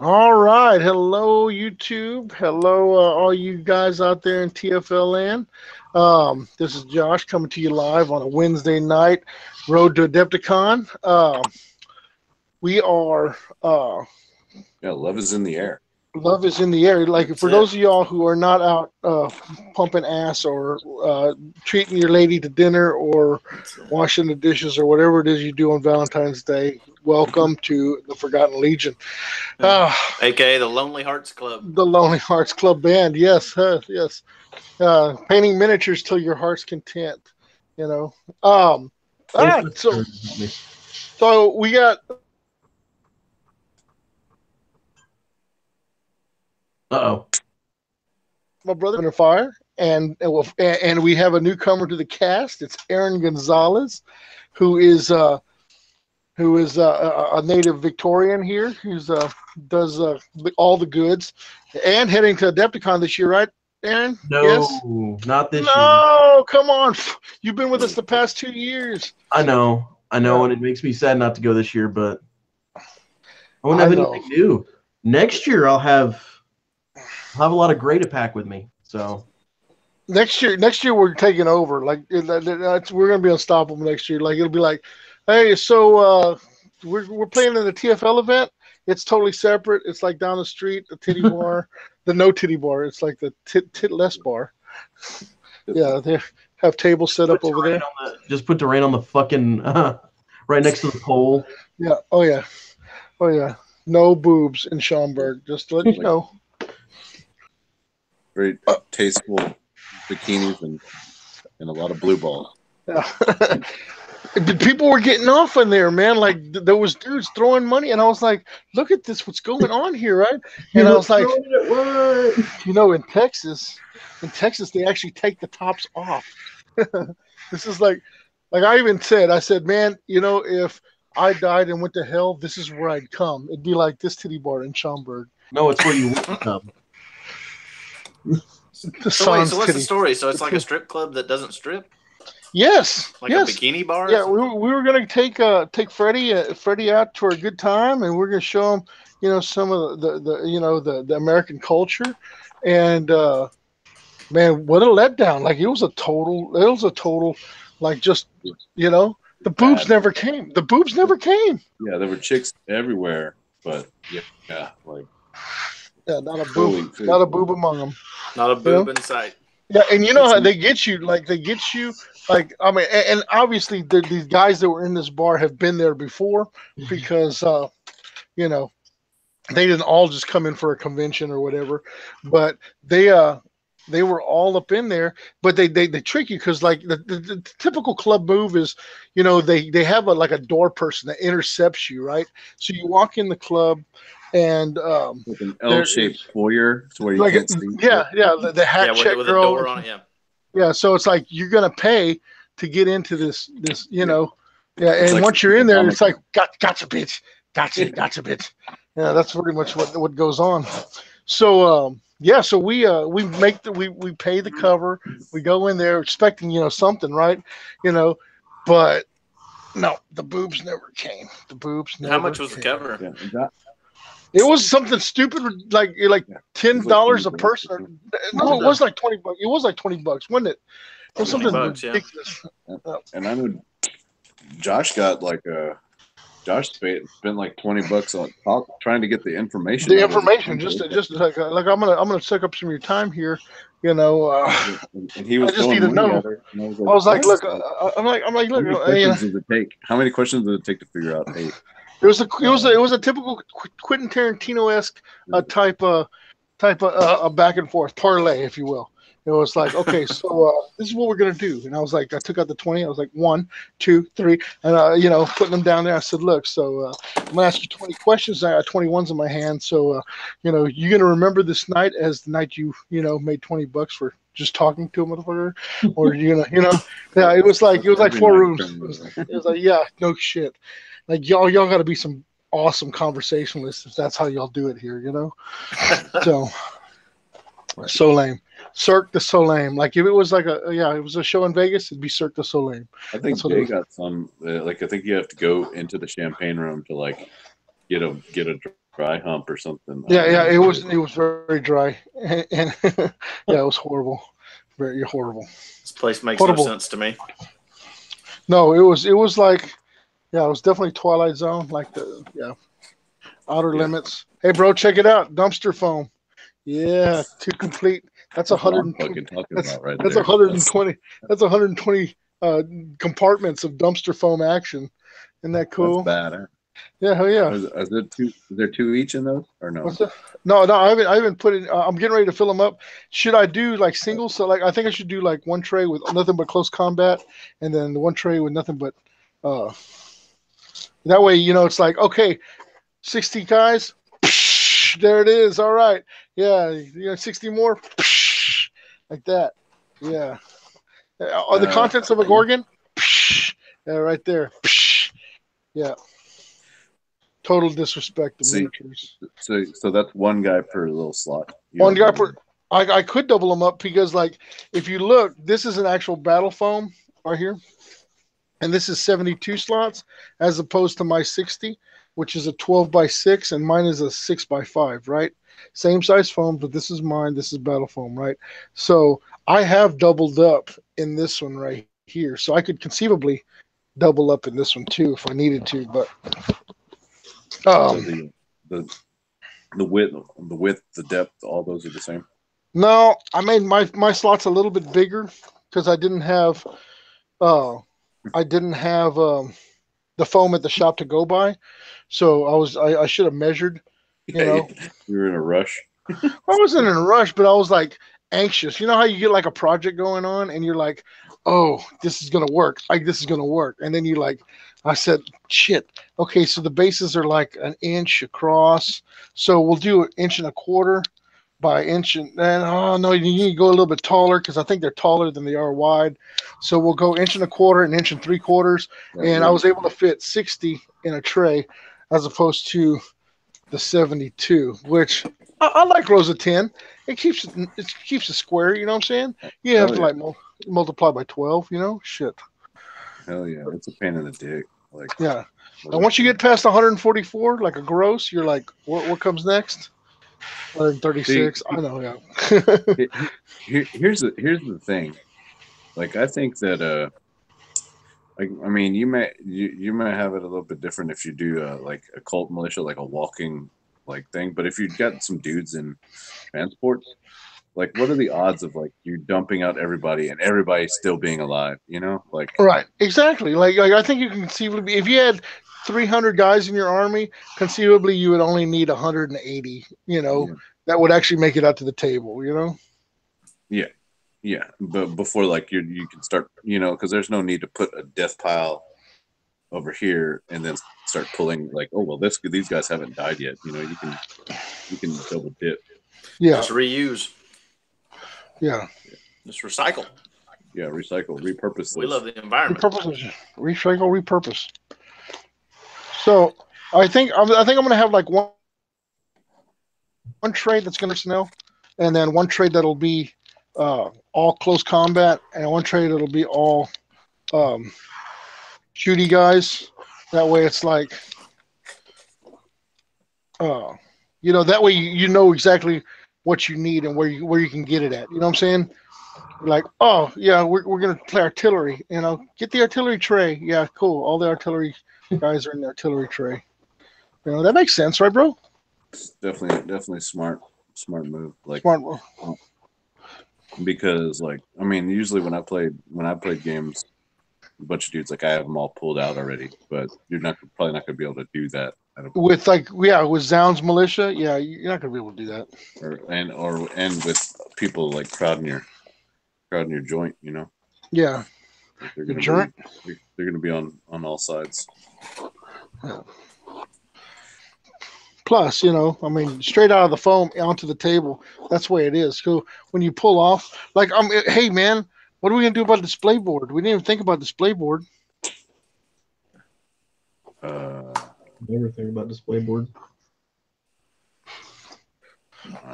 All right. Hello, YouTube. Hello, all you guys out there in TFL land. This is Josh coming to you live on a Wednesday night, Road to Adepticon. We are, Yeah, love is in the air. love is in the air. Like, That's for it. those of y'all who are not out pumping ass or treating your lady to dinner or That's it. washing the dishes or whatever it is you do on Valentine's Day, welcome to the Forgotten Legion. Uh, AKA the Lonely Hearts Club. the Lonely Hearts Club Band. Yes, yes. Painting miniatures till your heart's content. You know. Ah. So we got Uh-oh. my brother in a fire, and we have a newcomer to the cast. It's Aaron Gonzalez, who is a native Victorian here, who's does all the goods, and heading to Adepticon this year, right, Aaron? No, Yes. not this year. No, come on. You've been with us the past 2 years. I know, Yeah. and it makes me sad not to go this year, but I won't have I know. anything new. Next year, I'll have a lot of gray to pack with me. So Next year we're taking over. Like we're gonna be unstoppable next year. Like it'll be like, hey, so we're playing in the TFL event. It's totally separate. It's like down the street, the titty bar, the no titty bar. It's like the titless bar. Yeah, they have tables set up over there. just put Terrain on the fucking right next to the pole. Yeah. Oh yeah. Oh yeah. No boobs in Schaumburg. Just to let you know. Very tasteful bikinis and a lot of blue balls. Yeah. People were getting off in there, man. Like there was dudes throwing money, and I was like, "Look at this! What's going on here, right?" And I was like, in Texas, they actually take the tops off. This is like I even said, I said, man, if I died and went to hell, this is where I'd come. It'd be like this titty bar in Schaumburg. No, it's where you wake up. So wait, so what's the story? So it's like a strip club that doesn't strip? Yes. Like yes. a bikini bar? Yeah, we were gonna take Freddie out for a good time, and we're gonna show him, some of the American culture, and man, what a letdown! Like it was a total, like just the boobs never came. The boobs never came. Yeah, there were chicks everywhere, but like not a boob among them. Not a boob in sight. Yeah, and you know how they get you? Like they get you. Like I mean, and obviously these guys that were in this bar have been there before because they didn't all just come in for a convention or whatever, but they were all up in there. But they trick you because like the typical club move is they have like a door person that intercepts you, right? So you walk in the club. And with an L-shaped foyer, so where you like can't see. The hat check with girl. A door on it, yeah. So it's like you're gonna pay to get into this. And like once you're in there, it's like gotcha, bitch, gotcha, bitch. Yeah, that's pretty much what goes on. So so we pay the cover. We go in there expecting something, right? But no, the boobs never came. The boobs never. How much was the cover? Yeah, it was something stupid, like $10 a person. No, it was like $20. It was like $20, wasn't it? It was something ridiculous. Yeah. And I know Josh got Josh spent like $20 on trying to get the information. The information, just like I'm gonna suck up some of your time here, and he was. I just need to know. I was like, look, I'm like, look. How many questions did it take to figure out? Hey. It was a typical Quentin Tarantino-esque type of back and forth parlay, if you will. It was like, okay, so this is what we're gonna do, and I was like, I took out the 20. I was like 1, 2, 3, and putting them down there. I said, look, so I'm gonna ask you 20 questions. I got 21s in my hand, so you're gonna remember this night as the night you made $20 for just talking to a motherfucker, or you're gonna yeah. It was like 4 rooms. It was like yeah, no shit. Like y'all got to be some awesome conversationalists if that's how y'all do it here, So lame. Cirque du Soleil. Like if it was like it was a show in Vegas, it'd be Cirque du Soleil. I think Jay got some. I think you have to go into the champagne room to like get a dry hump or something. Yeah, it was very dry, and yeah, it was horrible, very horrible. This place makes Horrible. no sense to me. No, it was like, yeah, it was definitely Twilight Zone, like Outer Limits. Hey, bro, check it out, dumpster foam. Yeah, to complete. That's That's what 100. I'm fucking talking That's about right that's there. 120. That's 120 compartments of dumpster foam action. Isn't that cool? That's bad. Yeah, hell yeah. Is there two? Is there two each in those or no? What's that? No, I haven't put it. I'm getting ready to fill them up. Should I do like singles? So like, I think I should do like one tray with nothing but close combat, and then the one tray with nothing but. That way, it's like, okay, 60 guys. There it is. All right. Yeah, 60 more. Like that. Yeah. Are the contents of a Gorgon? Yeah, right there. Yeah. Total disrespect to miniatures. So that's one guy per little slot. One guy per. I could double them up because, like, if you look, this is an actual battle foam right here, and this is 72 slots as opposed to my 60, which is a 12x6, and mine is a 6x5. Right, same size foam, but this is mine. This is battle foam, right? So I have doubled up in this one right here, so I could conceivably double up in this one too if I needed to, but. So the width, the depth, all those are the same. No, I made my slots a little bit bigger because I didn't have the foam at the shop to go by, so I should have measured. You were in a rush. I wasn't in a rush, but I was like anxious. You know how you get like a project going on and you're like, oh, this is gonna work. This is gonna work, and then I said, shit. Okay, so the bases are like an inch across, so we'll do 1.25 inches by inch, and oh no, you need to go a little bit taller because I think they're taller than they are wide. So we'll go 1.25 inches, 1.75 inches, and I was able to fit 60 in a tray as opposed to the 72, which I like rows of 10. It keeps it square. You know what I'm saying? You have to like multiply by 12. Shit. Hell yeah, it's a pain in the dick. Like yeah. And once you get past 144, like a gross, you're like, what comes next? 136. See, I know. Yeah. here's the thing. Like I think that I mean you might have it a little bit different if you do like a cult militia, like a walking like thing. But if you've got some dudes in transport, like what are the odds of like you dumping out everybody and everybody still being alive? Like right, exactly. Like I think you can conceivably, if you had 300 guys in your army, conceivably you would only need 180. That would actually make it out to the table. Yeah, but before like you can start, because there's no need to put a death pile over here and then start pulling like, oh well, these guys haven't died yet. You can double dip. Yeah, just reuse. Yeah, just recycle. Yeah, recycle, repurpose. We love the environment. Repurpose. So I think I'm gonna have like one trade that's gonna snow, and then one trade that'll be all close combat, and one trade that'll be all shooty guys. That way it's like that way you know exactly what you need and where you can get it at. You know what I'm saying? Like, oh yeah, we're gonna play artillery. Get the artillery tray. Yeah, cool. All the artillery guys are in the artillery tray. That makes sense, right, bro? It's definitely smart move. Like smart move. Because like I mean, usually when I played games, a bunch of dudes like I have them all pulled out already, but you're probably not gonna be able to do that. With with Zounds militia, yeah, you're not gonna be able to do that. And with people like crowding your joint, Yeah. Like they're gonna be on all sides. Yeah. Plus, I mean, straight out of the foam onto the table. That's the way it is. So when you pull off, like, hey man, what are we gonna do about display board? We didn't even think about display board. Never think about display board.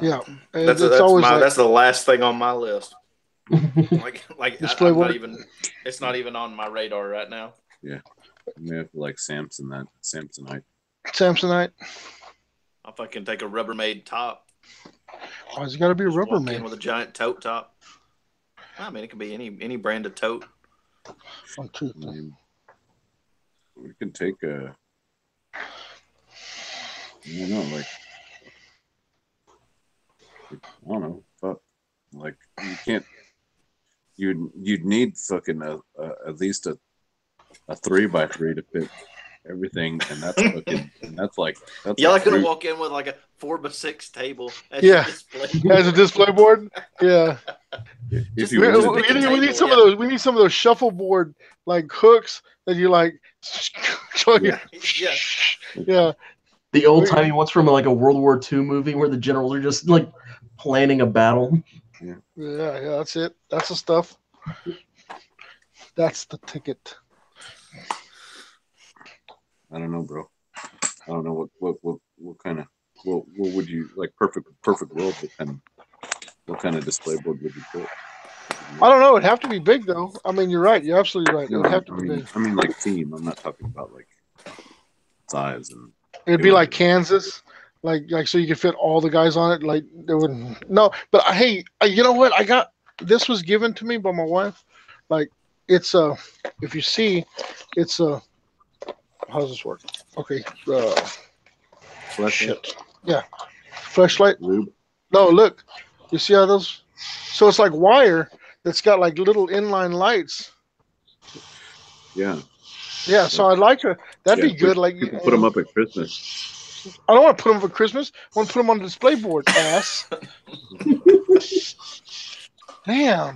Yeah, that's the last thing on my list. like display board. It's not even on my radar right now. Yeah, you may have to like Samsonite. Samsonite. I'll fucking take a Rubbermaid top. Why's it got to be a Just walk in Rubbermaid? with a giant tote top. I mean, it could be any brand of tote. One, two, I three. mean, we can take a. I don't know, like I don't know, fuck. Like you can't. You'd need fucking at least a 3x3 to fit everything, and that's fucking that's Y'all like are gonna root- walk in with like a 4x6 table as Yeah. display. As a display board. Yeah. if Just- you We, just wanted pick to. a we need table, some yeah. of those. We need some of those shuffleboard like hooks that you like. Yeah. Yeah. Yeah. The old timey ones from like a World War II movie where the generals are just like planning a battle. Yeah. That's it. That's the stuff. That's the ticket. I don't know, bro. I don't know what kind of what would you like perfect world? What kind of display board would you put? I don't know. It'd have to be big though. I mean, you're right. You're absolutely right. It No, would have I to be mean big. I mean like theme. I'm not talking about like size and. It'd be like Kansas, like so you could fit all the guys on it. Like there wouldn't. No, but hey, you know what? I got this was given to me by my wife. Like it's if you see, it's how does this work? Okay, shit. Yeah, flashlight. Lube. No, look, you see how those? So it's like wire that's got like little inline lights. Yeah. Yeah, so I'd like to. That'd be good. Like people put them up at Christmas. I don't want to put them for Christmas. I want to put them on the display board. Ass. Damn.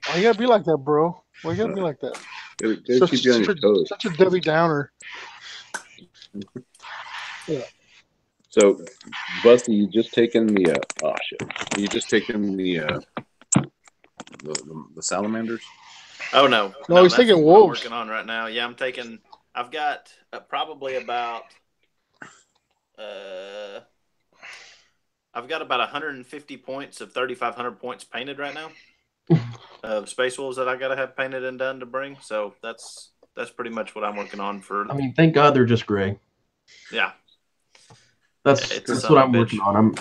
Why you gotta be like that, bro? Why you gotta be like that? It'll keep you on your toes. Such a Debbie Downer. So, Busty, you just taken the oh shit. You just taken the salamanders? Oh no. No, he's that's taking what I'm wolves. working on right now. Yeah, I'm taking. I've got probably about. I've got about 150 points of 3,500 points painted right now. Of Space Wolves that I gotta have painted and done to bring. So that's pretty much what I'm working on for. I mean, thank God they're just gray. Yeah. That's It's a what son of I'm a working bitch. on.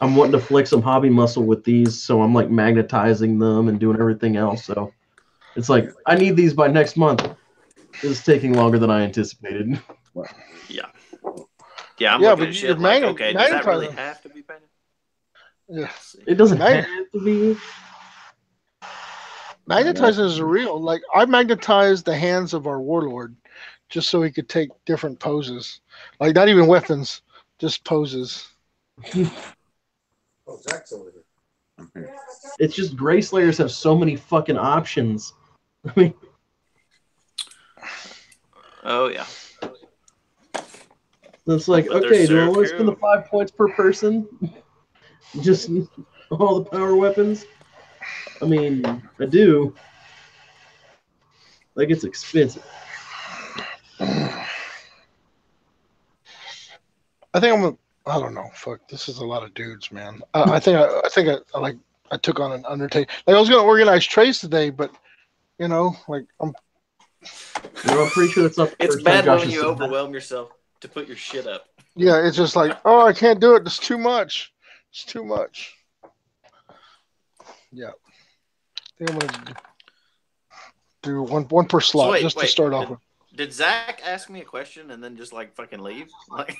I'm wanting to flex some hobby muscle with these, so I'm like magnetizing them and doing everything else. So it's like I need these by next month. This is taking longer than I anticipated. Yeah. Yeah, I'm Yeah, looking but at you're shit like, okay, does that magnetizing. really have to be painted? Yeah. Let's see. It doesn't Mag- have to be. Magnetizing is real. Like I magnetized the hands of our warlord just so he could take different poses. Like not even weapons, just poses. Oh, Zach's over here. I'm here. It's just Gray Slayers have so many fucking options. I mean, Oh yeah. it's like, But okay, there's do I want to Syracuse. spend the 5 points per person? Just all the power weapons? I mean, I do. Like, it's expensive. I think I don't know. Fuck, this is a lot of dudes, man. I think I took on an undertaking. Like I was gonna organize trays today, but you know, like I'm. You know, I'm pretty sure that's not the It's first time bad Josh when has you said that. overwhelm yourself to put your shit up. Yeah, it's just like, oh, I can't do it. It's too much. It's too much. Yeah. I think I'm gonna do one per slot wait, just to wait. start off with. Did Zach ask me a question and then just like fucking leave? Like,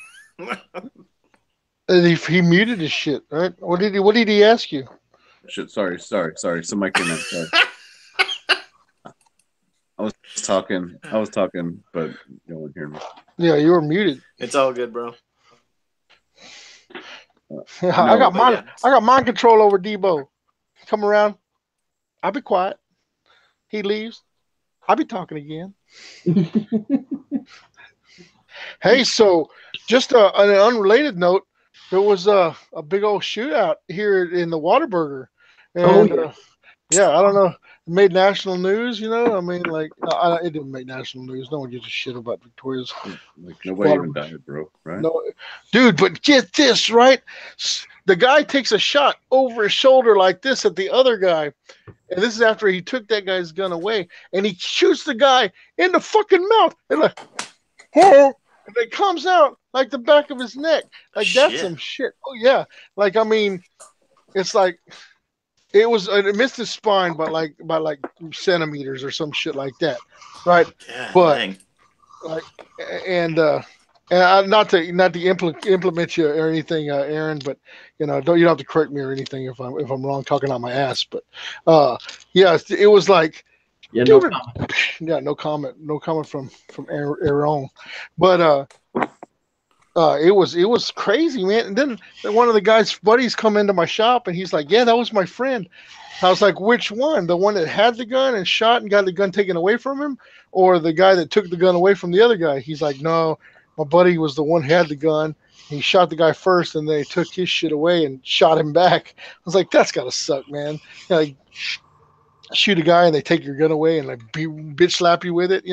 And he muted his shit, right? What did he ask you? Shit, sorry. Somebody came in. Sorry. I was talking, but no one heard me. Yeah, you were muted. it's all good, bro. Yeah, I got but I got mind control over Debo. Come around. I'll be quiet. He leaves. I'll be talking again. Hey, so just on an unrelated note, there was a big old shootout here in the Whataburger. And yeah, I don't know. It made national news, you know? I mean, like, it didn't make national news. No one gives a shit about Victoria's. Like nobody even died, bro. Right? No, dude, but get this, right? The guy takes a shot over his shoulder like this at the other guy. And this is after he took that guy's gun away. And he shoots the guy in the fucking mouth. And like, oh, and it comes out like the back of his neck. Like that's Shit. some shit. Oh yeah. Like I mean, it's like it missed his spine by like centimeters or some shit like that, right? God But dang. like and not to implement you or anything, Aaron, but you don't have to correct me or anything if I'm wrong talking out my ass. But yeah, it was like Yeah, no dude, comment. yeah, no comment from Aaron, but it was crazy, man. And then one of the guy's buddies come into my shop and he's like, "Yeah, that was my friend." I was like, "Which one? The one that had the gun and shot and got the gun taken away from him, or the guy that took the gun away from the other guy?" He's like, "No, my buddy was the one who had the gun. He shot the guy first, and they took his shit away and shot him back." I was like, "That's gotta suck, man. Like, shoot a guy and they take your gun away and like bitch slap you with it,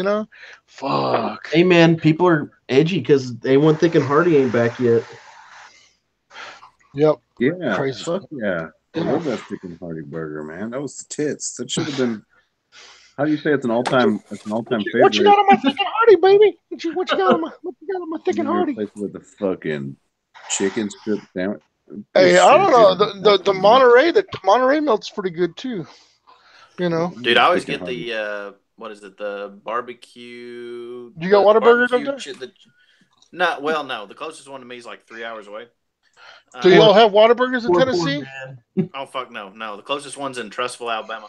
Fuck." Hey, man, people are edgy because they weren't thinking Hardy ain't back yet. Yep. Yeah. Crazy. Fuck yeah. I love that freaking Hardy burger, man. That was the tits. That should have been. How do you say it's an all-time favorite? What you got on my thick and Hardy, baby? What you got on my thick and Hardy? Place with the fucking chicken strip sandwich. Hey, I don't know. Bullshit, The Monterey melt's pretty good too. Dude, I always get the what is it? The barbecue. You got Whataburger up there? No. The closest one to me is like 3 hours away. Do y'all have Whataburgers in Tennessee? Oh fuck no. The closest one's in Trussville, Alabama.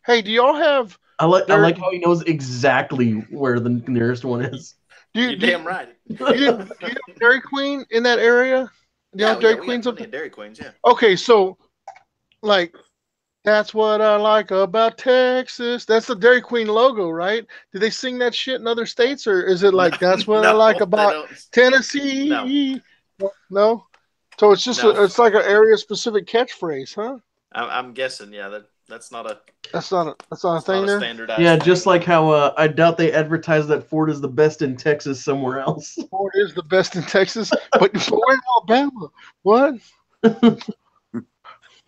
Hey, do y'all have? I like how he knows exactly where the nearest one is. You're damn right. Do you have Dairy Queen in that area? Dairy Queen's up there? Dairy Queens, yeah. Okay, so like that's what I like about Texas. That's the Dairy Queen logo, right? Do they sing that shit in other states, or is it like that's what I like about Tennessee? No. So it's just it's like an area specific catchphrase, huh? I'm guessing, yeah. That's not a thing there. Standardized Yeah, thing. just like how I doubt they advertise that Ford is the best in Texas somewhere else. Ford is the best in Texas, but we're in Alabama. What?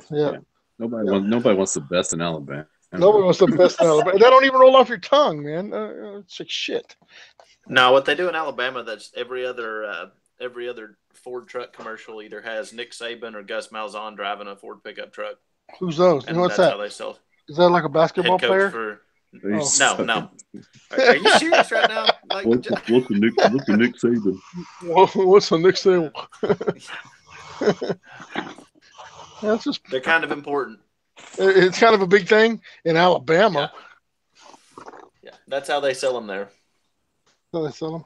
Yeah. Nobody wants the best in Alabama. Nobody wants the best in Alabama. That don't even roll off your tongue, man. It's like shit. No, what they do in Alabama, that's every other Ford truck commercial either has Nick Saban or Gus Malzahn driving a Ford pickup truck. Who's those? And what's that's that? How they sell. Is that like a basketball player? No. Are you serious right now? Like, what's the Nick Saban? What's the Nick Saban? That's just. They're kind of important. It's kind of a big thing in Alabama. Yeah, that's how they sell them there. How they sell them?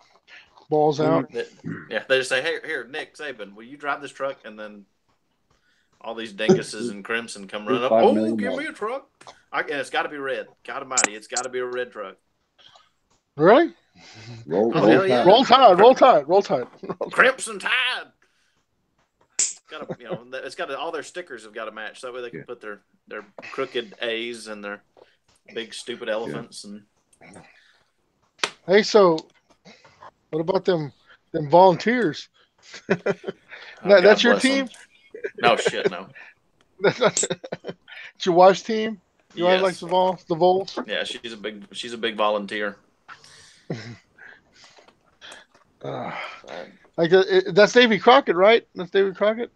Balls out. They just say, "Hey, here, Nick Saban, will you drive this truck?" And then all these dinguses and crimson come running up. Oh, give me a truck! And it's got to be red. God Almighty, it's got to be a red truck. Really? Roll Tide. Crimson Tide. It's got all their stickers have got to match. So that way they can put their crooked A's and their big stupid elephants and. Hey, so what about them volunteers? That's your team? No shit, no. It's your wife's team? Your wife likes the Vols? Yeah, she's a big volunteer. That's Davy Crockett, right? That's Davy Crockett?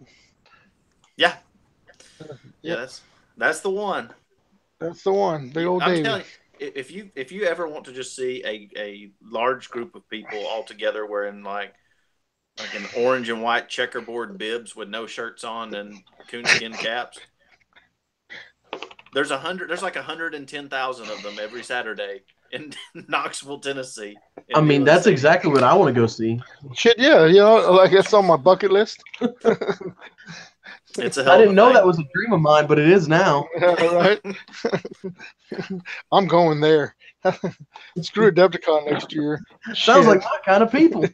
Yeah. Yeah, that's the one. That's the one. Big old I'm Davy. telling you, if you ever want to just see a large group of people all together wearing like an orange and white checkerboard bibs with no shirts on and coonskin caps, there's like 110,000 of them every Saturday in Knoxville, Tennessee. I mean, that's exactly what I want to go see. Shit, yeah, like it's on my bucket list. It's a hell of a I didn't know thing. that was a dream of mine, but it is now. Right? I'm going there. Screw Adepticon next year. Sounds like my kind of people.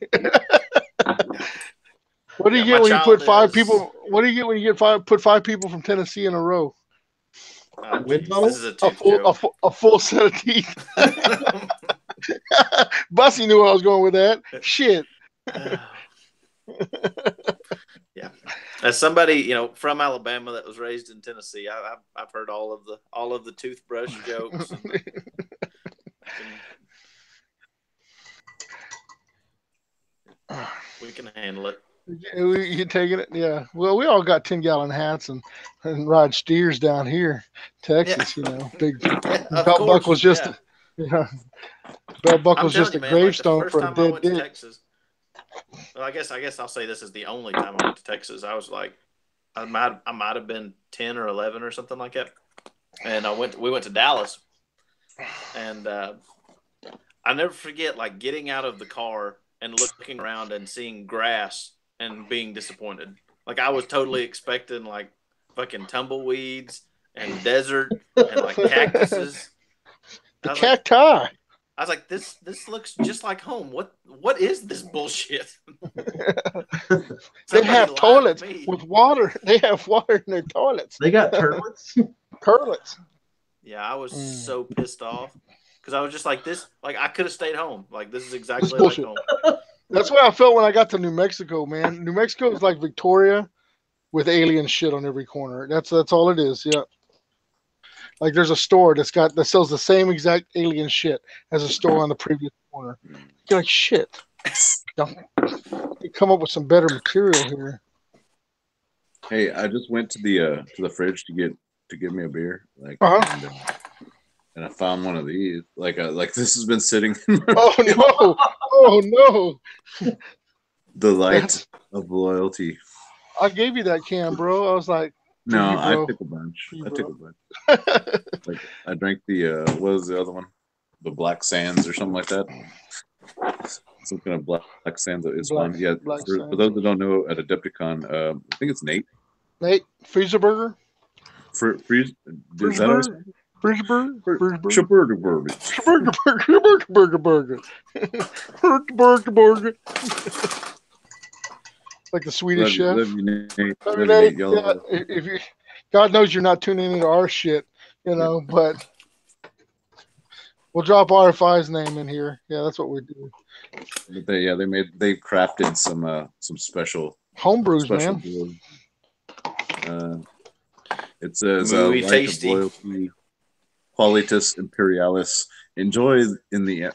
What do you get when you put five people? What do you get when you put five people from Tennessee in a row? This is a full set of teeth. Bussy knew where I was going with that. Shit. Yeah, as somebody from Alabama that was raised in Tennessee, I've heard all of the toothbrush jokes. We can handle it. You taking it? Yeah. Well, we all got 10-gallon hats and ride steers down here, Texas. You know, big Of belt course. buckle's just belt I'm buckle's just telling a you, man. Like the gravestone first for a time I dead went to dick. Texas. Well, I guess I'll say this is the only time I went to Texas. I was like, I might have been 10 or 11 or something like that. And we went to Dallas, and I never forget like getting out of the car and looking around and seeing grass and being disappointed. Like I was totally expecting like fucking tumbleweeds and desert and like cactuses. The cacti. I was like, this looks just like home. What is this bullshit? They have toilets with water. They have water in their toilets. They got toilets. Toilets. Yeah, I was so pissed off because I was just like this. Like I could have stayed home. Like this is exactly like home. That's what I felt when I got to New Mexico, man. New Mexico is like Victoria with alien shit on every corner. That's all it is. Yeah. Like there's a store that sells the same exact alien shit as a store on the previous corner. You're like shit. You come up with some better material here. Hey, I just went to the fridge to get me a beer, like, and I found one of these. Like this has been sitting. Oh no! The light of loyalty. I gave you that can, bro. I was like, no, you, I took a bunch. Like I drank the what was the other one? The Black Sands or something like that. Some kind of Black Sands is fun. Yeah, for those that don't know, at Adepticon, I think it's Nate. Nate Friesenberger. Friesenberger. Like the Swedish chef. Love you, Nate. If you, God knows you're not tuning into our shit, you know, but we'll drop RFI's name in here. Yeah, that's what we do. But they crafted some special homebrews, man. It says Muy light tasty. of loyalty, qualitas imperialis. Enjoy in the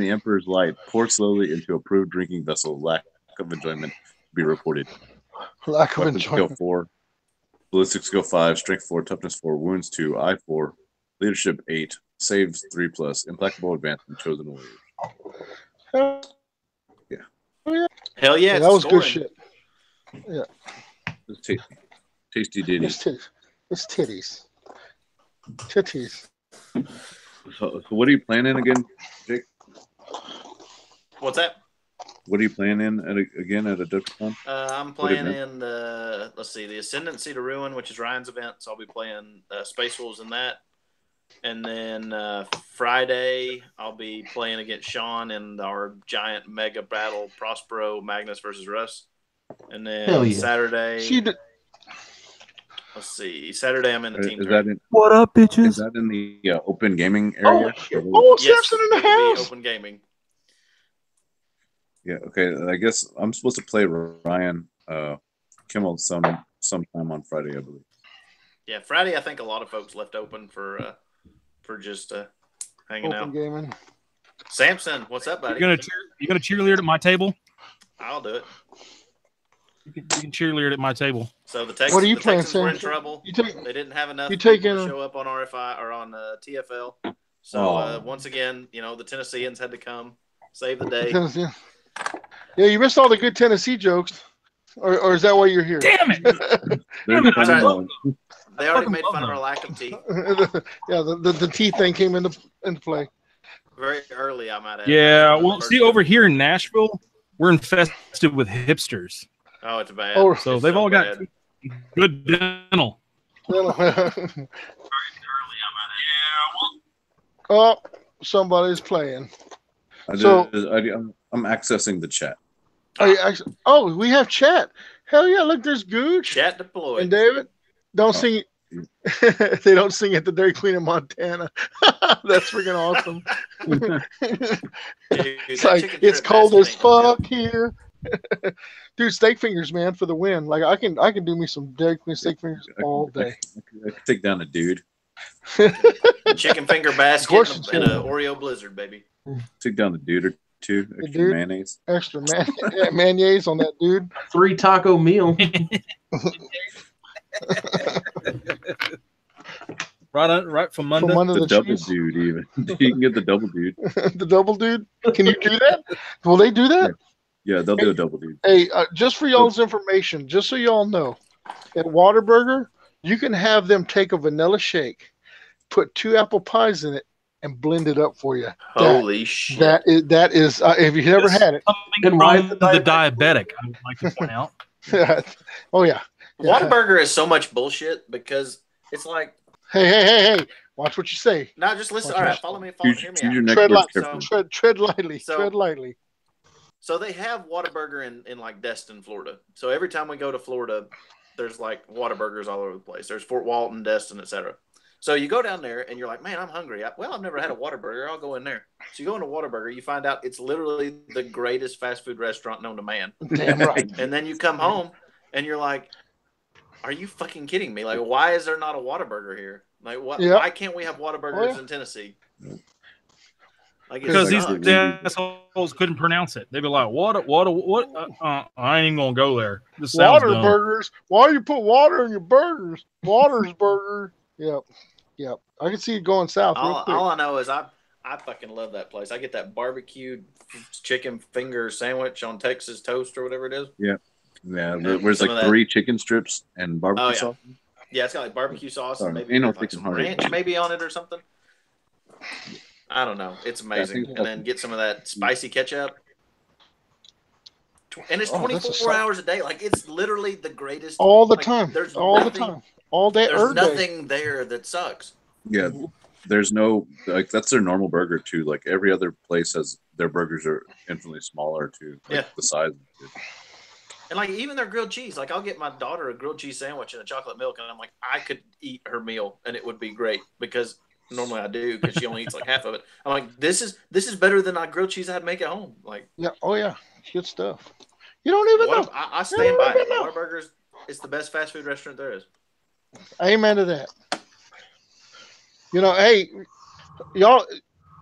Emperor's light. Pour slowly into approved drinking vessel. Lack of enjoyment be reported. Lack of Weapons enjoyment. skill 4, ballistics skill 5, strength 4, toughness 4, wounds 2, eye 4, leadership 8, saves 3+, implacable advancement, chosen warrior. Yeah. Hell yeah, that was scoring. good shit. Yeah. It's tasty ditty. It's titties. Titties. So what are you planning again, Jake? What's that? What are you playing in again at Adepticon? I'm playing in the Ascendancy to Ruin, which is Ryan's event. So I'll be playing Space Wolves in that. And then Friday I'll be playing against Sean in our giant mega battle, Prospero Magnus versus Russ. And then Saturday. Let's see. Saturday I'm in the team. What up, bitches? Is that in the open gaming area? Yes, Samson in the house. Open gaming. Yeah, okay. I guess I'm supposed to play Ryan Kimmel sometime on Friday, I believe. Yeah, Friday I think a lot of folks left open for just hanging open out. Gaming. Samson, what's up, buddy? You gonna cheerleader at my table? I'll do it. You can cheerleader at my table. So the Texans, what are you playing, Texans were in trouble. They didn't have enough people to show up on RFI or on TFL. So once again, the Tennesseans had to come save the day. Yeah, you missed all the good Tennessee jokes. Or is that why you're here? Damn it! They already made fun of our lack of teeth. Yeah, the teeth thing came into play. Very early, I might add. Yeah, well, see, over here in Nashville, we're infested with hipsters. Oh, it's bad. So they've all got good dental. Oh, somebody's playing. I'm accessing the chat. We have chat. Hell yeah! Look, there's Gooch. Chat deployed. And David, don't sing. They don't sing at the Dairy Queen in Montana. That's freaking awesome. Dude, it's cold as fuck here. Dude, steak fingers, man, for the win. Like I can do me some Dairy Queen steak fingers all day. I can take down a dude. Chicken finger basket and an Oreo blizzard, baby. Take down a dude or too. The Extra dude. mayonnaise. Extra mayonnaise on that dude. 3 taco meal. Right from under. From under The the double cheese. dude, even. You can get the double dude. The double dude. Can you do that? Will they do that? Yeah, they'll do a double dude. Hey, just for y'all's information, just so y'all know, at Whataburger, you can have them take a vanilla shake, put 2 apple pies in it, and blend it up for you. Holy shit! That is if you've never had it. Coming why from the the diabetic? diabetic, I would like to point out. Oh yeah. Whataburger is so much bullshit because it's like, Hey! Watch what you say. no, just listen. Watch All out. right, follow me. Hear me Choose your out. next Tread words light. carefully. Tread lightly. So- Tread lightly. So they have Whataburger in like Destin, Florida. So every time we go to Florida, there's like Whataburgers all over the place. There's Fort Walton, Destin, etc. So you go down there and you're like, man, I'm hungry. I've never had a Whataburger. I'll go in there. So you go into Whataburger, you find out it's literally the greatest fast food restaurant known to man. Damn right. And then you come home and you're like, are you fucking kidding me? Like, why is there not a Whataburger here? Like, what? Yep. Why can't we have Whataburgers in Tennessee? Like, it Because these sucks. assholes couldn't pronounce it. They'd be like, what? I ain't even going to go there. This sounds Water dumb. burgers. Why you put water in your burgers? Water's burger. Yep. I can see it going south real quick. All I know is I fucking love that place. I get that barbecued chicken finger sandwich on Texas toast or whatever it is. Yeah, where's Some like of that. 3 chicken strips and barbecue Oh, yeah. sauce. Yeah, it's got like barbecue sauce and maybe Ain't no like freaking some hurry. ranch maybe on it or something. I don't know. It's amazing. think- And then get some of that spicy ketchup. And it's Oh, that's a 24 sight. hours a day. Like, it's literally the greatest. All the like, time. There's All the nothing, time. All day. There's every day. nothing there that sucks. Yeah, there's no like that's their normal burger too. Like every other place has their burgers are infinitely smaller too. Like Yeah. the size. And like even their grilled cheese, like I'll get my daughter a grilled cheese sandwich and a chocolate milk, and I'm like, I could eat her meal and it would be great because normally I do because she only eats like half of it. I'm like, this is better than our grilled cheese I'd make at home. Like, Yeah. Oh yeah. Good stuff. You don't even know. I stand by it. No. Whataburgers is the best fast food restaurant there is. Amen to that. You know, hey, y'all,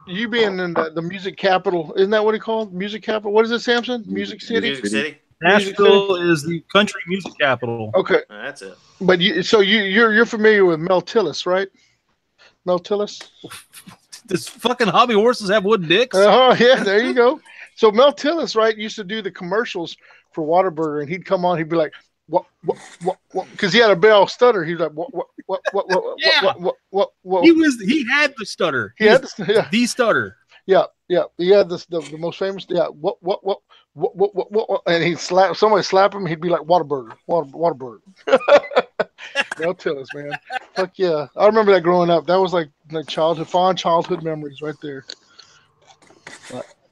you being in the music capital, isn't that what he called? Music capital. What is it, Samson? Music City. Music City. Nashville is the country music capital. Okay, That's it. but you're familiar with Mel Tillis, right? Mel Tillis. Does fucking hobby horses have wooden dicks? Oh yeah, there you go. So Mel Tillis, right, used to do the commercials for Whataburger, and he'd come on, he'd be like, what, because he had a bell stutter. He's like, what, Yeah. what. He had the stutter. He had the stutter. Yeah. He had the most famous. Yeah. What, and he'd somebody slap him. He'd be like, Whataburger. Mel Tillis, man. Fuck yeah. I remember that growing up. That was like fond childhood memories right there.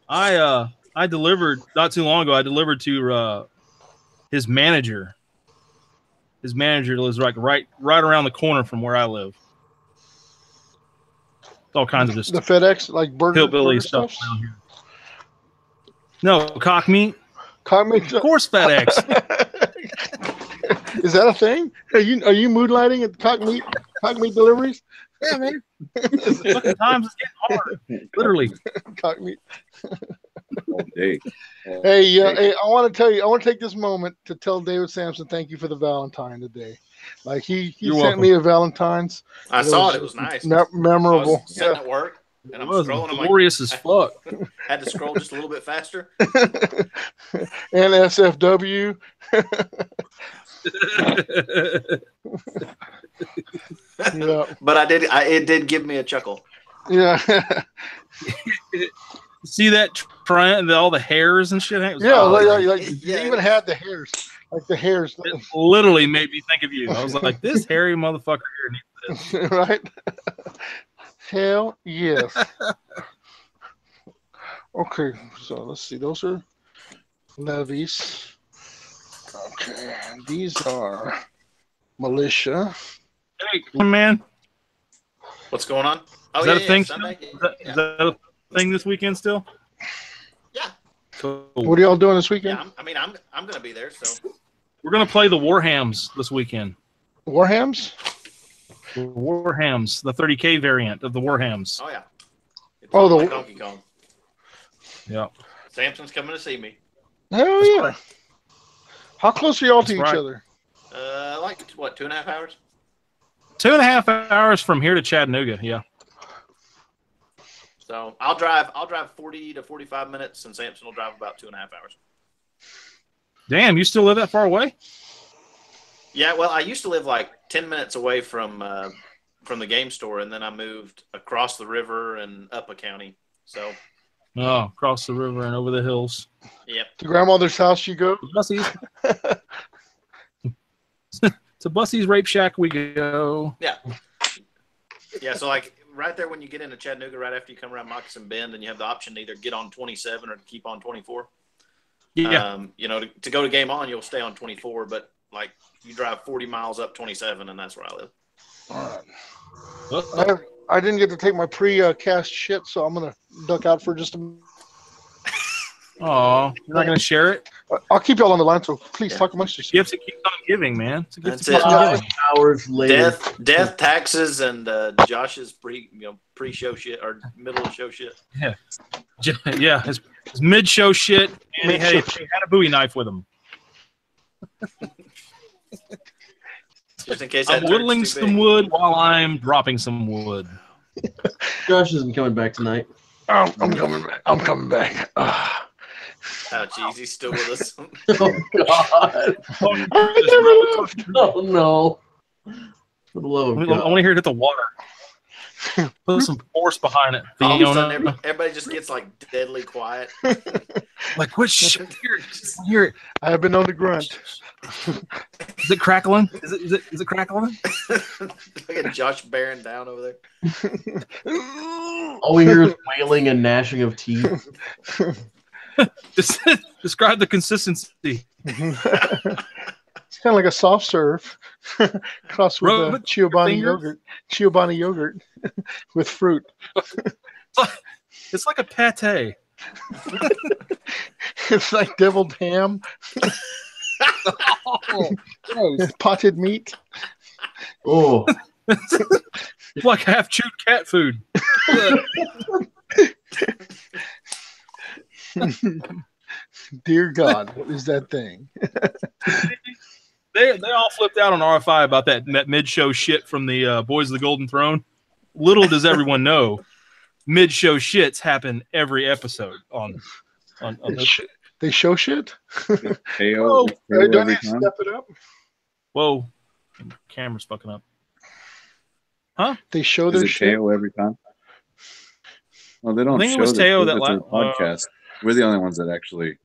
I delivered not too long ago. I delivered to his manager. His manager lives right around the corner from where I live. All kinds of just The FedEx, like hillbilly burger stuff stuffs? around here. No, cock meat. Cock meat. Of course, FedEx. Is that a thing? Are you moonlighting at cock meat deliveries? Yeah, man. Fucking times is getting hard. Literally. Cock meat. All day. Hey, I want to tell you. I want to take this moment to tell David Sampson thank you for the Valentine today. Like he You're sent welcome. me a Valentine's. I saw it. It was nice. Memorable. I was sitting at work and It I'm was scrolling. I'm like, glorious as fuck. had to scroll just a little bit faster. And SFW. Yeah. But it did give me a chuckle. Yeah. See that all the hairs and shit? Yeah. Oh, Like yeah. you even had the hairs. Like the hairs. It literally made me think of you. I was like, this hairy motherfucker here needs this. Right? Hell yes. Okay, so let's see. Those are levies. Okay, these are militia. Hey, man. What's going on? Oh, Is that a thing? Sunday? Is that a thing this weekend still? Yeah. Cool. What are y'all doing this weekend? Yeah, I'm gonna be there. So We're gonna play the Warhams this weekend. Warhams? Warhams, the 30K variant of the Warhams. oh yeah. It's Oh, like the- Donkey Kong. Yeah. Samson's coming to see me. Hell yeah! How close are y'all to That's each right. other? Like what, 2.5 hours? 2.5 hours from here to Chattanooga. Yeah. So I'll drive 40 to 45 minutes, and Samson will drive about 2.5 hours. Damn, you still live that far away? Yeah, well, I used to live like 10 minutes away from the game store, and then I moved across the river and up a county. So, Oh, across the river and over the hills. yep. To grandmother's house you go? Bussie's. To Bussie's Rape Shack we go. Yeah. Yeah, so like right there when you get into Chattanooga, right after you come around Moccasin Bend, and you have the option to either get on 27 or keep on 24. Yeah. You know, to go to Game On, you'll stay on 24, but like you drive 40 miles up 27, and that's where I live. All right. I didn't get to take my pre-cast shit, so I'm gonna duck out for just a minute. Oh, you're not going to share it? I'll keep y'all on the line, so please talk amongst yourselves. Gifts that keep on giving, man. It's a gift That's that keeps it. on giving. Hours later. Death, taxes, and Josh's pre-show shit or middle of show shit. Yeah. Yeah, his mid-show shit, and he had a Bowie knife with him. Just in case I'm that whittling turn's too some big. wood while I'm dropping some wood. Josh isn't coming back tonight. I'm coming back. I'm coming back. Oh, jeez, he's still with us. Oh God! I never left. Oh no! For the love I of want God! to hear it hit the water. Put some force behind it. All of a Fiona. sudden, everybody just gets like deadly quiet. Like, what shit? Hear it. I have been on the grunt. Is it crackling? Is it crackling? Look at Josh bearing down over there. All we hear is wailing and gnashing of teeth. Describe the consistency. It's kind of like a soft serve crossed with Rub a it Chobani fingers. yogurt. Chobani yogurt with fruit. It's like a pate. It's like deviled ham, Oh, gross. potted meat. Oh, It's like half chewed cat food. Dear God, what is that thing? They all flipped out on RFI about that mid-show shit from the Boys of the Golden Throne. Little does everyone know, mid-show shits happen every episode on this. They show shit? KO, Hey, don't every you time. step it up? Whoa, camera's fucking up. Huh? They show Is their it shit. KO every time? Well, they don't I think it show was their Teo shit, that but their la- podcast. We're the only ones that actually.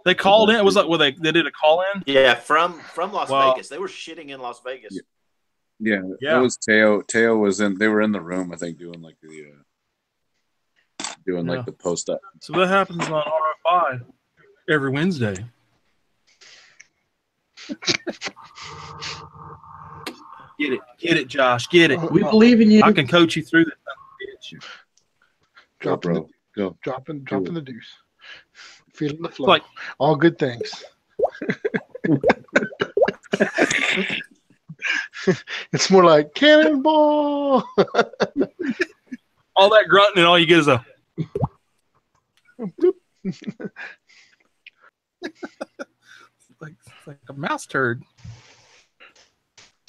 They called in. Was like, well, they did a call in. Yeah, from Las Well- Vegas. They were shitting in Las Vegas. Yeah, Yeah. that was Teo. Teo was in. They were in the room, I think, doing like the Yeah. the post up. So that happens on RFI every Wednesday. Get it, Josh. Get it. we believe in you. I can coach you through this. Go, bro. Go. Dropping the deuce. Feeling the flow. Like- All good things. It's more like cannonball. All that grunting and all you get is a. like a mouse turd.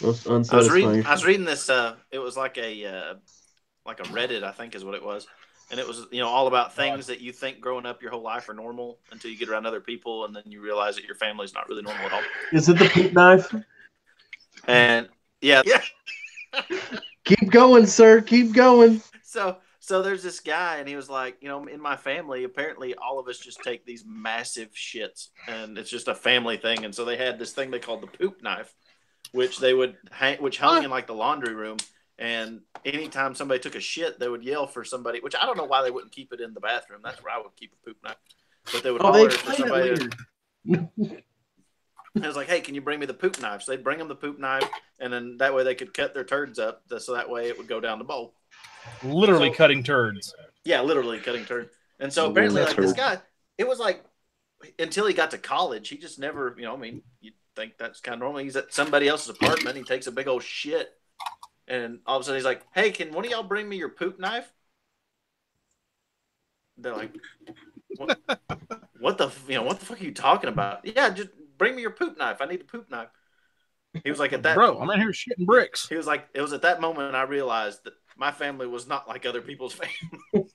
Most I was unsatisfying. reading this. It was like a Reddit, I think, is what it was, and it was all about things that you think growing up your whole life are normal until you get around other people, and then you realize that your family's not really normal at all. Is it the poop knife? And yeah. Keep going, sir. Keep going. So there's this guy, and he was like, in my family, apparently all of us just take these massive shits, and it's just a family thing. And so they had this thing they called the poop knife, which they would hung in like the laundry room. And anytime somebody took a shit, they would yell for somebody, which I don't know why they wouldn't keep it in the bathroom. That's where I would keep a poop knife. But they would holler for somebody. It was like, hey, can you bring me the poop knife? So they'd bring them the poop knife, and then that way they could cut their turds up, so that way it would go down the bowl. Literally So- cutting turds. Yeah, literally cutting turd. And so Oh, apparently, that's like this turd. guy, it was like until he got to college, he just never, you'd think that's kind of normal. He's at somebody else's apartment, he takes a big old shit, and all of a sudden he's like, "Hey, can one of y'all bring me your poop knife?" They're like, what the fuck are you talking about? Yeah, just bring me your poop knife. I need a poop knife. He was like, at that Bro, I'm in here shitting bricks. He was like, it was at that moment I realized that my family was not like other people's family.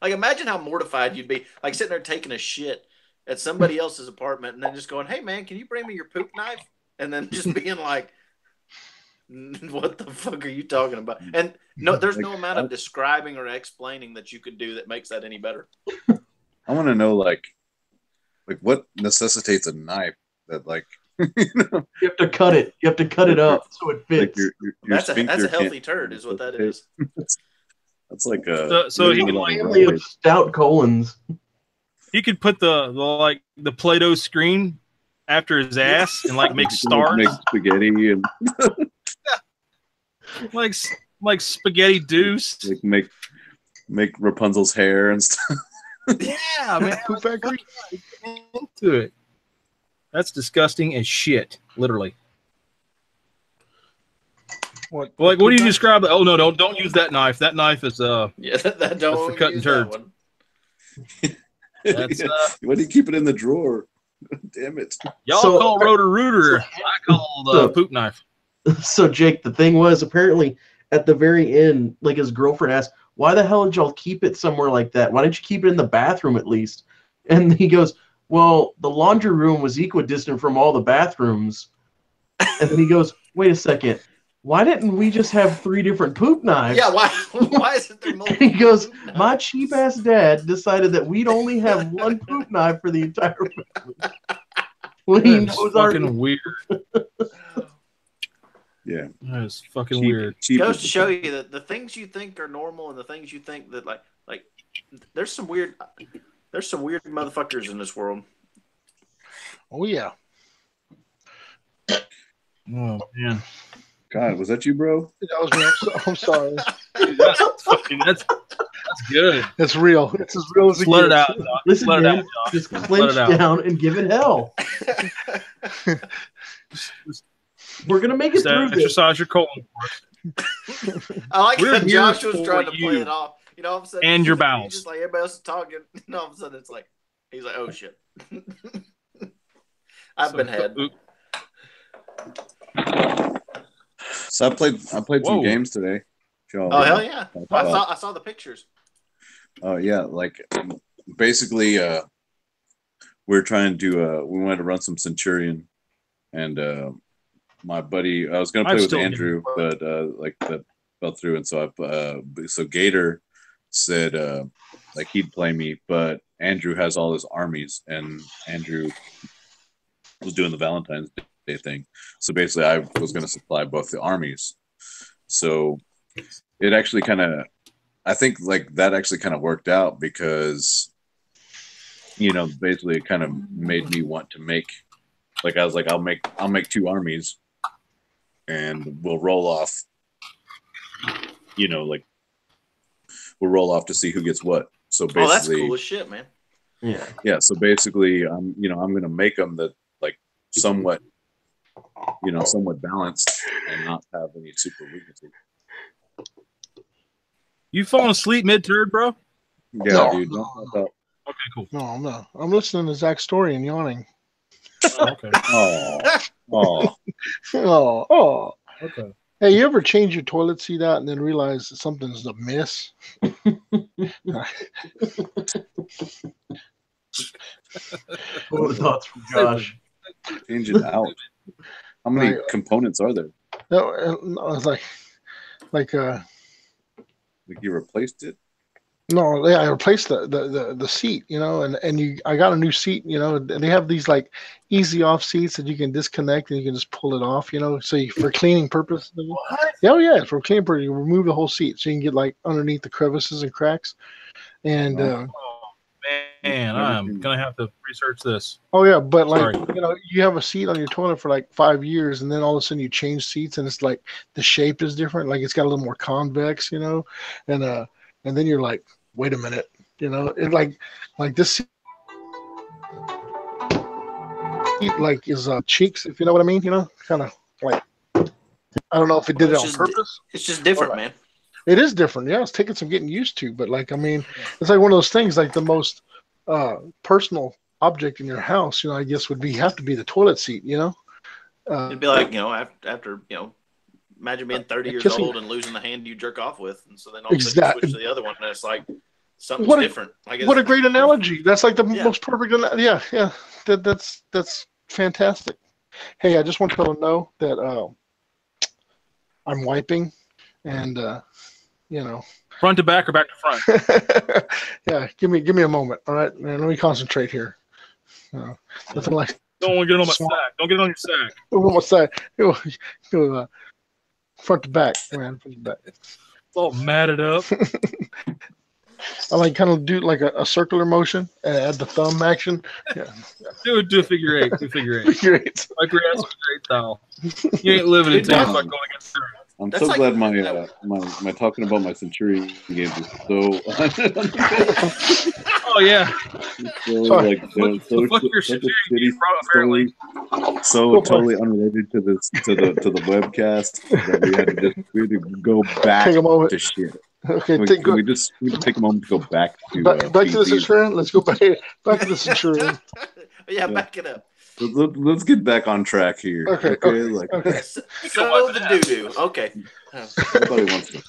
Like, imagine how mortified you'd be, like sitting there taking a shit at somebody else's apartment and then just going, hey man, can you bring me your poop knife? And then just being like, what the fuck are you talking about? And no, there's no amount of describing or explaining that you could do that makes that any better. I want to know, like what necessitates a knife that, like, you have to cut it. You have to cut it up so it fits. Like that's a healthy turd, is what that is. That's like a so he can family of stout colons. He could put the Play-Doh screen after his ass and like make stars, make spaghetti and like spaghetti deuce. Like make Rapunzel's hair and stuff. Yeah, man. Poop factory. Into it. That's disgusting as shit, literally. What? Like, what do you describe? Oh no, don't use that knife. That knife is yeah, that don't for cutting turds. That's why do you keep it in the drawer? Damn it! Y'all call rotor rooter. I call the poop knife. So Jake, the thing was, apparently at the very end, like his girlfriend asked, "Why the hell did y'all keep it somewhere like that? Why didn't you keep it in the bathroom at least?" And he goes, "Well, the laundry room was equidistant from all the bathrooms." And then he goes, "Wait a second. Why didn't we just have 3 different poop knives?" Yeah, why isn't there multiple? He goes, "My cheap ass dad decided that we'd only have 1 poop knife for the entire family." When he knows fucking weird. Yeah, that is fucking weird. Goes to show you that the things you think are normal and the things you think that like there's some weird motherfuckers in this world. Oh yeah. Oh man. God, was that you, bro? That was me. I'm sorry. That's good. It's real. It's as real as it Let it gets. out. Doc. Listen, Let it man, out, Doc. just Let clench it out. down and give it hell. We're gonna make it through this. Exercise your colon. I like We're that here Josh was for trying to you. play it off. You know, all of a sudden, And your he's bowels. just like everybody else is talking. And all of a sudden, it's like he's like, "Oh shit, I've been had." So I played some games today. Oh hell yeah! I saw the pictures. Oh yeah, like basically, we were trying to we wanted to run some Centurion, and my buddy, I was gonna play with Andrew, but like that fell through, and so so Gator said like he'd play me, but Andrew has all his armies, and Andrew was doing the Valentine's Day thing, so basically I was gonna supply both the armies, so it actually kind of. I think like that actually kind of worked out because, you know, basically it kind of made me want to make, like I was like, I'll make 2 armies, and we'll roll off. You know, like we'll roll off to see who gets what. So basically, that's cool as shit, man. Yeah. Yeah. So basically, I'm gonna make them that like somewhat balanced and not have any super weaknesses. You falling asleep mid-turd, bro? Yeah, No. dude. Don't fuck up. Okay, cool. No, I'm not. I'm listening to Zach's story and yawning. Oh, okay. Oh. Oh. Okay. Hey, you ever change your toilet seat out and then realize that something's amiss? What were the thoughts from Josh? Change it out. How many components are there? No, I was like Like you replaced it? no, yeah, I replaced the seat, you know, and I got a new seat, you know, and they have these like easy off seats that you can disconnect and you can just pull it off, you know, so for cleaning purposes. Yeah, oh yeah, for cleaning purposes, you remove the whole seat so you can get like underneath the crevices and cracks. And man, I'm gonna have to research this. oh yeah, but like Sorry. you know, you have a seat on your toilet for like 5 years, and then all of a sudden you change seats, and it's like the shape is different, like it's got a little more convex, you know, and then you're like, wait a minute, you know, it like this seat like is cheeks, if you know what I mean, you know, kind of like I don't know if it did it on purpose. It's just different, man. It is different. Yeah, it's taking some getting used to, but like, I mean, it's like one of those things. Like the most personal object in your house, you know, I guess would have to be the toilet seat. You know, It'd be like, you know, after you know, imagine being 30 years kissing. old and losing the hand you jerk off with, and so then all of a sudden you switch to the other one, and it's like something's different. Like, what a great analogy! That's like the most perfect. Yeah. That's fantastic. Hey, I just want people to know that I'm wiping, and you know, Front to back or back to front? yeah. Give me a moment. All right, man. Let me concentrate here. Nothing like. Don't want to get on my sack. Don't get on your sack. On my side. Go front to back, man. Front to back. It's all matted up. I like kind of do like a circular motion and add the thumb action. Yeah. Do a figure eight. Do a figure eight. Figure eight. Like we're asking figure eight style. You ain't living until you start going against her. I'm so glad my talking about my Centurion game is so. Oh yeah. So totally unrelated to this to the webcast that we had to go back to shit. Okay, can we just take a moment to go back to back to the Centurion? Let's go back to the Centurion. Yeah, back it up. Let's get back on track here. Okay. So the doo-doo. Okay. Nobody wants to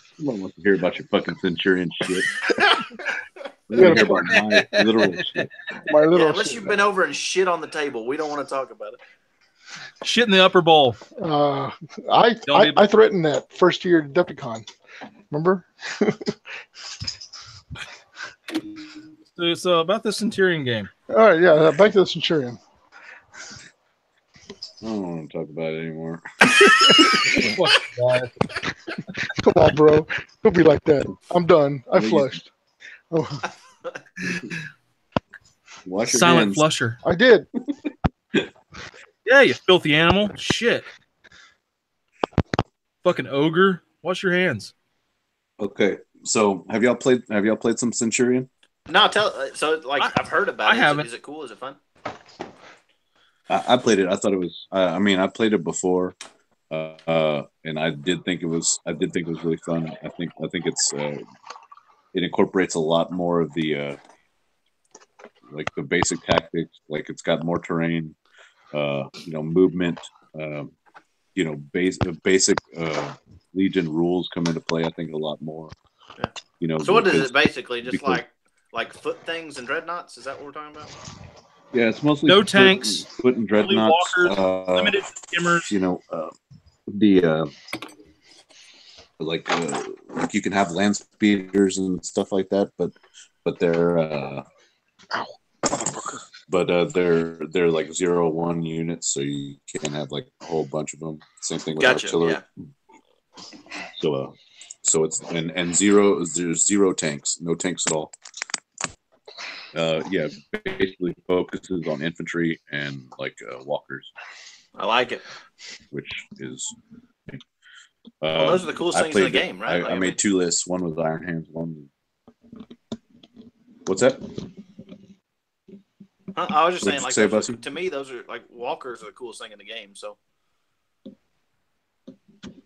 hear about your fucking Centurion shit. We want to hear about my literal shit. Unless you've been over and shit on the table, we don't want to talk about it. Shit in the upper bowl. I threatened that first year Decepticon. Remember? So about the Centurion game. All right, yeah, back to the Centurion. I don't want to talk about it anymore. Come on, bro. Don't be like that. I'm done. I flushed. Oh. Wash your Silent hands. flusher. I did. Yeah, you filthy animal. Shit. Fucking ogre. Wash your hands. Okay, so have y'all played some Centurion? No, I've heard about it. Haven't. Is it cool? Is it fun? I played it. I thought it was. I played it before, and I did think it was really fun. I think it's it incorporates a lot more of the like the basic tactics. Like it's got more terrain, movement. Basic Legion rules come into play. I think a lot more. Yeah. So what is it basically? Just like foot things and dreadnoughts? Is that what we're talking about? Yeah, it's mostly no tanks, foot and dreadnoughts, walkers, limited skimmers. Like you can have land speeders and stuff like that, but they're they're like 0-1 units, so you can't have like a whole bunch of them. Same thing with artillery. Yeah. So it's and there's zero tanks, no tanks at all. Basically focuses on infantry and like walkers. I like it. Which is those are the coolest things in the game, right? I made two lists. One was Iron Hands. One. What's that? I was just saying, like, to me, those are like walkers are the coolest thing in the game. So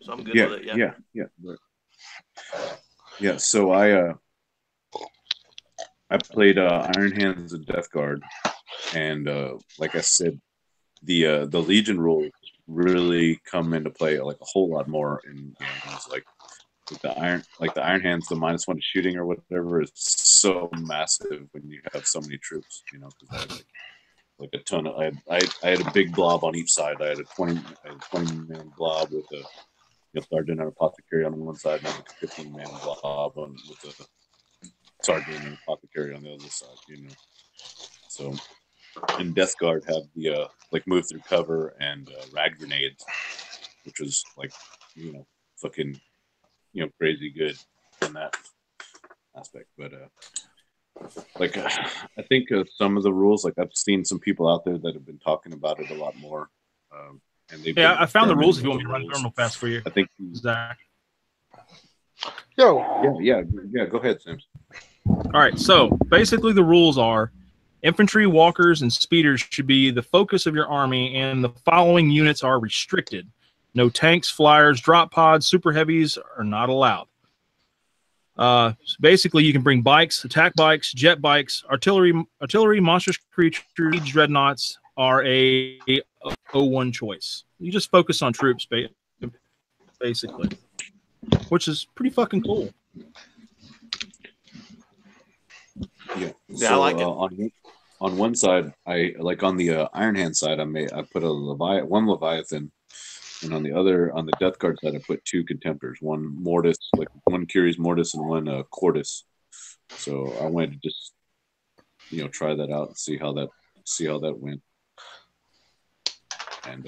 I'm good with it. Yeah. So I played Iron Hands and Death Guard, and like I said, the Legion rules really come into play like a whole lot more in games like the Iron Hands, the -1 to shooting or whatever is so massive when you have so many troops, because I had like a ton of I had a big blob on each side. I had a 20-man blob with a sergeant and apothecary on one side, and I had a 15-man blob with a sergeant and apothecary on the other side. So and Death Guard have the like move through cover and rag grenades, which is like fucking crazy good in that aspect. But like I think some of the rules, like I've seen some people out there that have been talking about it a lot more. And I found the rules if you want me to run them real fast for you. I think Zach. Yeah. Go ahead, Sims. All right. So basically, the rules are: infantry, walkers, and speeders should be the focus of your army, and the following units are restricted. No tanks, flyers, drop pods, super heavies are not allowed. Basically, you can bring bikes, attack bikes, jet bikes, artillery, monstrous creatures, dreadnoughts are a 01 choice. You just focus on troops, basically, which is pretty fucking cool. Yeah. Yeah, So, I like it. On one side, I like on the Iron Hand side, I put one Leviathan, and on the Death Guard side, I put 2 Contemptors, one Mortis, like one Curious Mortis, and one Cordis. So I wanted to just try that out and see how that went. And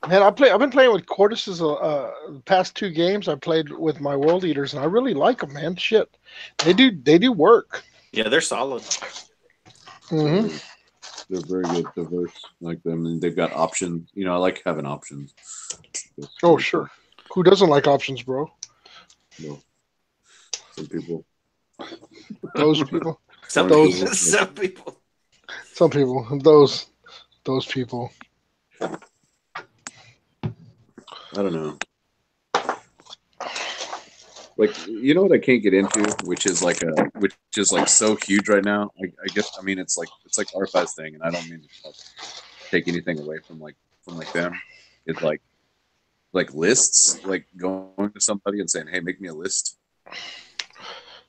Man, I've been playing with Cortices the past 2 games. I played with my World Eaters, and I really like them, man. Shit, they do work. Yeah, they're solid. Mm-hmm. they're very good, diverse. Like them, and they've got options. I like having options. Oh, sure. Who doesn't like options, bro? No. Some people. Those people. Some people. Some people. Those people. I don't know. Like, what I can't get into, which is like so huge right now. I guess it's like R5's thing, and I don't mean to take anything away from them. It's like lists, like going to somebody and saying, "Hey, make me a list."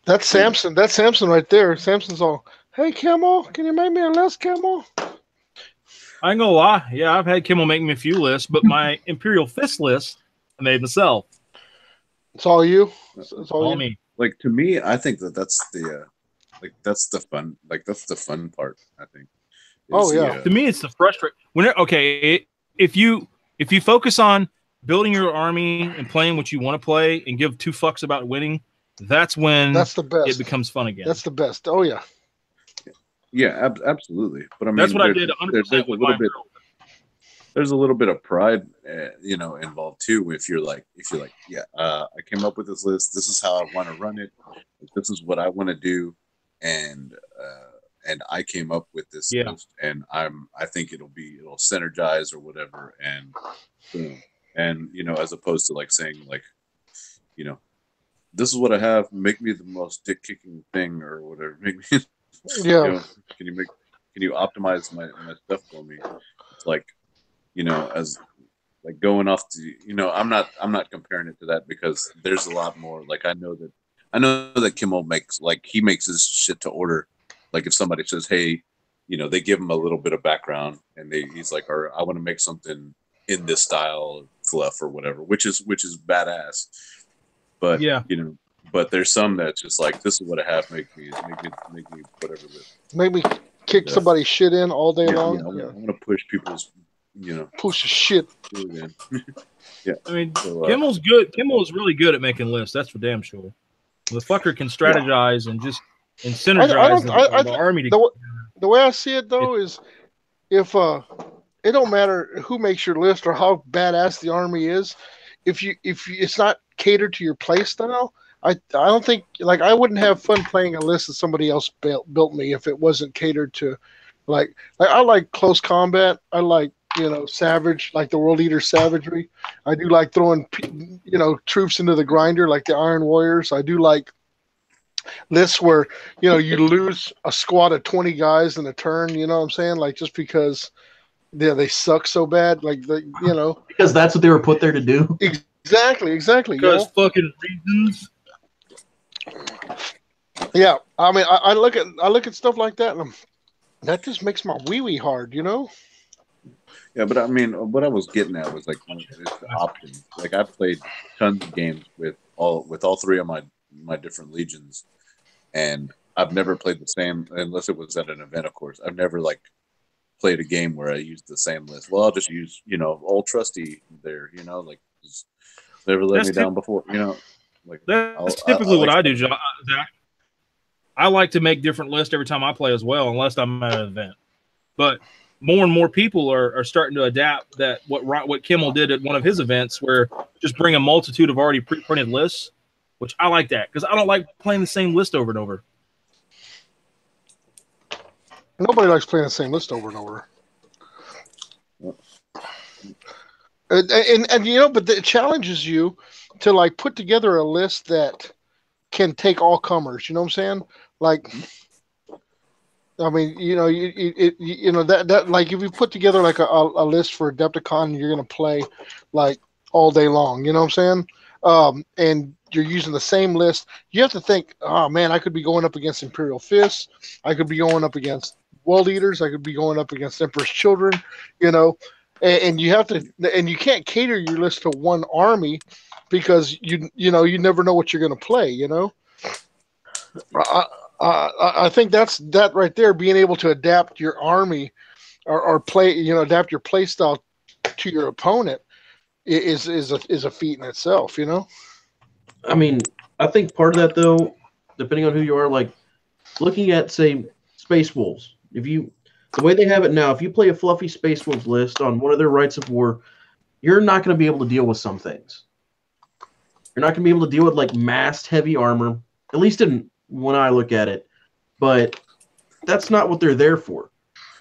That's Samson. That's Samson right there. Samson's all, "Hey, Kimmel, can you make me a list, Kimmel?" I ain't gonna lie. Yeah, I've had Kimmel make me a few lists, but my Imperial Fist list I made myself. It's all you. It's all me. Like, to me, I think that's the fun. Like, that's the fun part, I think. Oh, yeah. To me, it's the frustrating. If you focus on building your army and playing what you want to play and give 2 fucks about winning, that's when the best. It becomes fun again. That's the best. Oh, yeah. Yeah, absolutely. But I mean, that's what I did 100% with my girl. There's a little bit of pride, involved too. If you're like, yeah, I came up with this list. This is how I want to run it. This is what I want to do, and I came up with this list, and I think it'll synergize or whatever, and boom. And as opposed to like saying like, this is what I have. Make me the most dick kicking thing or whatever. Make me, yeah. Can you optimize my stuff for me? It's like, as like going off to, I'm not comparing it to that, because there's a lot more. Like, I know that Kimmel makes his shit to order. Like, if somebody says, hey, they give him a little bit of background, and he's like, or I want to make something in this style, fluff or whatever, which is badass. But but there's some that's just like, this is what I have. Make me whatever. Make me kick somebody's shit in all day long. I want to push people's. Push the shit. Yeah. I mean, Kimmel's good. Kimmel is really good at making lists. That's for damn sure. The fucker can strategize and synergize the army together. The way I see it, though, is if it don't matter who makes your list or how badass the army is, if it's not catered to your play style, I don't think, like, I wouldn't have fun playing a list that somebody else built me if it wasn't catered to, like I like close combat. I like, savage, like the World Eater savagery. I do like throwing, troops into the grinder, like the Iron Warriors. I do like lists where, you lose a squad of 20 guys in a turn, you know what I'm saying? Like, just because they suck so bad, like, because that's what they were put there to do. Exactly. Because fucking reasons. Yeah, I mean, I look at stuff like that, and that just makes my wee hard, Yeah, but I mean, what I was getting at was like, it's the options. Like, I've played tons of games with all 3 of my different legions, and I've never played the same, unless it was at an event, of course. I've never like played a game where I used the same list. Well, I'll just use old trusty there, like, just never let me down before, Like, that's typically what I do, Zach. I like to make different lists every time I play as well, unless I'm at an event. But more and more people are starting to adapt that what Kimmel did at one of his events, where just bring a multitude of already pre-printed lists, which I like that, because I don't like playing the same list over and over. Nobody likes playing the same list over and over. And but it challenges you to, like, put together a list that can take all comers. You know what I'm saying? Like, I mean, you know, you know that like if you put together like a list for Adepticon, you're gonna play like all day long. You know what I'm saying? And you're using the same list. You have to think, oh man, I could be going up against Imperial Fists. I could be going up against World Eaters. I could be going up against Emperor's Children. You know, and you have to, and you can't cater your list to one army because you know you never know what you're gonna play. You know. I think that's that right there. Being able to adapt your army or play, you know, adapt your play style to your opponent is a feat in itself. You know. I mean, I think part of that though, depending on who you are, like looking at say Space Wolves, the way they have it now, if you play a fluffy Space Wolves list on one of their rights of war, you're not going to be able to deal with some things. You're not going to be able to deal with like massed heavy armor, at least when I look at it. But that's not what they're there for.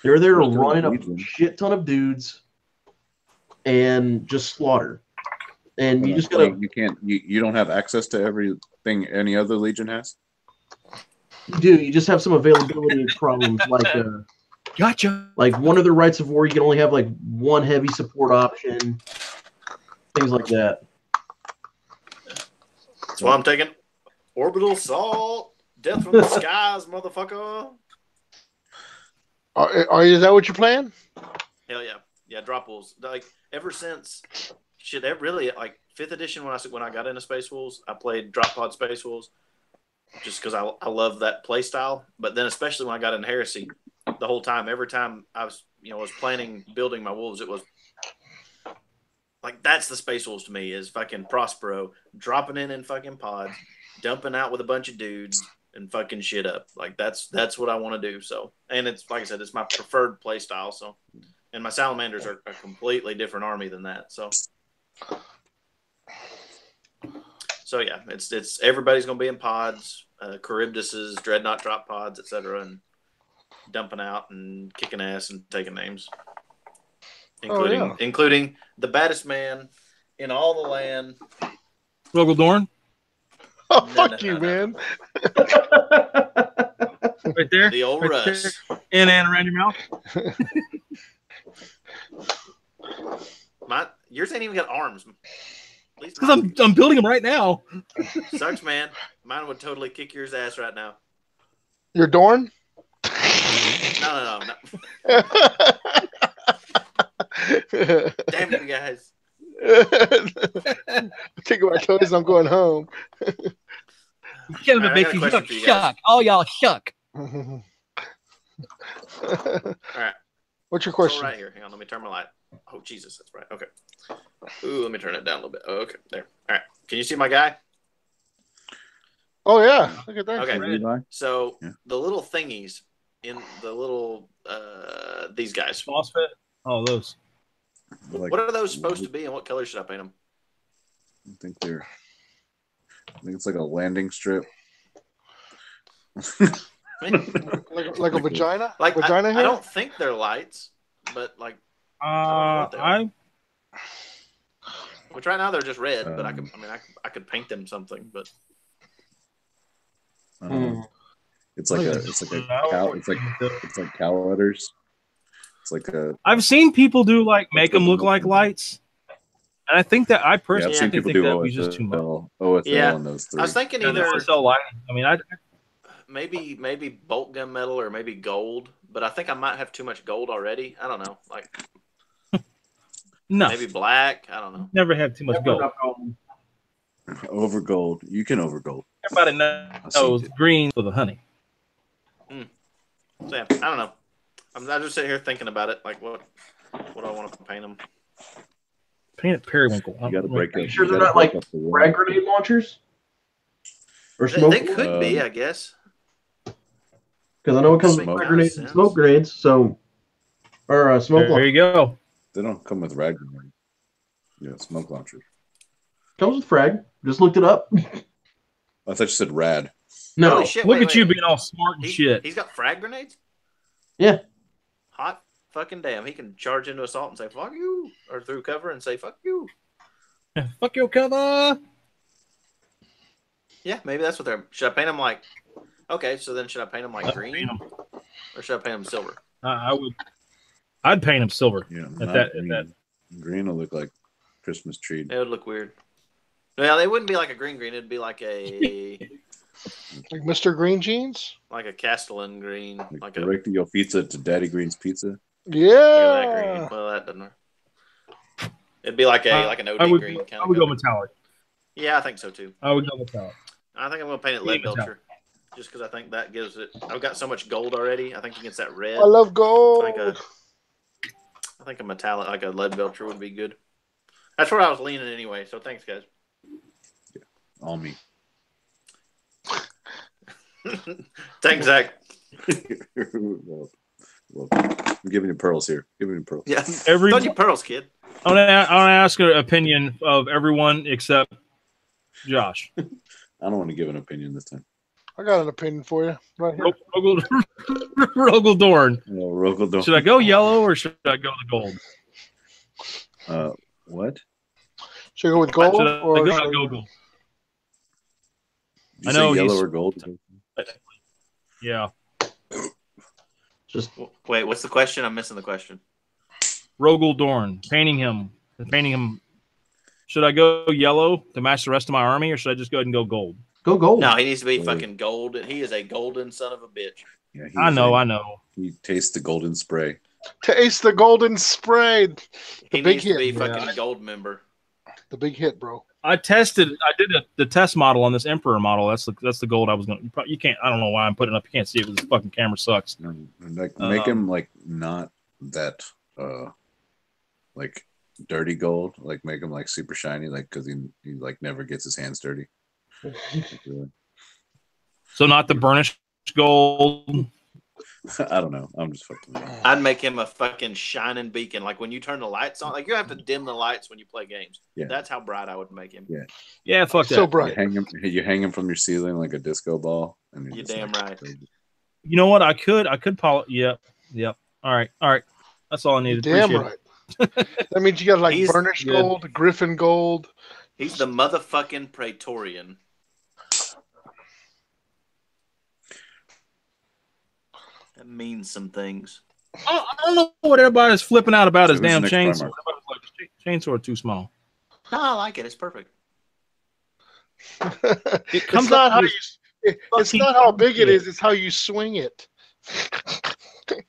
They're there to run a shit ton of dudes and just slaughter. And you just gotta. You don't have access to everything any other Legion has. You do. You just have some availability problems, like Gotcha. Like one of the rights of war, you can only have like one heavy support option, things like that. That's why I'm taking Orbital Assault, Death from the Skies, motherfucker. Is that what you're playing? Hell yeah, yeah. Drop Wolves. Like ever since, shit. Really, like 5th edition when I got into Space Wolves, I played Drop Pod Space Wolves, just because I love that play style. But then especially when I got in Heresy, the whole time, every time I was planning building my wolves, it was like that's the Space Wolves to me is fucking Prospero dropping in fucking pods, dumping out with a bunch of dudes and fucking shit up. Like that's what I want to do. So, and it's like I said, it's my preferred play style. So, and my Salamanders are a completely different army than that. So yeah, it's everybody's gonna be in pods, Charybdises, Dreadnought drop pods, etc., and dumping out and kicking ass and taking names, including the baddest man in all the land, Rogaldorn. Oh, fuck you, man. Right there. The old right Russ. There. In and around your mouth. Yours ain't even got arms. Because I'm building them right now. Sucks, man. Mine would totally kick yours ass right now. Your Dorn? No. Damn you guys. Taking my toys, I'm going home. Kind of makes you shuck. All y'all shuck. All right. What's your question? Right here. Hang on. Let me turn my light. Oh, Jesus. That's right. Okay. Ooh, let me turn it down a little bit. Oh, okay. There. All right. Can you see my guy? Oh, yeah. Look at that. Okay. So the little thingies in the little, these guys. MOSFET? Oh, those. What are those supposed to be and what color should I paint them? I think it's like a landing strip. like a vagina? Like vagina I don't think they're lights, but like which right now they're just red, but I could paint them something, but it's like cow udders. It's like I've seen people do make them look like lights. And I think that I personally think that would be just too much. OSL and those three. I was thinking either OSL lighting. I mean, maybe bolt gun metal or maybe gold, but I think I might have too much gold already. I don't know, no, maybe black. I don't know. Never have too much gold. Over gold, you can over gold. Everybody knows green for the honey. So yeah, I don't know. I'm just sitting here thinking about it, like what I want to paint them. Paint it periwinkle. You got to break up. Are you sure they're not like frag grenade launchers? Or smoke? They could be, I guess. Because I know it comes with frag grenades and smoke grenades, so or smoke. There you go. They don't come with frag grenades. Yeah, smoke launchers. Comes with frag. Just looked it up. I thought you said rad. No. Holy shit, Look at you being all smart and shit. He's got frag grenades? Yeah. Hot fucking damn. He can charge into assault and say, fuck you. Or through cover and say, fuck you. Fuck your cover. Yeah, maybe that's what they're. Should I paint them like? Okay, so then should I paint them like green, or should I paint them silver? I would. I'd paint them silver. Yeah, at that. Green will look like Christmas tree. It would look weird. Well, they wouldn't be like a green. It'd be like a Like Mr. Green Jeans. like a Castellan green, like a directing your pizza to Daddy Green's Pizza. Yeah. that green. Well, that doesn't work. It'd be like an OD green kind I of. would go metallic. Yeah, I think so too. I would go metallic. I think I'm gonna paint it lead belcher, just because I think that gives it. I've got so much gold already. I think against that red. I love gold. I think a metallic, like a lead belcher, would be good. That's where I was leaning anyway. So thanks, guys. Yeah, all me. Thanks, Zach. well, I'm giving you pearls here. Giving you pearls. Yeah, don't you pearls, kid. I want to ask an opinion of everyone except Josh. I don't want to give an opinion this time. I got an opinion for you right here. Rogel Dorn. Oh, Rogel Dorn. Should I go yellow or should I go the gold? What? Should I go with gold or should I go gold? I know yellow or gold. Yeah. Just wait. What's the question? I'm missing the question. Rogel Dorn, painting him. Should I go yellow to match the rest of my army, or should I just go ahead and go gold? Go gold. No, he needs to be fucking gold. He is a golden son of a bitch. Yeah, I know. He tastes the golden spray. Taste the golden spray. He needs to be fucking gold member. The big hit, bro. I did the test model on this Emperor model. That's the gold I was going to. You can't. I don't know why I'm putting it up. You can't see it because the fucking camera sucks. Like make him like not that like dirty gold. Like make him like super shiny. Like because he like never gets his hands dirty. So not the burnished gold. I don't know. I'm just fucking. I'd make him a fucking shining beacon. Like when you turn the lights on, like you have to dim the lights when you play games. Yeah. That's how bright I would make him. Yeah. Fuck that. So bright. You hang him from your ceiling like a disco ball. And you're damn right. You know what? I could polish. Yep. All right. That's all I needed. Damn right. That means you got like burnished gold, griffin gold. He's the motherfucking Praetorian. That means some things. I don't know what everybody's flipping out about his damn chainsaw. Like, chainsaw too small. No, I like it. It's perfect. It's not how big it is. It's how you swing it.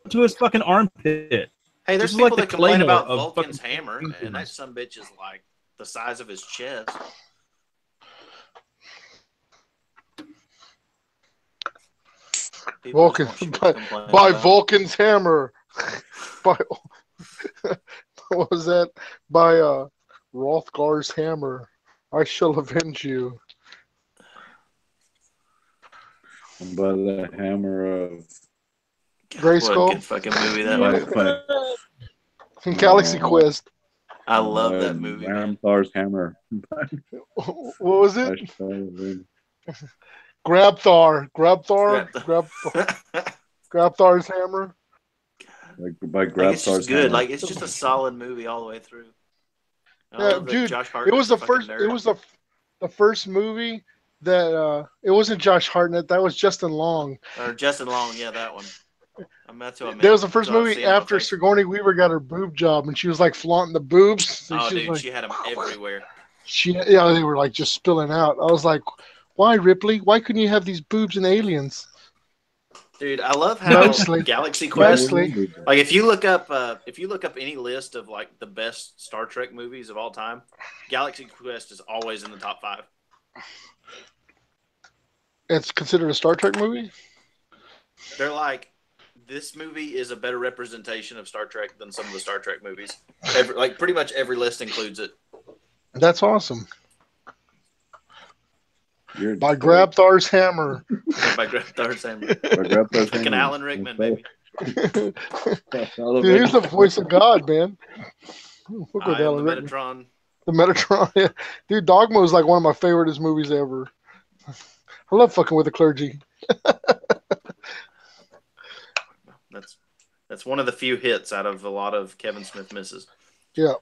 To his fucking armpit. Hey, there's people that complain about Vulcan's hammer, and that some bitch is like the size of his chest. Vulcan by Vulcan's hammer. By what was that? By Hrothgar's hammer. I shall avenge you. By the hammer of Grayskull. Good fucking movie that was. Galaxy Quest. I love that movie. Ramthar's hammer. What was it? Grabthar. Grabthar's hammer. Like by Grabthar's good. hammer. Like it's just a solid movie all the way through. Yeah, dude. It was the first. It was the first movie that it wasn't Josh Hartnett. That was Justin Long. Or Justin Long, yeah, that one. That's who I meant. That was the first movie after Sigourney Weaver got her boob job, and she was like flaunting the boobs. So she had them everywhere. They were like just spilling out. I was like, why, Ripley? Why couldn't you have these boobs in Aliens? Dude, I love how Galaxy Quest. Mostly. Like if you look up any list of like the best Star Trek movies of all time, Galaxy Quest is always in the top 5. It's considered a Star Trek movie? They're like, this movie is a better representation of Star Trek than some of the Star Trek movies. Pretty much every list includes it. That's awesome. By Grabthar's hammer. By Grabthar's hammer. Fucking Alan Rickman, baby. Dude, he's the voice of God, man. We'll go down the Metatron. The Metatron. Yeah. Dude, Dogma is like one of my favoriteest movies ever. I love fucking with the clergy. That's one of the few hits out of a lot of Kevin Smith misses. Yeah.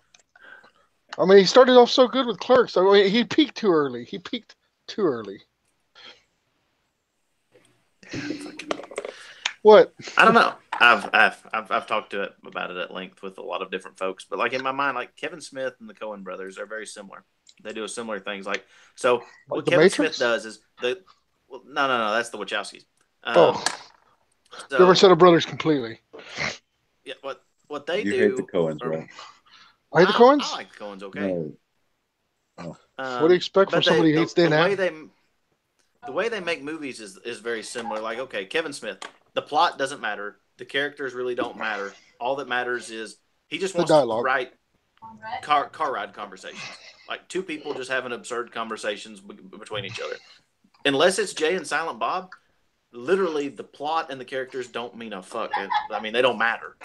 I mean, he started off so good with Clerks. I mean, he peaked too early. What? I don't know. I've talked about it at length with a lot of different folks, but like in my mind, like Kevin Smith and the Coen brothers are very similar. They do similar things. Like so, what The Kevin Matrix? Smith does is no, that's the Wachowskis. Oh, So, different set of brothers completely. yeah, what they You do? hate the Coens, right? Are you the Coens? I like the Coens. Okay. No. What do you expect from but somebody who hates Dan the way they make movies is very similar. Like, okay, Kevin Smith, the plot doesn't matter. The characters really don't matter. All that matters is he just wants to write car ride conversations. Like two people just having absurd conversations between each other. Unless it's Jay and Silent Bob, literally the plot and the characters don't mean a fuck. I mean, they don't matter.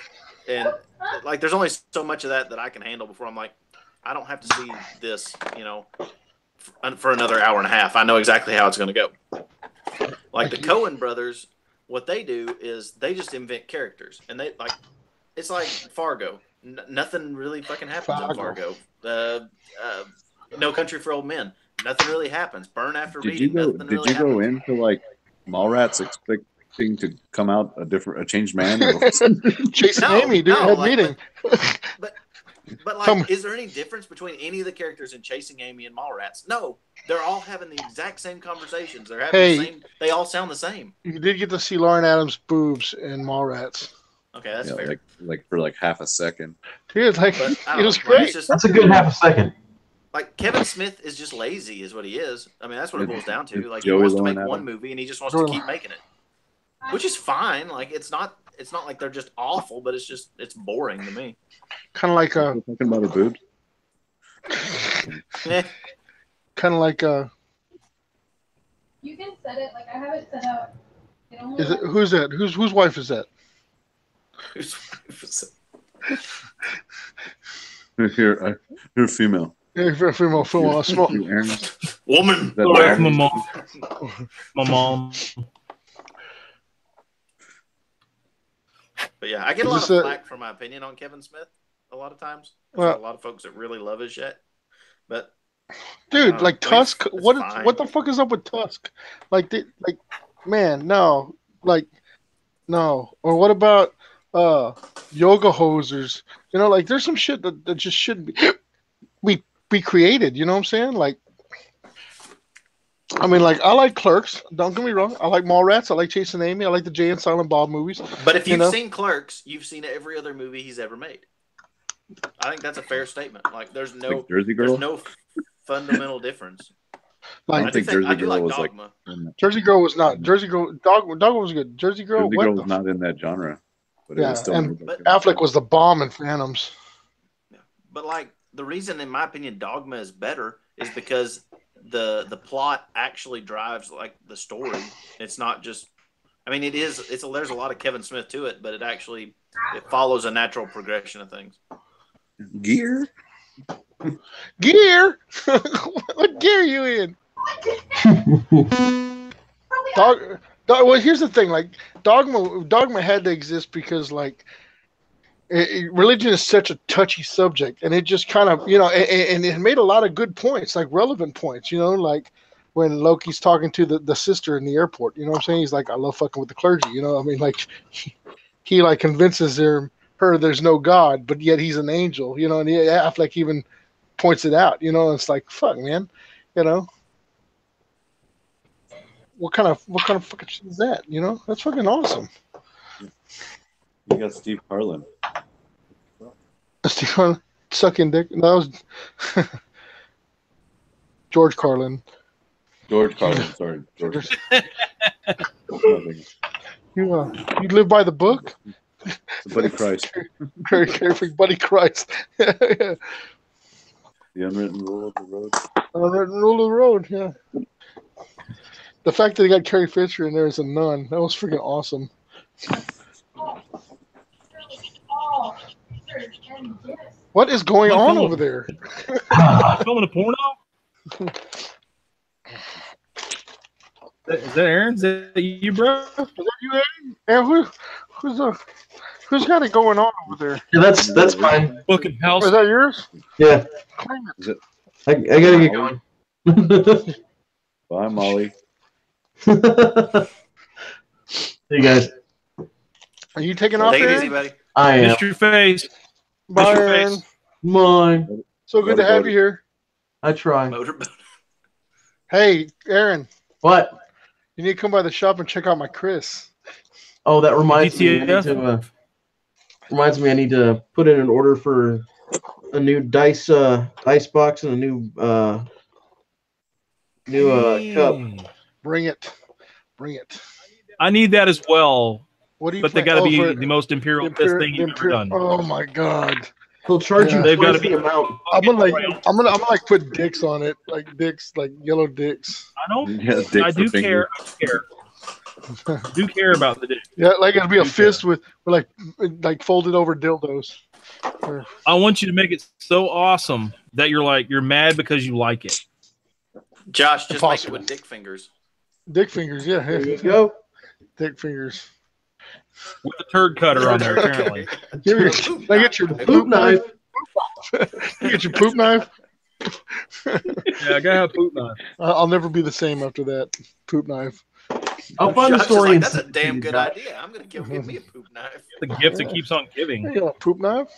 And like, there's only so much of that I can handle before I'm like, I don't have to see this, for another hour and a half. I know exactly how it's going to go. Like the Coen brothers, what they do is they just invent characters, and it's like Fargo. Nothing really fucking happens in Fargo. No Country for Old Men. Nothing really happens. Burn After Reading. Did you go into like Mallrats expecting to come out a changed man? Chasing Amy, dude, had meeting. But like, is there any difference between any of the characters in Chasing Amy and Mallrats? No, they're all having the exact same conversations. They're having the same. They all sound the same. You did get to see Lauren Adams' boobs in Mallrats. Okay, that's fair. Like for like half a second. Dude, like it was great. That's a good half a second. Like Kevin Smith is just lazy, is what he is. I mean, that's what it boils down to. Like Joey he wants to Lauren make one Adams. movie and he just wants to keep making it, which is fine. Like it's not like they're just awful, but it's boring to me. Kind of like Talking about her boobs. Yeah. Kind of like You can set it like I have it set up. Is it who's that? Whose wife is that? You're female. Yeah, female. Small. Woman. My mom. But yeah, I get a lot of flack for my opinion on Kevin Smith a lot, of times. There's a lot of folks that really love his shit. But dude, like Tusk, what the fuck is up with Tusk? Man, no. Or what about yoga hosers? Like there's some shit that just shouldn't be created, you know what I'm saying? Like I mean, like, I like Clerks. Don't get me wrong. I like Mallrats. I like Chasing Amy. I like the Jay and Silent Bob movies. But if you've seen Clerks, you've seen every other movie he's ever made. I think that's a fair statement. Like, there's no fundamental difference. Like, I think Jersey Girl was Dogma. Jersey Girl was not. Jersey Girl, Dogma was good. Jersey Girl was not in that genre. But it was still Affleck was the bomb in Phantoms. Yeah. But, like, the reason, in my opinion, Dogma is better is because the plot actually drives like the story. It's not just, I mean, there's a lot of Kevin Smith to it, but it follows a natural progression of things. Gear. What gear are you in? Well, here's the thing. Like Dogma had to exist because like religion is such a touchy subject, and it just kind of, and it made a lot of good points, like relevant points, like when Loki's talking to the sister in the airport, you know what I'm saying? He's like, I love fucking with the clergy, I mean, like he like convinces her there's no God, but yet he's an angel, and Affleck even points it out, it's like, fuck, man, what kind of fucking shit is that? That's fucking awesome. You got Steve Carlin. Steve Carlin sucking dick. No, that was George Carlin. George Carlin, sorry. George. You live by the book? Buddy Christ. Buddy Christ. The unwritten rule of the road. Unwritten rule of the road, yeah. The fact that he got Carrie Fisher in there as a nun, that was freaking awesome. What is going on over there? Filming a porno? Is that Aaron? Is that you, bro? Is that you, Aaron? Who's got it going on over there? Yeah, that's fine. Fucking house. Is that yours? Yeah. I gotta get going. Bye, Molly. Hey guys. Are you taking off Take it here? easy, buddy. I am. Missed your face. Bye, Missed your Aaron. face. Mine. So good to have you here. I try. Motorboat. Hey, Aaron, What? you need to come by the shop and check out my Chris. Oh, that reminds me. I need DTF? to. I need to put in an order for a new dice box and a new cup. Hey. Bring it. Bring it. I need that as well, What do you but they plan- got to be for the most imperial the piss Imper- thing the you've ever Imper- done. Oh my god. He'll charge Yeah. you They've twice gotta be- the amount. I'm gonna like put dicks on it, like dicks, like yellow dicks. I don't. Yeah, dick I for do finger. care. I do care about the dick. Yeah, like it'll be a Okay. fist with like folded over dildos. I want you to make it so awesome that you're mad because you like it. Josh, just make it Impossible. with dick fingers. Dick fingers, yeah. There you go. Dick fingers. With the turd cutter on there, apparently. I get your Poop poop knife. knife. You get your poop knife. Yeah, I gotta have poop knife. I'll never be the same after that. Poop knife. I'll find the Josh is story. like, and that's a send it to damn you, good Josh. idea. I'm gonna give me a poop knife. The gift that keeps on giving. You know, poop knife.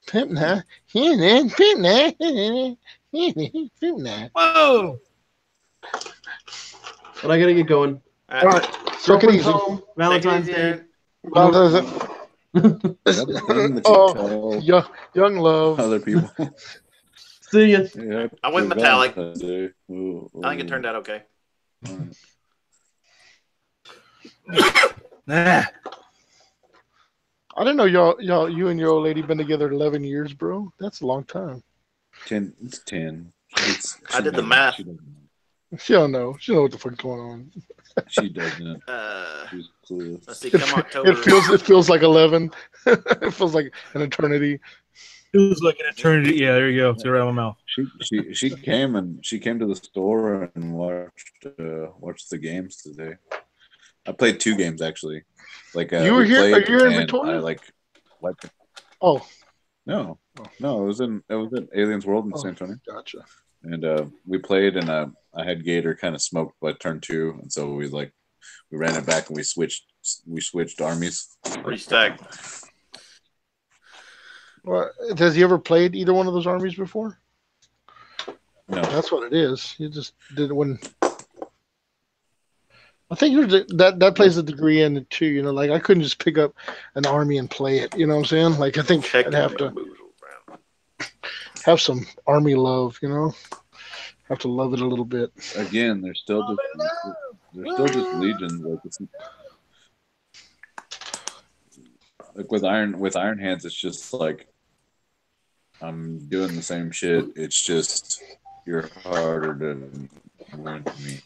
Poop knife. Here then, poop knife. Poop knife. Whoa! But I gotta get going. All All right. right, take it Girlfriend's easy. home. Valentine's Take it easy, Day. Well, there's a- Is that the thing that you Oh, tell young love. other people? See ya. Yeah, I went for metallic. Valentine's Day. Ooh, I think it turned out okay. Nah. I didn't know you and your old lady been together 11 years, bro. That's a long time. 10. It's 10. I did the math. She don't know. She don't know what the fuck's going on. She doesn't. Uh, She's clueless. let's see. Come October. It feels like 11. It feels like an eternity. It was like an eternity. Yeah, there you go. It's right out of my mouth. She came to the store and watched the games today. I played 2 games actually. Like You were we here? played Are you here in and Victoria? I like Oh, no, it was in Aliens World in San Antonio. gotcha. And we played, and I had Gator kind of smoked by turn 2, and so we ran it back and we switched armies. Restack. Well, has he ever played either one of those armies before? No, That's what it is. You just did it when. I think that plays a degree in it too. You know, like I couldn't just pick up an army and play it. You know what I'm saying? Like I think I'd have to have some army love. You know, have to love it a little bit. again, they're still just legions. Like with Iron Hands, it's just like I'm doing the same shit. It's just you're harder to win to me.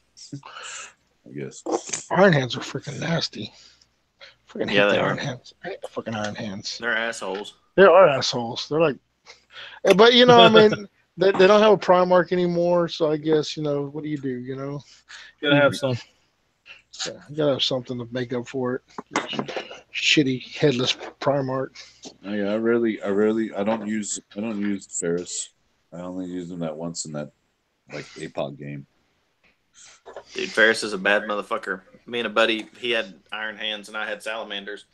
I guess. Iron hands are freaking nasty. Freaking hate Yeah, the they Iron are. hands. I hate the fucking Iron hands. They're assholes. They are assholes. They're like, but you know, I mean, they don't have a Primarch anymore. So I guess what do? You know, Gotta have some. yeah, you gotta have something to make up for it. Shitty headless Primarch. Oh, yeah, I don't use Ferris. I only use them that once in that like APOC game. Dude, Ferris is a bad motherfucker. Me and a buddy, he had Iron Hands and I had Salamanders.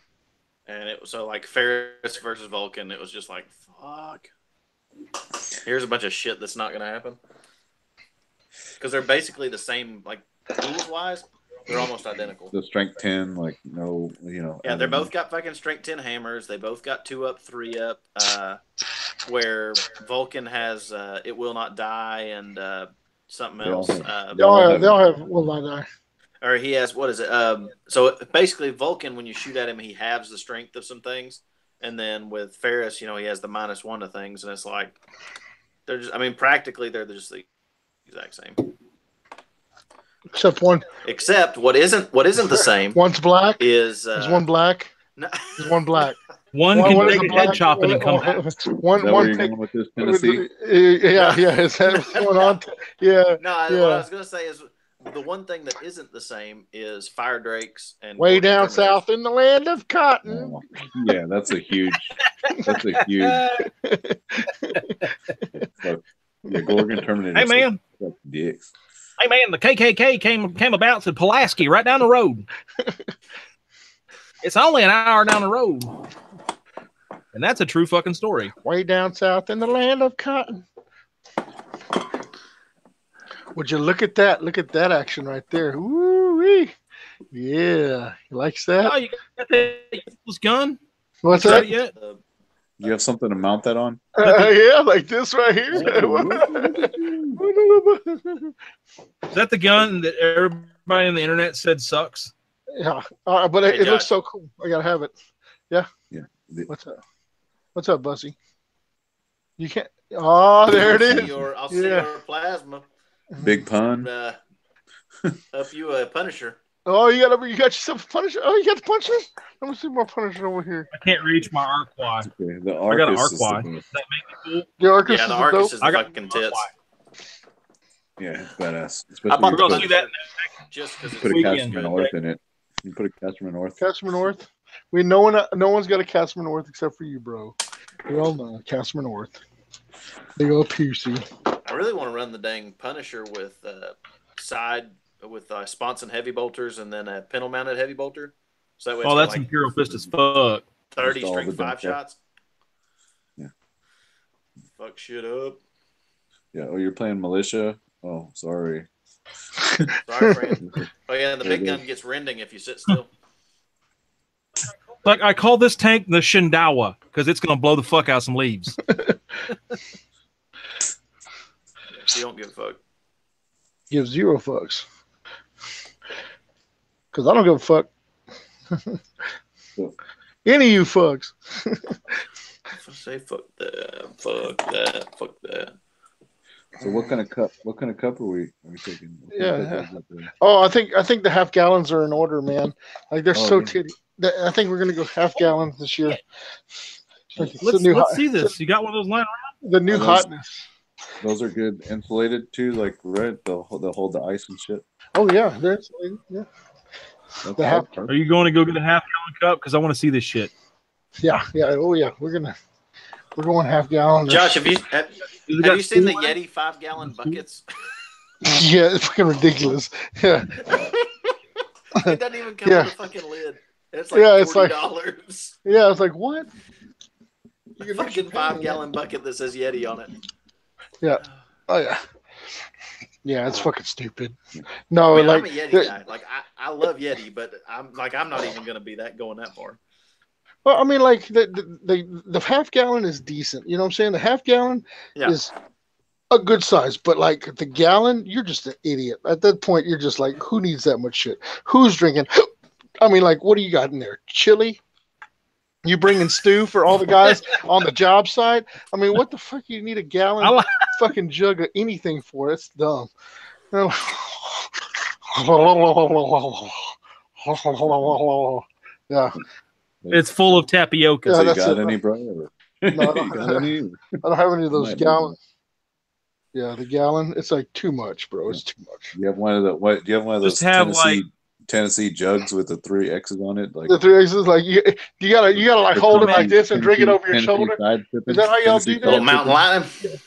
And it was so like Ferris versus Vulcan, it was just like, fuck. Here's a bunch of shit that's not going to happen. Because they're basically the same, like, rules-wise, they're almost identical. The strength 10, like no, Yeah, they both got fucking strength 10 hammers. They both got 2-up, 3-up. Where Vulcan has It Will Not Die and something They all else. have- They all have well, not die. Or he has, what is it? So basically, Vulcan, when you shoot at him, he halves the strength of some things. And then with Ferris, he has the -1 to things. And it's like, they're just, I mean, practically, they're just the exact same. Except one. Except what isn't the same One's black. is. There's one black. No, There's one black. One One can is take a a black- head chopping and come back. Is that One where you're pick. going with this, Tennessee? Yeah. Is that what's going on? Yeah. no. What Yeah. I was gonna say is the one thing that isn't the same is Fire Drakes and Way Gorgon down Terminators. south in the land of cotton. Oh, yeah, that's a huge. Fuck, yeah, Gorgon Terminator. Hey man, Dicks. hey man, the KKK came about to Pulaski right down the road. It's only an hour down the road. And that's a true fucking story. Way down south in the land of cotton. Would you look at that? Look at that action right there. Woo-wee. Yeah. He likes that. Oh, you got this gun? What's Got that? it yet? You have something to mount that on? Yeah, like this right here. Is that the gun that everybody on the internet said sucks? Yeah. But Hey, it looks Josh. so cool. I gotta have it. Yeah. Yeah. What's up? What's up, Bussy? You can't. Oh, there it is. I'll see Yeah. your plasma. Big pun. Up you a Punisher. Oh, you got yourself a Punisher. Oh, you got the Punisher. Let me see more Punisher over here. I can't reach my Arquai. Okay, the I got an Arcus is the Arquai. best. Does that make me cool? The Arcus Yeah, is the the Arcus dope. is I the got fucking tits. Yeah, it's badass. I Especially bought when We're the gonna you see put, that. just because it's put a weekend. Cashmere North in it. You put a Cashmere North. Cashmere North. No one's got a Cashmere North except for you, bro. We all know Cashmere North. Big old Pusey. I really want to run the dang Punisher with sponson heavy bolters and then a pintle mounted heavy bolter. So that way Oh, it's that's got like Imperial Fist as fuck. 30 Just all string the 5 dumb shots. Yeah. Fuck shit up. Yeah. Oh, you're playing militia. Oh, sorry. Sorry, friend. Oh yeah, and the big gun gets rending if you sit still. Like I call this tank the Shindawa because it's gonna blow the fuck out some leaves. You don't give a fuck. Give zero fucks. Because I don't give a fuck. Any of you fucks. Say fuck that, fuck that, fuck that. So what kind of cup? What kind of cup are we taking? What kind of cup is up there? Oh, I think the half gallons are in order, man. Like they're so yeah. titty. I think we're gonna go half gallons this year. Like, it's the Let's new see this. You got one of those lying around? The new Are those- hotness. Those are good insulated too, like right? They'll hold the ice and shit. Oh yeah, there's yeah. That's The half- Are you going to go get a half gallon cup? Because I want to see this shit. Yeah. Oh yeah, we're going half gallon. Josh, have you seen the Yeti 5-gallon buckets? Yeah, it's fucking ridiculous. Yeah. It doesn't even come Yeah. with a fucking lid. It's like Yeah, it's like- $40. Yeah, I was like, what? A fucking 5-gallon bucket that says Yeti on it. Yeah. Oh yeah. Yeah, it's fucking stupid. No, I mean, like I'm a Yeti guy. Like I love Yeti, but I'm not even gonna be going that far. well, I mean, like the half gallon is decent. You know what I'm saying? The half gallon Yeah. is a good size, but like the gallon, you're just an idiot. At that point, you're just like, who needs that much shit? Who's drinking? I mean, like, what do you got in there? Chili? You bringing stew for all the guys on the job site? I mean, what the fuck you need a gallon fucking jug of anything for? It's dumb. Yeah. It's full of tapioca. Yeah, So you that's got it. any, bro? No, I You don't got any? I don't have any of those Might gallons. Yeah, the gallon. It's like too much, bro. It's too much. You have one of the what? Do you have one of those Just have, Tennessee jugs with the 3 X's on it? Like The 3 X's, like you gotta like the hold it like Tennessee- this and drink it over your Tennessee shoulder. side sipping- Is that how y'all Tennessee do that? Little side mountain sipping.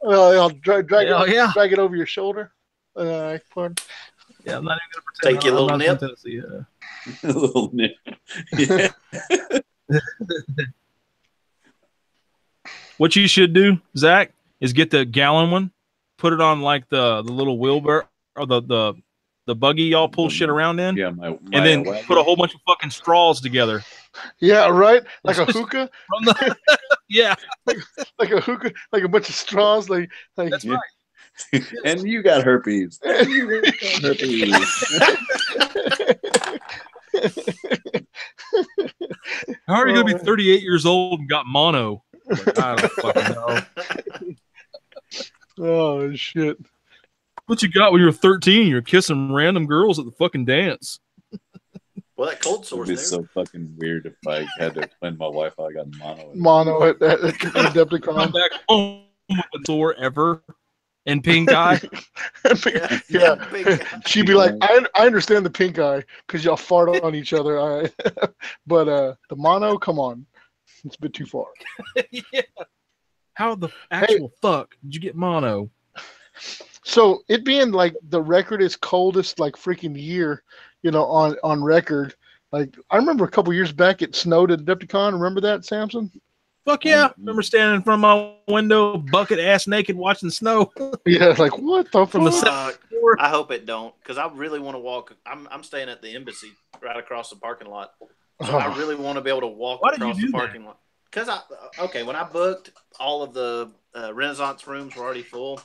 lion. I'll drag Hell it, yeah. drag it over your shoulder. Pardon. Yeah, I'm not even gonna pretend. Take your I'm little not nip. from Tennessee, yeah. A little nip. Yeah. What you should do, Zach, is get the gallon one, put it on like the little wheelbarrow or the buggy y'all pull shit around in, Yeah, my and then wagon. put a whole bunch of fucking straws together. Yeah, right. Like a hookah, From the, yeah, like a hookah, like a bunch of straws. Like that's Yeah. right. And you got herpes. And you got herpes. How are you gonna be 38 years old and got mono? Like, I don't fucking know. Oh shit. What you got when you were 13? You're kissing random girls at the fucking dance. Well, that cold It'd sore's be there. so fucking weird if I had to explain to my wife how I got mono. Mono at Come Decepticon. back home with the sore ever and pink eye. Yeah. Big- She'd be like, I understand the pink eye because y'all fart on each other. All right. But the mono, come on. It's a bit too far. Yeah. How the actual fuck did you get mono? So it being like the record is coldest like freaking year, on record. Like I remember a couple years back, it snowed at Adepticon. Remember that, Samson? Fuck yeah! Remember standing in front of my window, bucket ass naked, watching snow Yeah, like what the from the fuck? second floor. I hope it don't, because I really want to walk. I'm staying at the embassy right across the parking lot, so I really want to be able to walk Why did you across do the that? parking lot. Because when I booked, all of the Renaissance rooms were already full,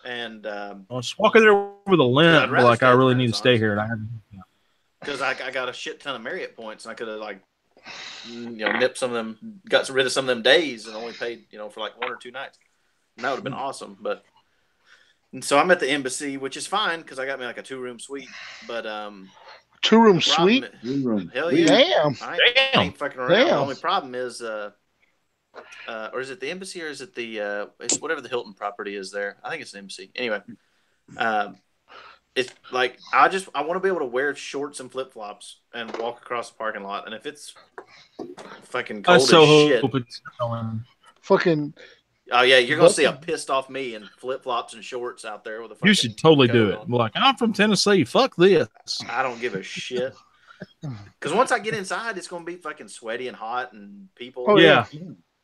and I was walking there with a I'd limp, rather like stay I at the really need to Renaissance. stay here. And I had, because I got a shit ton of Marriott points, and I could have nipped some of them, got rid of some of them days, and only paid for like 1 or 2 nights, and that would have been awesome. But and so I'm at the embassy, which is fine because I got me like a 2-room suite. But 2-room suite. Hell yeah, Damn. I ain't fucking around. Damn. The only problem is, or is it the embassy or is it the it's whatever the Hilton property is there? I think it's the embassy. Anyway, it's like I want to be able to wear shorts and flip flops and walk across the parking lot. And if it's fucking cold as shit, it's snowing. Fucking. Oh yeah, you're gonna see a pissed off me in flip flops and shorts out there with a. You should totally do it. On. Like, I'm from Tennessee. Fuck this. I don't give a shit. Because once I get inside, it's gonna be fucking sweaty and hot and people. Oh yeah.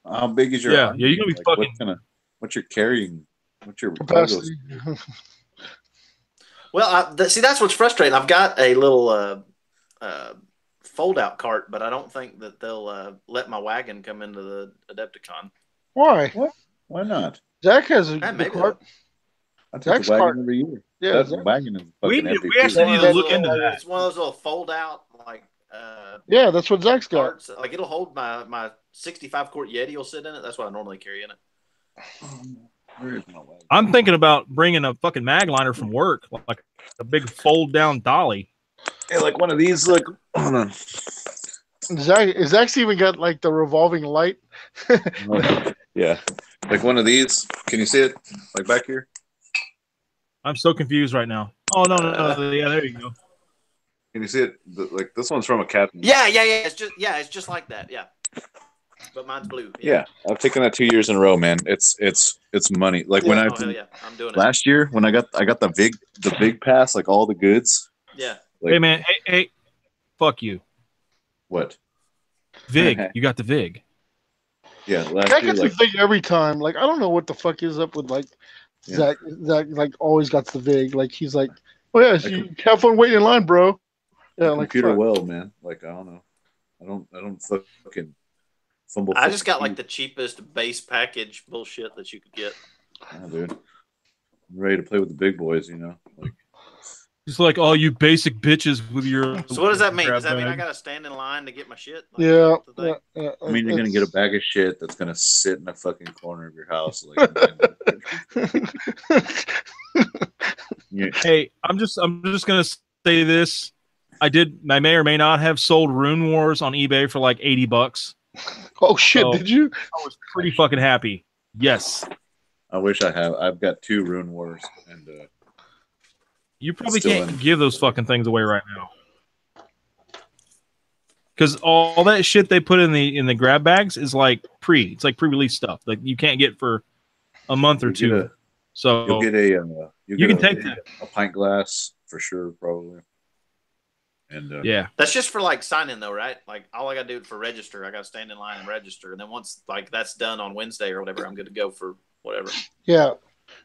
How big is your? Yeah, you're gonna be fucking. What you're carrying? What's your capacity? Well, see, that's what's frustrating. I've got a little fold-out cart, but I don't think that they'll let my wagon come into the Adepticon. Why? What? Why not? Zach has a cart. I take the wagon every year. Yeah, that wagon is fucking heavy. We actually need to look into that. It's one of those little fold-out yeah, that's what Zach's got. Carts. Like it'll hold my 65 quart Yeti will sit in it. That's what I normally carry in it. I'm thinking about bringing a fucking mag liner from work, like a big fold down dolly. Yeah, like one of these. Like, hold on. Zach's even got like the revolving light. Yeah, like one of these. Can you see it? Like back here. I'm so confused right now. Oh no. Yeah, there you go. Can you see it? Like this one's from a cat. Yeah. It's just like that. Yeah, but mine's blue. Yeah, I've taken that 2 years in a row, man. It's money. Like when hell yeah, I'm doing it. Last year when I got the big pass, like all the goods. Yeah. Hey man, hey, fuck you. What? Vig, you got the Vig. Yeah, last Zach year, gets the Vig every time. Like I don't know what the fuck is up with like Zach. Zach like always got the Vig. Like he's like, oh yeah, so you have fun waiting in line, bro. Yeah, like computer well, man. Like I don't know. I don't fucking fumble. I just got like the cheapest base package bullshit that you could get. Oh, dude, I'm ready to play with the big boys. Like just like all you basic bitches with your. So what does that mean? Does that mean I gotta stand in line to get my shit? Like, yeah. I mean, you're gonna get a bag of shit that's gonna sit in a fucking corner of your house. Like, Hey, I'm just gonna say this. I may or may not have sold Rune Wars on eBay for like $80. Oh shit! Did you? I was pretty fucking happy. Yes. I wish I have. I've got 2 Rune Wars, and you probably can't give those fucking things away right now, because all that shit they put in the grab bags is like it's like pre-release stuff that you can't get for a month or two. So you'll get you can take that. A pint glass for sure, probably. And yeah, that's just for like sign-in though, right? Like all I gotta do for register, I gotta stand in line and register, and then once like that's done on Wednesday or whatever, I'm good to go for whatever. Yeah,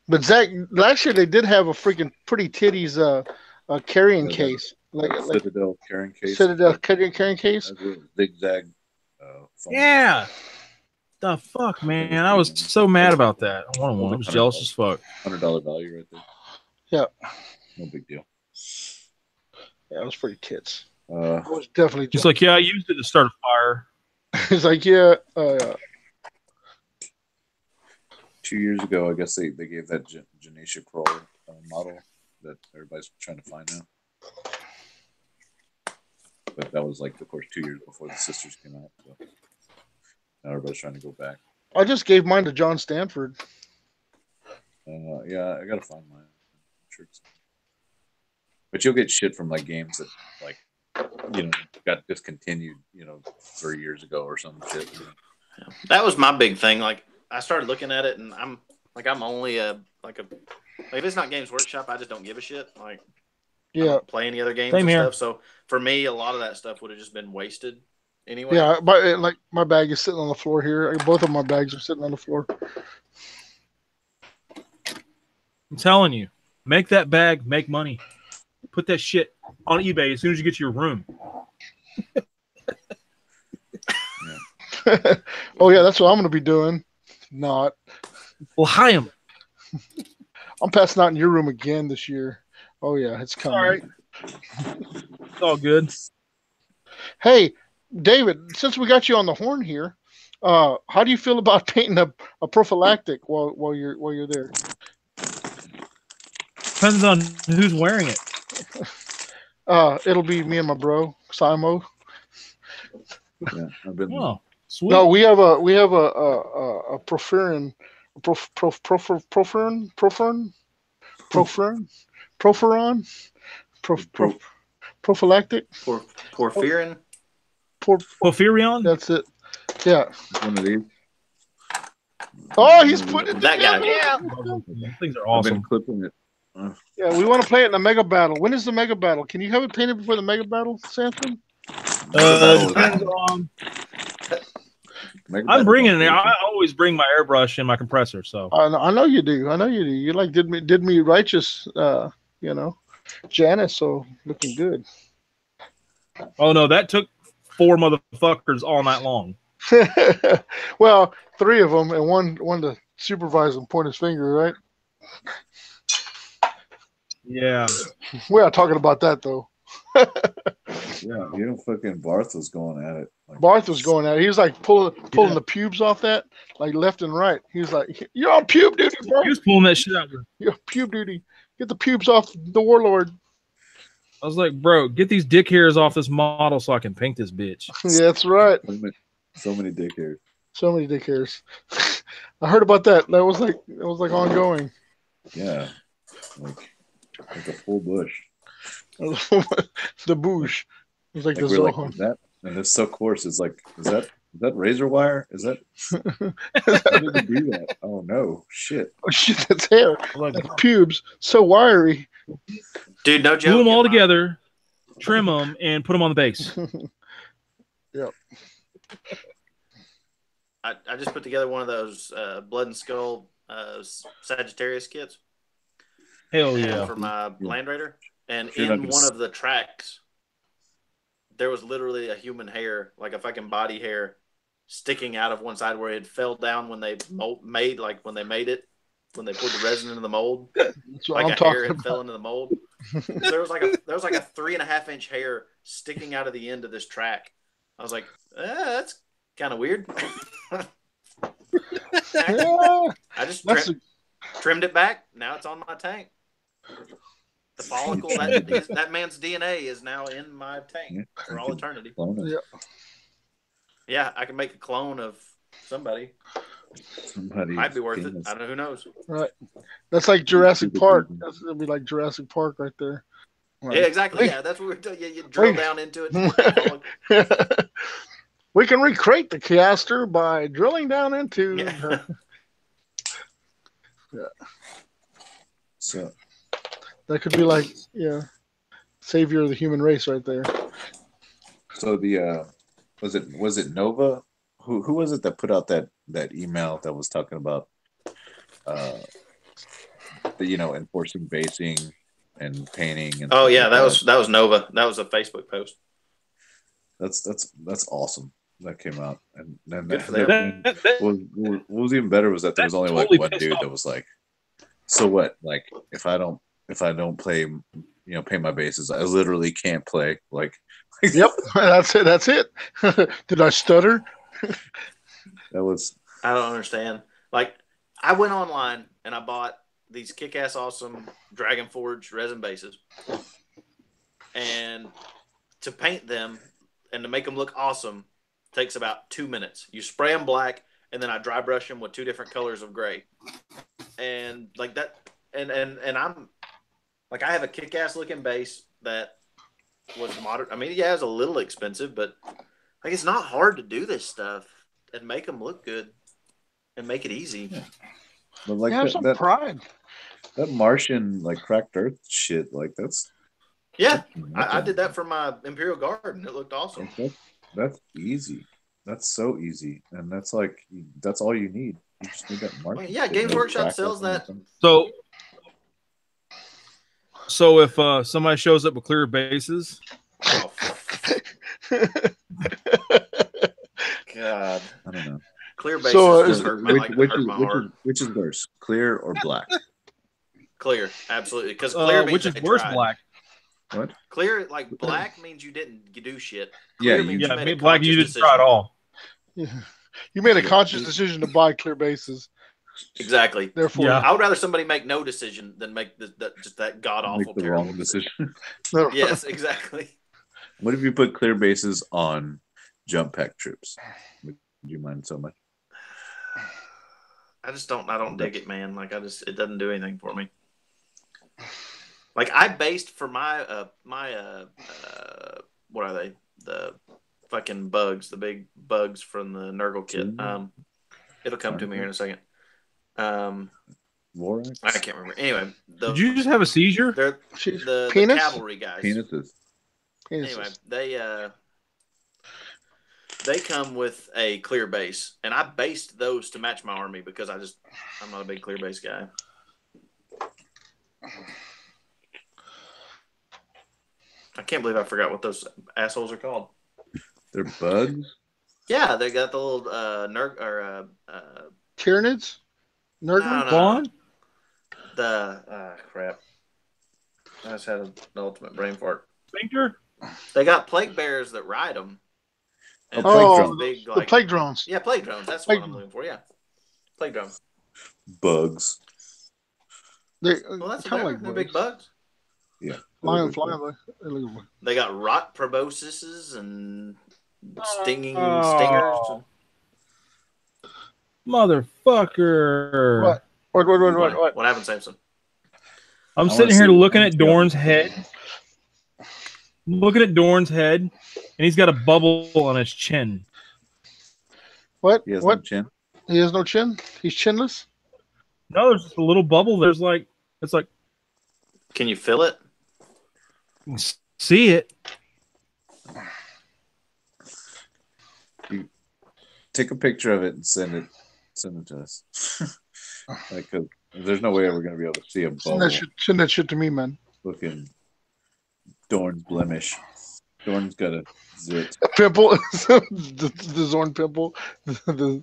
but Zach, last year they did have a freaking pretty titties carrying case, like Citadel carrying case. Citadel carrying case. Zigzag. Yeah. The fuck, man! I was so mad about that. I was jealous as fuck. $100 value right there. Yeah. No big deal. Yeah, it was pretty tits. It was definitely. He's like, yeah, I used it to start a fire. He's like, yeah. 2 years ago, I guess they gave that Genesia Crawl model that everybody's trying to find now. But that was like, of course, 2 years before the sisters came out. So now everybody's trying to go back. I just gave mine to John Stanford. Yeah, I gotta find mine. I'm sure but you'll get shit from like games that like got discontinued 3 years ago or some shit. That was my big thing. Like I started looking at it, and I'm only if it's not Games Workshop, I just don't give a shit. Like I Yeah, don't play any other games Same and here. stuff. So for me, a lot of that stuff would have just been wasted anyway. yeah. But like my bag is sitting on the floor here. Both of my bags are sitting on the floor. I'm telling you, make that bag, make money. Put that shit on eBay as soon as you get to your room. Oh yeah, that's what I'm gonna be doing. Not. Well, hi him. I'm passing out in your room again this year. Oh yeah, it's coming. All right. It's all good. Hey, David, since we got you on the horn here, how do you feel about painting a prophylactic while you're there? Depends on who's wearing it. It'll be me and my bro, Simo. Yeah, I've been. Oh, sweet. No, we have a proferin, prophylactic. Porphyrin. Porphyrion? That's it. Yeah. One of these. Oh, he's putting it That guy. together. Things are I've been awesome. clipping it. Yeah, we want to play it in the mega battle. When is the mega battle? Can you have it painted before the mega battle, Samson? Depends on. I'm bringing it. I always bring my airbrush and my compressor. So I know you do. I know you do. You like did me righteous. Janice. So looking good. oh no, that took 4 motherfuckers all night long. Well, 3 of them and one to supervise and point his finger, right? Yeah. We're not talking about that though. Yeah, you know, fucking Barth was going at it. Like, Barth was going at it. He was like pulling the pubes off that, like left and right. He was like, "You're on pube duty, bro. He was pulling that shit out. You're on pube duty. Get the pubes off the warlord." I was like, bro, get these dick hairs off this model so I can paint this bitch. Yeah, that's right. so many dick hairs. So many dick hairs. I heard about that. That was like ongoing. Yeah, like a full bush. The boosh. It was like the We're like, Zohan. that, and it's so coarse. It's like, is that razor wire? Is that? How did you do that? Oh no, shit! Oh shit, that's hair. Like, That's pubes. So wiry. Dude, no joke. glue them all together, trim them, and put them on the base. Yep. I just put together one of those blood and skull Sagittarius kits. Hell yeah. For my Land Raider. And You're not in gonna one of the tracks, there was literally a human hair, like a fucking body hair, sticking out of one side where it fell down when they made it, when they poured the resin into the mold. That's what Like I'm a talking hair had about. fell into the mold. So there was like a 3.5 inch hair sticking out of the end of this track. I was like, that's kind of weird. Yeah. I just That's trimmed it back. Now it's on my tank. The follicle, that man's DNA is now in my tank for all eternity. Yeah, I can make a clone of somebody. Might be worth it. I don't know. Who knows? right. That's like Jurassic Park. That'd be like Jurassic Park right there. Right. Yeah, exactly. Yeah, that's what we're doing. You drill down into it. We can recreate the caster by drilling down into. Yeah. So That could be like, savior of the human race right there. So the was it Nova? Who was it that put out that email that was talking about enforcing basing and painting and Oh yeah, that was Nova. That was a Facebook post. That's awesome. That came out, and then Good for them. what was even better was that there was only totally like one dude that was like, so what? Like if I don't play, pay my bases, I literally can't play. Like, Yep, that's it. That's it. Did I stutter? that was. I don't understand. Like, I went online and I bought these kick-ass awesome Dragon Forge resin bases, and to paint them and to make them look awesome takes about 2 minutes. You spray them black, and then I dry brush them with 2 different colors of gray, and like that. And I'm like, I have a kick-ass looking base that was moderate. I mean, yeah, it's a little expensive, but like, it's not hard to do this stuff and make them look good and make it easy. Yeah. But like Have some pride. That Martian like cracked earth shit, like that's Yeah, I did that for my Imperial Guard, and it looked awesome. That's easy. That's so easy, and that's like that's all you need. You just need that mark. Yeah, Games Workshop sells that. So if somebody shows up with clear bases, Oh, God, I don't know. clear bases So, just hurt my heart. Which is worse, clear or black? Clear, absolutely. Because clear means which is they worse, tried. black. What? Clear, like black means you didn't do shit. Clear means you made a black. You conscious didn't try at all. Yeah. You made a conscious decision to buy clear bases. Exactly. Therefore, I would rather somebody make no decision than make just that god awful terrible wrong decision. Yes, exactly. What if you put clear bases on jump pack troops? Would you mind so much? I don't dig it, man. Like it doesn't do anything for me. Like I based for my what are they? The fucking bugs, the big bugs from the Nurgle kit. It'll come to me here in a second. I can't remember. Anyway, did you just have a seizure? They're the cavalry guys. Penises. Anyway, they come with a clear base, and I based those to match my army because I'm not a big clear base guy. I can't believe I forgot what those assholes are called. They're bugs? Yeah, they got the little Tyranids? Nurgle? No. Crap. I just had an ultimate brain fart. Sphincter? They got plague bearers that ride them. And the plague drones. Yeah, plague drones. That's what I'm looking for. Yeah, plague drones. Bugs. That's kind of like they're big bugs. Yeah. Flying. They got rot proboscises and stinging stingers. Motherfucker. What happened, Samson? I'm sitting here looking at Dorn's head. Looking at Dorn's head, and he's got a bubble on his chin. What? He has no chin? He has no chin? He's chinless? No, there's just a little bubble. It's like. Can you feel it? You can see it. You take a picture of it and send it to us. Like, cause there's no way we're gonna be able to see a bubble. Send that shit to me, man. Looking Dorn's blemish. Dorn's got a zit. A pimple. the Zorn pimple. The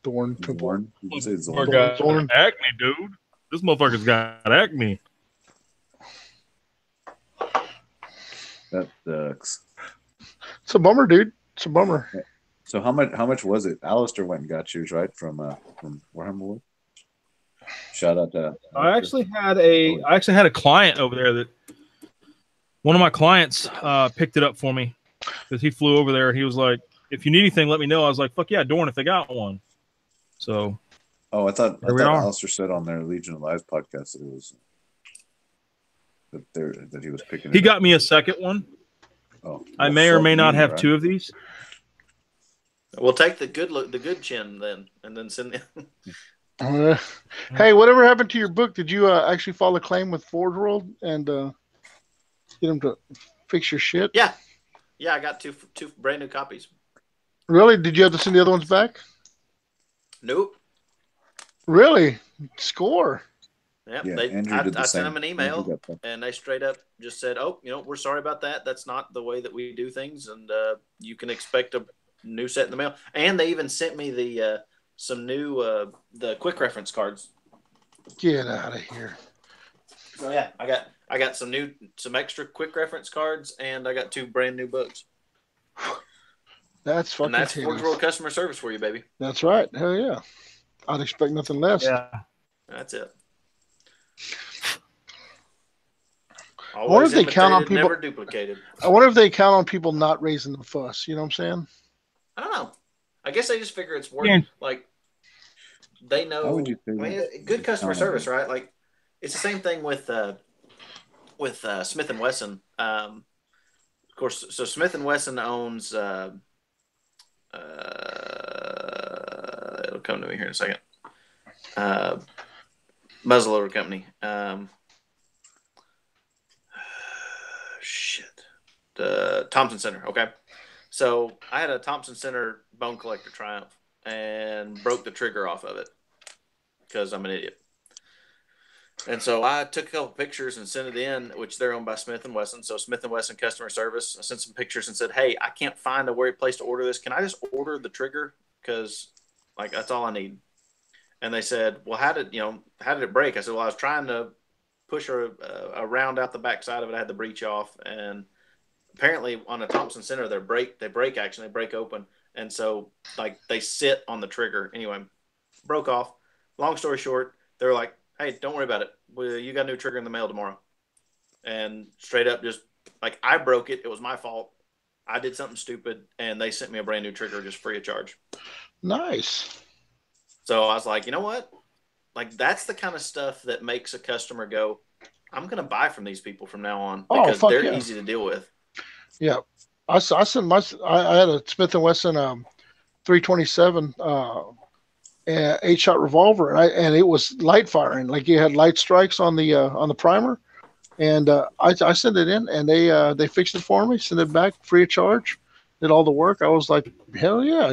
Dorn pimple. Zorn? Did you say Zorn? Zorn. Acne, dude. This motherfucker's got acne. That sucks. It's a bummer, dude. It's a bummer. So how much was it? Alistair went and got yours, right? From Warhammer World. Shout out to I actually had a client over there that one of my clients picked it up for me because he flew over there and he was like, if you need anything, let me know. I was like, fuck yeah, Dorn if they got one. So I thought Alistair said on their Legion of Lies podcast that it was that he was picking. He got me a second one. Oh, I may or may not have two of these. We'll take the good chin then, and then send them. Hey, whatever happened to your book? Did you actually file a claim with Forge World and get them to fix your shit? Yeah, I got two brand new copies. Really? Did you have to send the other ones back? Nope. Really? Score. Yep. Yeah, I sent them an email, and they straight up just said, "Oh, we're sorry about that. That's not the way that we do things, and you can expect a new set in the mail." And they even sent me the some new the quick reference cards. Get out of here! Oh yeah, I got some extra quick reference cards, and I got 2 brand new books. That's fucking. And that's Forge World customer service for you, baby. That's right. Hell yeah! I'd expect nothing less. Yeah, that's it. I wonder if they count on people. Never duplicated. I wonder if they count on people not raising the fuss. You know what I'm saying? I don't know. I guess they just figure it's worth like they know. Good customer service, right? Like it's the same thing with Smith and Wesson. Of course, so Smith and Wesson owns. It'll come to me here in a second. Muzzleloader company. Thompson Center. Okay. So I had a Thompson Center Bone Collector Triumph and broke the trigger off of it because I'm an idiot. And so I took a couple pictures and sent it in, which they're owned by Smith & Wesson. So Smith & Wesson customer service, I sent some pictures and said, hey, I can't find a place to order this. Can I just order the trigger? Because like that's all I need. And they said, well, how did it break? I said, well, I was trying to push a round out the backside of it. I had the breech off, and apparently on a Thompson Center, they break open. And so like they sit on the trigger. Anyway, broke off. Long story short, they were like, hey, don't worry about it. You got a new trigger in the mail tomorrow. And straight up, just like I broke it. It was my fault. I did something stupid, and they sent me a brand new trigger just free of charge. Nice. So I was like, you know what? Like that's the kind of stuff that makes a customer go, I'm going to buy from these people from now on because they're easy to deal with. Yeah. I had a Smith & Wesson 327 8-shot revolver, and it was light firing. Like you had light strikes on the primer, and I sent it in, and they fixed it for me, sent it back free of charge, did all the work. I was like, hell yeah,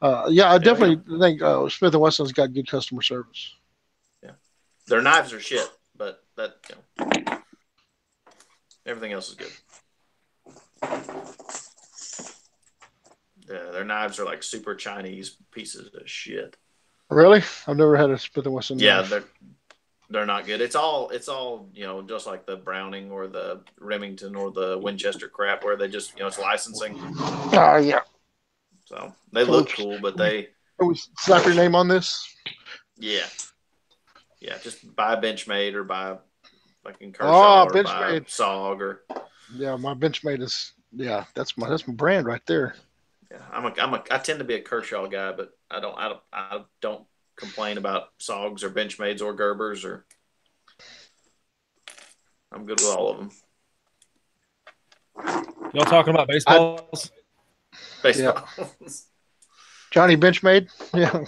I definitely think Smith & Wesson's got good customer service. Yeah, their knives are shit, but everything else is good. Yeah, their knives are like super Chinese pieces of shit. Really? I've never had a Smith & Wesson knife. Yeah, they're not good. It's all just like the Browning or the Remington or the Winchester crap where they just it's licensing. Yeah. So they look cool, but they. Can we slap your name on this? Yeah. Yeah, just buy a Benchmade or buy fucking Kershaw or buy SOG or. Yeah, my Benchmade is that's my brand right there. Yeah, I tend to be a Kershaw guy, but I don't complain about SOGs or Benchmades or Gerbers or. I'm good with all of them. Y'all talking about baseballs? Baseballs. Yeah. Johnny Benchmade? Yeah.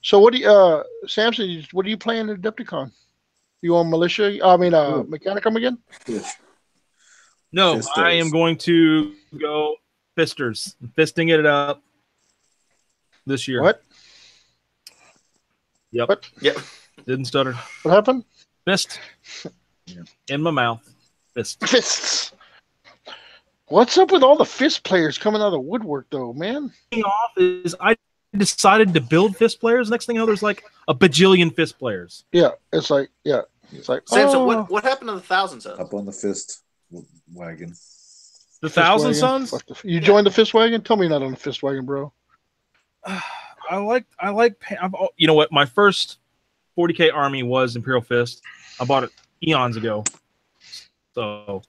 So what do you, Samson, what are you playing at Adepticon? You on Militia? I mean, Mechanicum again? Yes. No, Fistos. I am going to go Fisters. Fisting it up this year. What? Yep. What? Yep. Didn't stutter. What happened? Fist. Yeah. In my mouth. Fist. Fists. What's up with all the fist players coming out of the woodwork, though, man? Off is I decided to build fist players. Next thing you know, there's like a bajillion fist players. Yeah, it's like Samson, what happened to the Thousand Sons? Up on the fist wagon. The Thousand Sons? You joined the fist wagon? Tell me you're not on the fist wagon, bro. I like. You know what? My first 40K army was Imperial Fist. I bought it eons ago, so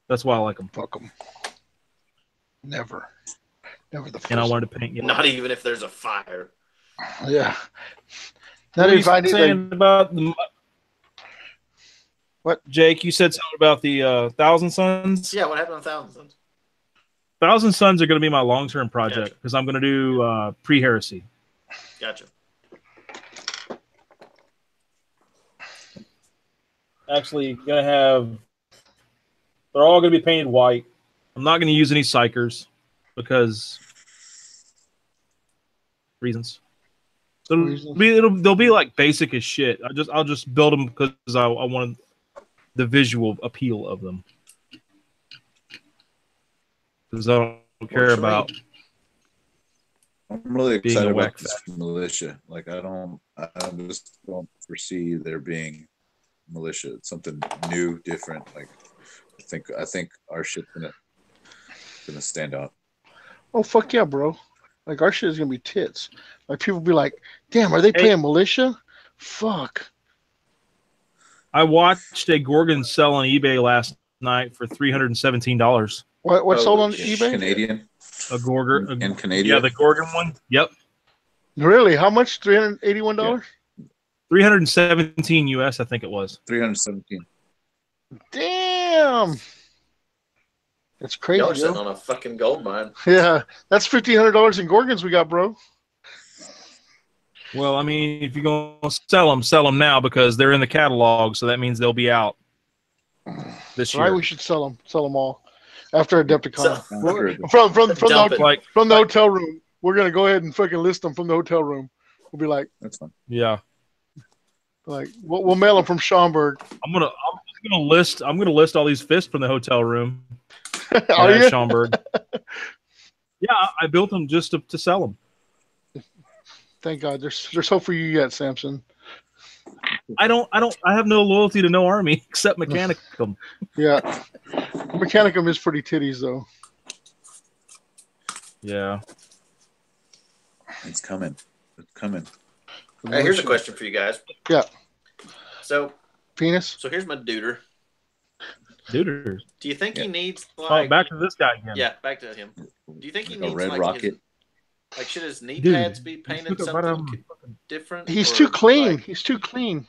that's why I like them. Fuck them. Never the first. And I wanted to paint. Not even if there's a fire. Yeah. Not if I saying about the. What? Jake, you said something about the Thousand Sons? Yeah, what happened to Thousand Sons? Thousand Sons are going to be my long-term project because I'm going to do pre-heresy. Gotcha. Actually, going to have... They're all going to be painted white. I'm not going to use any psychers because... reasons. They'll be like basic as shit. I'll just build them because I want the visual appeal of them. Because I don't care about. I'm really excited about this militia. Like I just don't foresee there being militia. It's something new, different. Like I think our shit's gonna stand out. Oh fuck yeah, bro! Like our shit is gonna be tits. Like people be like, "Damn, are they playing militia?" Fuck. I watched a Gorgon sell on eBay last night for $317. What sold on eBay? Canadian. A Gorgon. In Canadian. Yeah, the Gorgon one. Yep. Really? How much? $381? Yeah. 317 US, I think it was. 317. Damn. That's crazy. Y'all are sitting on a fucking gold mine. Yeah, that's $1,500 in Gorgons we got, bro. Well, I mean, if you're going to sell them now because they're in the catalog, so that means they'll be out. this Right, year. we should sell them all after Adepticon. So- from Dump it. Like, the hotel room. We're gonna go ahead and fucking list them from the hotel room. We'll be like, That's fine. yeah, we'll mail them from Schaumburg. I'm gonna list all these fists from the hotel room. Are at you? Schaumburg. Yeah, I built them just to sell them. Thank God. There's hope for you yet, Samson. I have no loyalty to no army except Mechanicum. Yeah. Mechanicum is pretty titties though. Yeah. It's coming. It's coming. Hey, here's a question for you guys. Yeah. So Penis. here's my duder. Dude. Do you think he needs Oh, back to this guy again. Yeah, back to him. Do you think he A needs red like rocket. should his knee Dude, pads be painted took it right something different? He's or, too clean. like- He's too clean.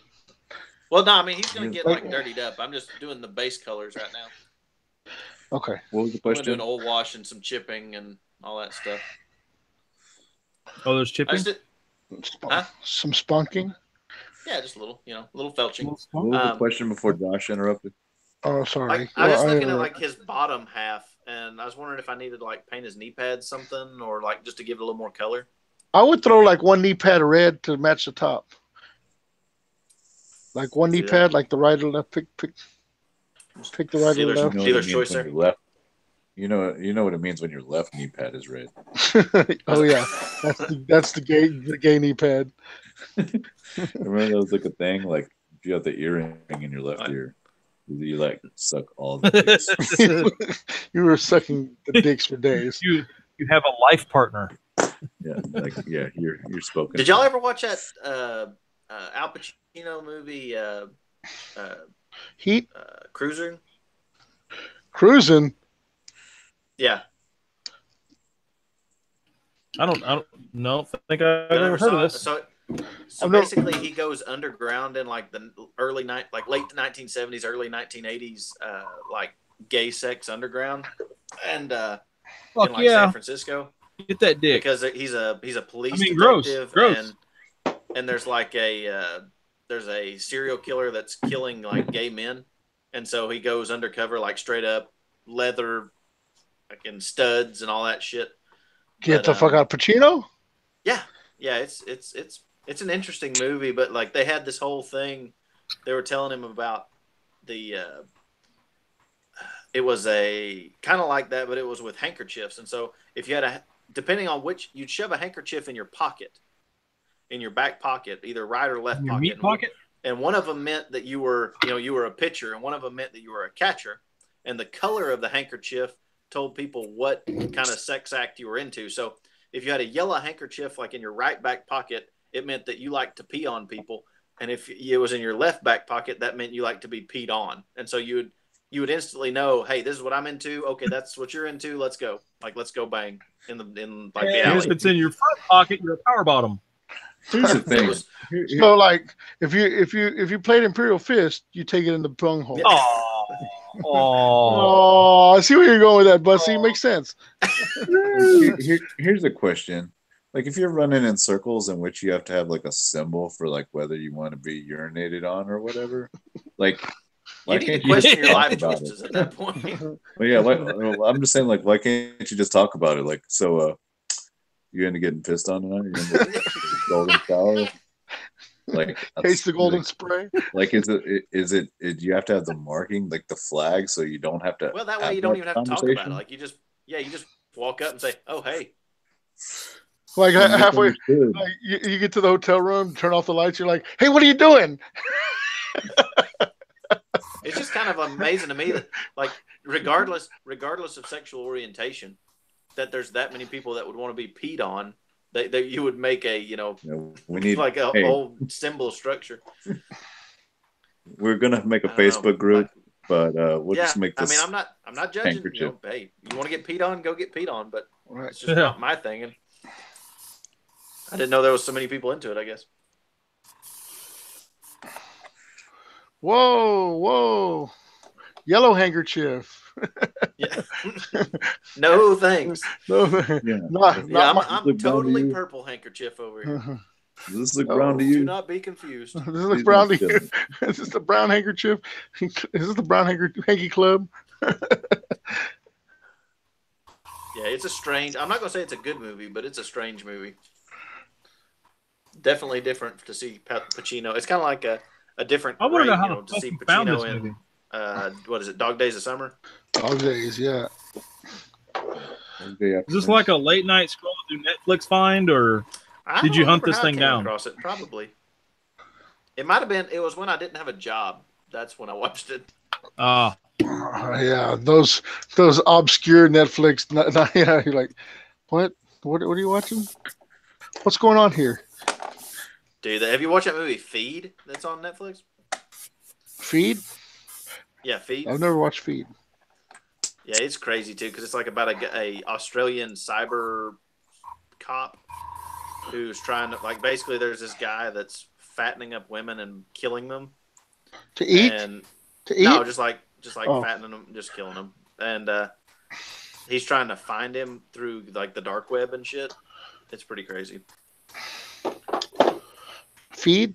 well, no, I mean he's gonna get Like- like dirtied up. I'm just doing the base colors right now. Okay. What was the I'm gonna do question? an oil wash and some chipping and all that stuff. Oh, there's I chipping. just did, Huh? Some spunking. yeah, just a little, little felching. What was the Um, question before Josh interrupted? Oh, sorry. Like, I was Well, looking at like his bottom half, and I was wondering if I needed to like paint his knee pads something, or like just to give it a little more color. I would throw like one knee pad of red to match the top. Like one knee Yeah. pad, like the right or left. Pick the right or Dealer's- left. You know what Dealer's it means choice when there. you're left. You know what it means when your left knee pad is red. Oh yeah, that's the gay knee pad. Remember that was like a thing, like if you have the earring in your left ear, you like suck all the dicks. You were sucking the dicks for days. You have a life partner. Yeah, you're spoken. Did y'all ever watch that Al Pacino movie Heat Cruiser? cruising. Yeah, I don't know. Think I've ever heard of this. So I've never- basically, he goes underground in like the late 1970s, early 1980s, like gay sex underground, and in Fuck like yeah, San Francisco, get that dick. because he's a police I mean, gross, detective, gross. and there's like there's a serial killer that's killing like gay men, and so he goes undercover like straight up leather, like in studs and all that shit. Get the fuck out, Pacino. Yeah, it's an interesting movie, but like they had this whole thing. They were telling him about the. It was a kind of like that, but it was with handkerchiefs, and so if you had depending on which, you'd shove a handkerchief in your pocket, in your back pocket, either right or left Your pocket. meat pocket. And one of them meant that you were a pitcher, and one of them meant that you were a catcher. And the color of the handkerchief told people what kind of sex act you were into. So if you had a yellow handkerchief like in your right back pocket, it meant that you liked to pee on people. And if it was in your left back pocket, that meant you liked to be peed on. And so you would instantly know, hey, this is what I'm into. Okay, that's what you're into. Let's go. Like, let's go bang in the If alley. it's in your front pocket, you're a power bottom. Here's the thing. So like, if you played Imperial Fist, you take it in the bunghole. Oh, Oh, I see where you're going with that, Bussy. Makes sense. Here's a question. Like if you're running in circles in which you have to have like a symbol for like whether you want to be urinated on or whatever, like why You need can't to you just question your talk life about choices it? at that point. Well, yeah, I'm just saying, like, why can't you just talk about it? Like, so, you into getting pissed on tonight? You into the golden shower? Like, Taste the golden spray. Like, is it? You have to have the marking, like the flag, so you don't have to. Well, that way have you don't that even have to talk about it. conversation? Like you just walk up and say, "Oh, hey." Like I'm halfway, misunderstood. like you get to the hotel room, turn off the lights. You're like, "Hey, what are you doing?" It's just kind of amazing to me that, like, regardless of sexual orientation, that there's that many people that would want to be peed on. That you would make a We need like a hey, whole symbol structure. We're gonna make a I don't know, Facebook group, but we'll yeah, just make this. I mean, I'm not judging. handkerchief. Hey, you want to get peed on, go get peed on. But Right. it's just not my thing. And I didn't know there was so many people into it. I guess. Whoa. Yellow handkerchief. Yeah. No thanks. No, Yeah. not Yeah, my- I'm Look down to totally you. purple handkerchief over here. Does this look brown to you? Do not be confused. Does this look brown to you? Is this the brown handkerchief? Is this the brown hanky club? Yeah, it's a strange. I'm not gonna say it's a good movie, but it's a strange movie. Definitely different to see Pacino. It's kind of like a different. I want to know how to see you found this Pacino movie. in what is it? Dog Days of Summer. Dog Days, yeah. Is this like a late night scroll through Netflix find, or did you hunt this thing down? Across it, probably. It might have been. It was when I didn't have a job. That's when I watched it. Yeah, those obscure Netflix. Yeah, you're like, what are you watching? What's going on here? Dude, have you watched that movie Feed? That's on Netflix. Feed? Yeah, Feed. I've never watched Feed. Yeah, it's crazy too because it's like about a Australian cyber cop who's trying to basically there's this guy that's fattening up women and killing them to eat. No, just like fattening them, just killing them, and he's trying to find him through like the dark web and shit. It's pretty crazy. Feed?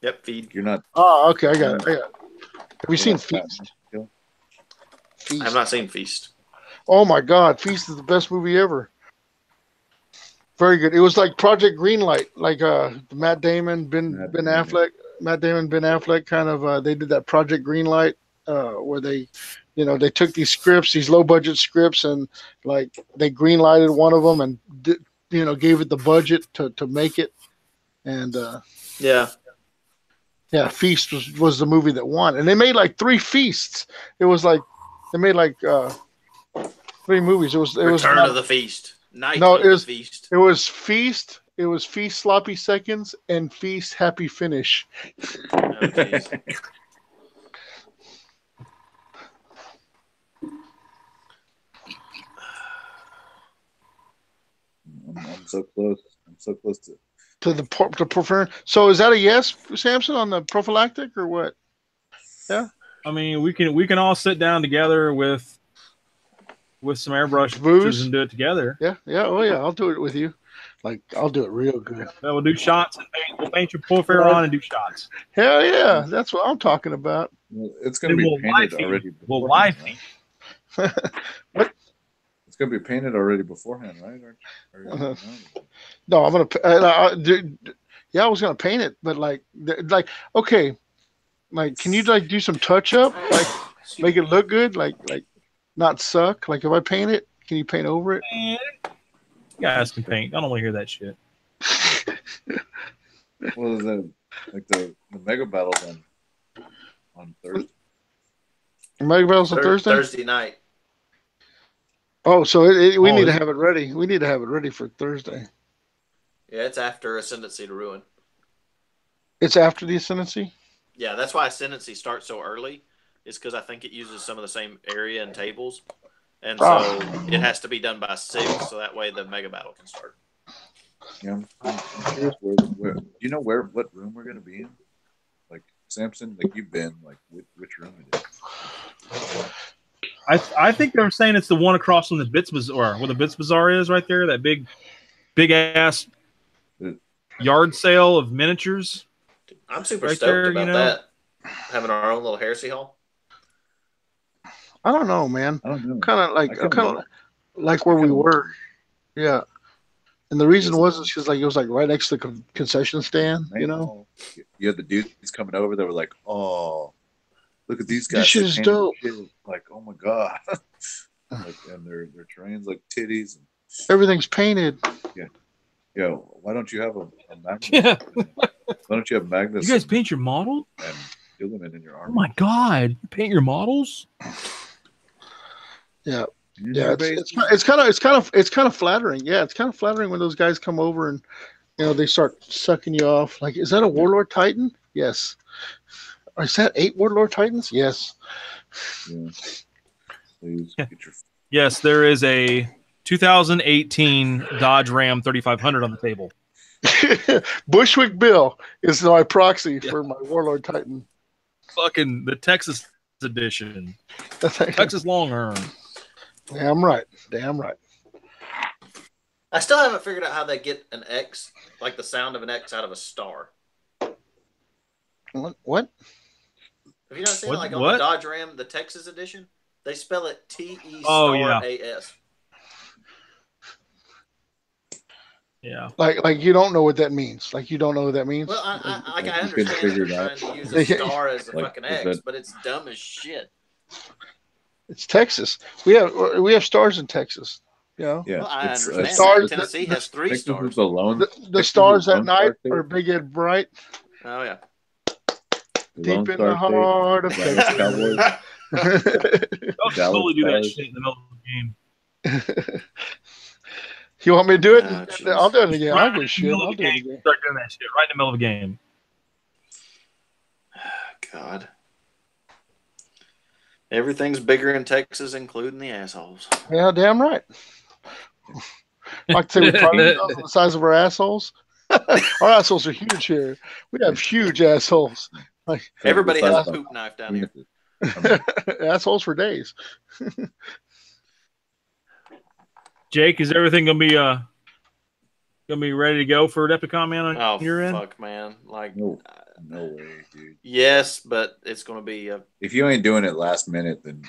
Yep, Feed. You're not. Oh, okay, I got it. Have you seen Feast? I have not seen Feast. Oh my God, Feast is the best movie ever. Very good. It was like Project Greenlight, like Matt Damon, Ben Affleck kind of. They did that Project Greenlight where they took these scripts, these low budget scripts, and like they greenlighted one of them and gave it the budget to make it. And yeah, Feast was the movie that won, and they made like 3 Feasts. It was like they made like 3 movies. It was Return of the Feast. It was Feast. It was Feast. It was Feast Sloppy Seconds and Feast Happy Finish. Oh, I'm so close. I'm so close to the prefer. So is that a yes, Samson, on the prophylactic or what? Yeah. I mean, we can all sit down together with some airbrush booze and do it together. Yeah. Oh yeah, I'll do it with you. Like I'll do it real good. Yeah, we'll do shots and we'll paint your profile on and do shots. Hell yeah, that's what I'm talking about. Well, it's going to be painted already. We'll live feed. What? It's going to be painted already beforehand, right? No, I'm gonna. Yeah, I was gonna paint it, but like, okay, like, can you like do some touch up, like, make it look good, like, not suck. Like, if I paint it, can you paint over it? Man, you guys can paint. I don't want to hear that shit. Well, is that like the mega battles on Thursday? Mega battles on Thursday. Thursday night. Oh, so we need to have it ready. We need to have it ready for Thursday. Yeah, it's after Ascendancy to Ruin. It's after the Ascendancy? Yeah, that's why Ascendancy starts so early. Is because I think it uses some of the same area and tables. And so it has to be done by 6, so that way the mega battle can start. Yeah, I'm curious where do you know what room we're going to be in? Like, Samson, like you've been, like, which room it is? I think they're saying it's the one across from the Bits Bazaar, where the Bits Bazaar is right there, that big ass yard sale of miniatures. I'm super stoked about that. Having our own little heresy hall. I don't know, man. I don't know. Kind of like where we were. Yeah. And the reason was because like it was like right next to the concession stand, you know. You had the dudes coming over that were like, "Oh, look at these guys! This shit is dope!" Like, oh my god! Like, and their trains like titties. And, everything's painted. Yeah. Why don't you have a magnet? Yeah. Why don't you have magnets? You guys paint your model? And filament in your arm. Oh my god! You paint your models? Yeah. Yeah, it's kind of flattering. Yeah, it's kind of flattering when those guys come over and they start sucking you off. Like, is that a Warlord Titan? Yes. Or is that 8 Warlord Titans? Yes. Yeah. Please get your... Yes, there is a 2018 Dodge Ram 3500 on the table. Bushwick Bill is my proxy for my Warlord Titan. Fucking the Texas edition. Texas Longhorn. Damn right. Damn right. I still haven't figured out how they get an X, like the sound of an X, out of a star. What? Have you not seen it? What- Like on what? the Dodge Ram, the Texas edition? They spell it TE Oh, star yeah. AS. Yeah. Like you don't know what that means. Like you don't know what that means. Well, I Like, you couldn't understand that figure they're it out. trying to use a star as a Like, fucking is X, that- but it's dumb as shit. It's Texas. We have stars in Texas. You know, Yeah, Well, I it's understand stars- that. Tennessee has 3 Texas stars. is the lone. the Texas is stars the at lone night star state. are big and bright, Oh, yeah. The deep Lone in Star the State, heart of Dallas Texas. Cowboys. I'll Dallas totally do that Stars. shit in the middle of the game. You want me to do it? Oh, jeez. I'll do it again. Right I'll in go the shit. middle I'll of the do it game. again. Start doing that shit right in the middle of a game. God. Everything's bigger in Texas, including the assholes. Yeah, damn right. Like to say we pride ourselves on the size of our assholes. Our assholes are huge here. We have huge assholes. Like Everybody has a Besides poop knife down here. assholes for days. Jake, is everything gonna be ready to go for Adepticon, man, on Oh, your end? fuck, man. Like, No, no way, dude. yes, but it's going to be If you ain't doing it last minute, then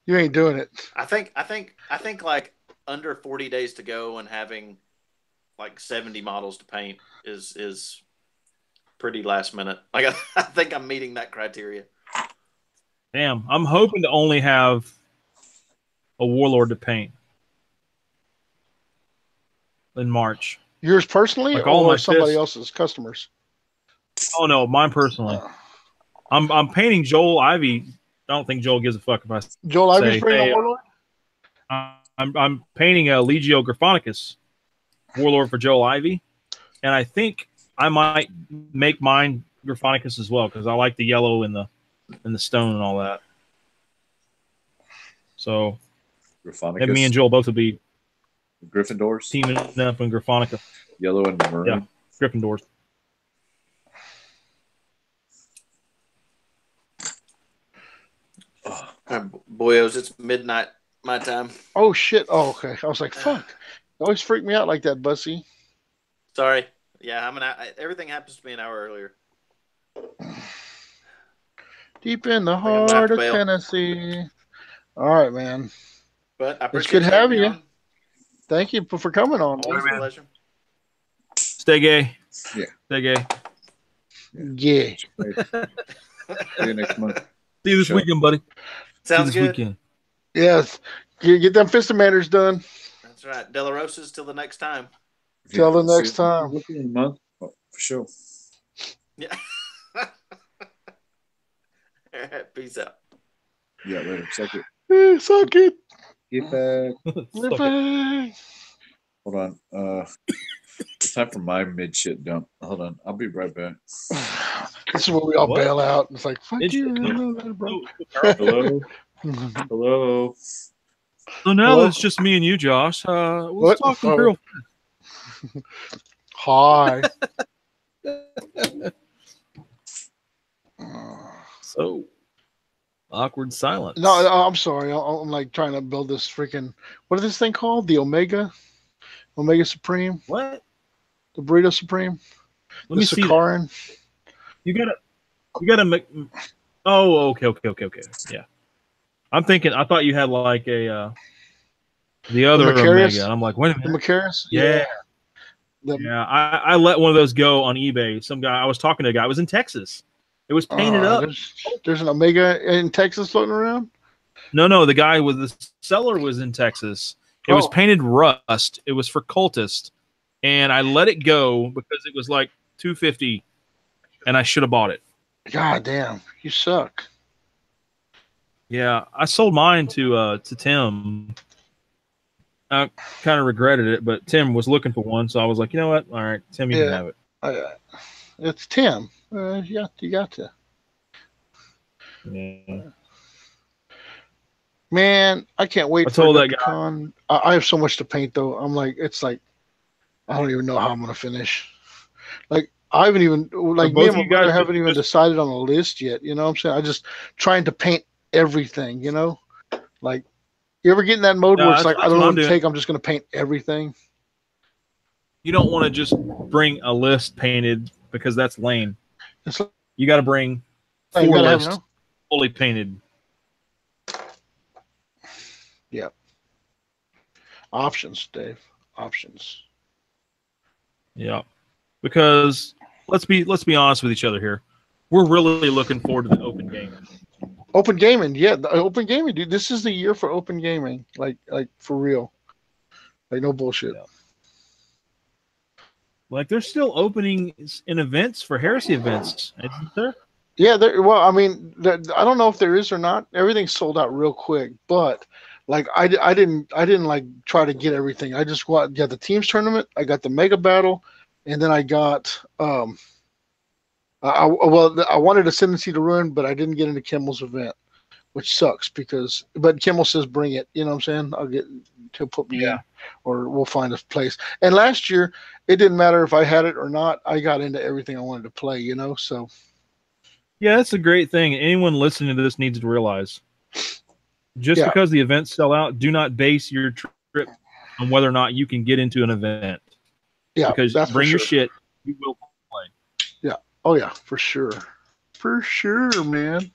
You ain't doing it. I think like under 40 days to go and having like 70 models to paint is pretty last minute. Like I think I'm meeting that criteria. Damn, I'm hoping to only have a Warlord to paint in March. Yours personally, Like all or my somebody fists. else's customers? Oh no, mine personally. I'm painting Joel Ivy. I don't think Joel gives a fuck if I Joel Ivy's say, bringing hey, a Warlord? I'm painting a Legio Graphonicus Warlord for Joel Ivy, and I think I might make mine Graphonicus as well because I like the yellow and the stone and all that. So Graphonicus, and me and Joel both will be Gryffindors, teaming up in Graphonica. yellow and maroon. Yeah. Gryffindors. Boyos, it's midnight my time. Oh shit! Oh okay. I was like, fuck. You always freak me out like that, Bussy. Sorry. Yeah, everything happens to me an hour earlier. Deep in the I'm gonna have heart to of bail. Tennessee. All right, man. But I It's appreciate good having having me you. on. Thank you for coming on. Always a man. pleasure. Stay gay. Yeah. Stay gay. Yeah. See you next month. See you this Sure. weekend, buddy. Sounds See you this good. weekend. Yes. Get them Fistamanders done. That's right. De La Rosa's till the next time. Till the See next you time. in a month. Oh, for sure. Yeah. All right. Peace out. Yeah, later. Suck it. Suck it. Get back. Suck it. Living. Hold on. It's time for my mid shit dump. Hold on. I'll be right back. This is where we all What? bail out. It's like, fuck It's- you. I know that, bro. Hello. Hello. So now Hello? that it's just me and you, Josh, let's What? talk Oh. real. Hi. So awkward silence. No, I'm sorry. I'm like trying to build this freaking. What is this thing called? The Omega Supreme, What? the Burrito Supreme, Let the me see. That. Sakaran. You gotta make. Oh, okay. Yeah. I'm thinking. I thought you had like a the other Macarius? Omega. And I'm like, wait a The minute. Macaris. Yeah. The- Yeah. I let one of those go on eBay. Some guy I was talking to a guy. It was in Texas. It was painted up. There's an Omega in Texas floating around. No. The guy with the seller was in Texas. It was Oh. painted rust. It was for cultist, and I let it go because it was like $250, and I should have bought it. God damn, you suck. Yeah, I sold mine to Tim. I kind of regretted it, but Tim was looking for one, so I was like, you know what? All right, Tim, you Yeah. can have it. It's Tim. Yeah, you got to. Yeah. Man, I can't wait I for told that the guy. con. I have so much to paint though. I'm like, it's like, I don't even know how I'm gonna finish. Like, I haven't even like me both and my you guys brother haven't even just- decided on a list yet. You know what I'm saying? I just trying to paint everything. You know, like you ever get in that mode Yeah, where it's like that's I don't know what what I'm to doing. take. I'm just gonna paint everything. you don't want to just bring a list painted because that's lame. It's like, You got to bring you 4 gotta have, lists fully painted. yeah. Options, Dave. Options. Yeah, because let's be honest with each other here. We're really looking forward to the open game. Open gaming, yeah, the open gaming, dude. This is the year for open gaming, like for real, like no bullshit. Yeah. Like there's still openings in events for Heresy events, isn't there? Yeah, well, I mean, I don't know if there is or not. Everything's sold out real quick, but like I didn't like try to get everything. I just got the teams tournament. I got the mega battle, and then I got I wanted Ascendancy to Ruin, but I didn't get into Kimmel's event, which sucks but Kimmel says bring it. You know what I'm saying? He'll put me in, or we'll find a place. And last year, it didn't matter if I had it or not. I got into everything I wanted to play. You know, so. Yeah, that's a great thing. Anyone listening to this needs to realize, just because the events sell out, do not base your trip on whether or not you can get into an event. Yeah, because bring your shit, you will play. Yeah. Oh yeah, for sure, man.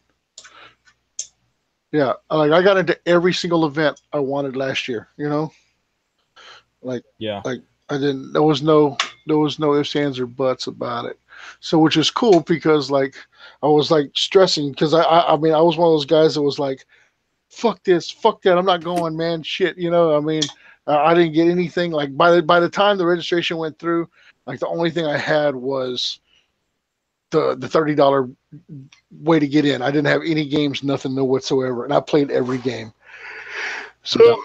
Yeah, like I got into every single event I wanted last year. You know, like I didn't. There was no ifs, ands, or buts about it. So, which is cool because like I was like stressing because I mean I was one of those guys that was like, fuck this, fuck that, I'm not going, man, shit. You know, I mean, I didn't get anything. Like by the time the registration went through, like the only thing I had was the $30 way to get in. I didn't have any games, nothing, no whatsoever, and I played every game. So,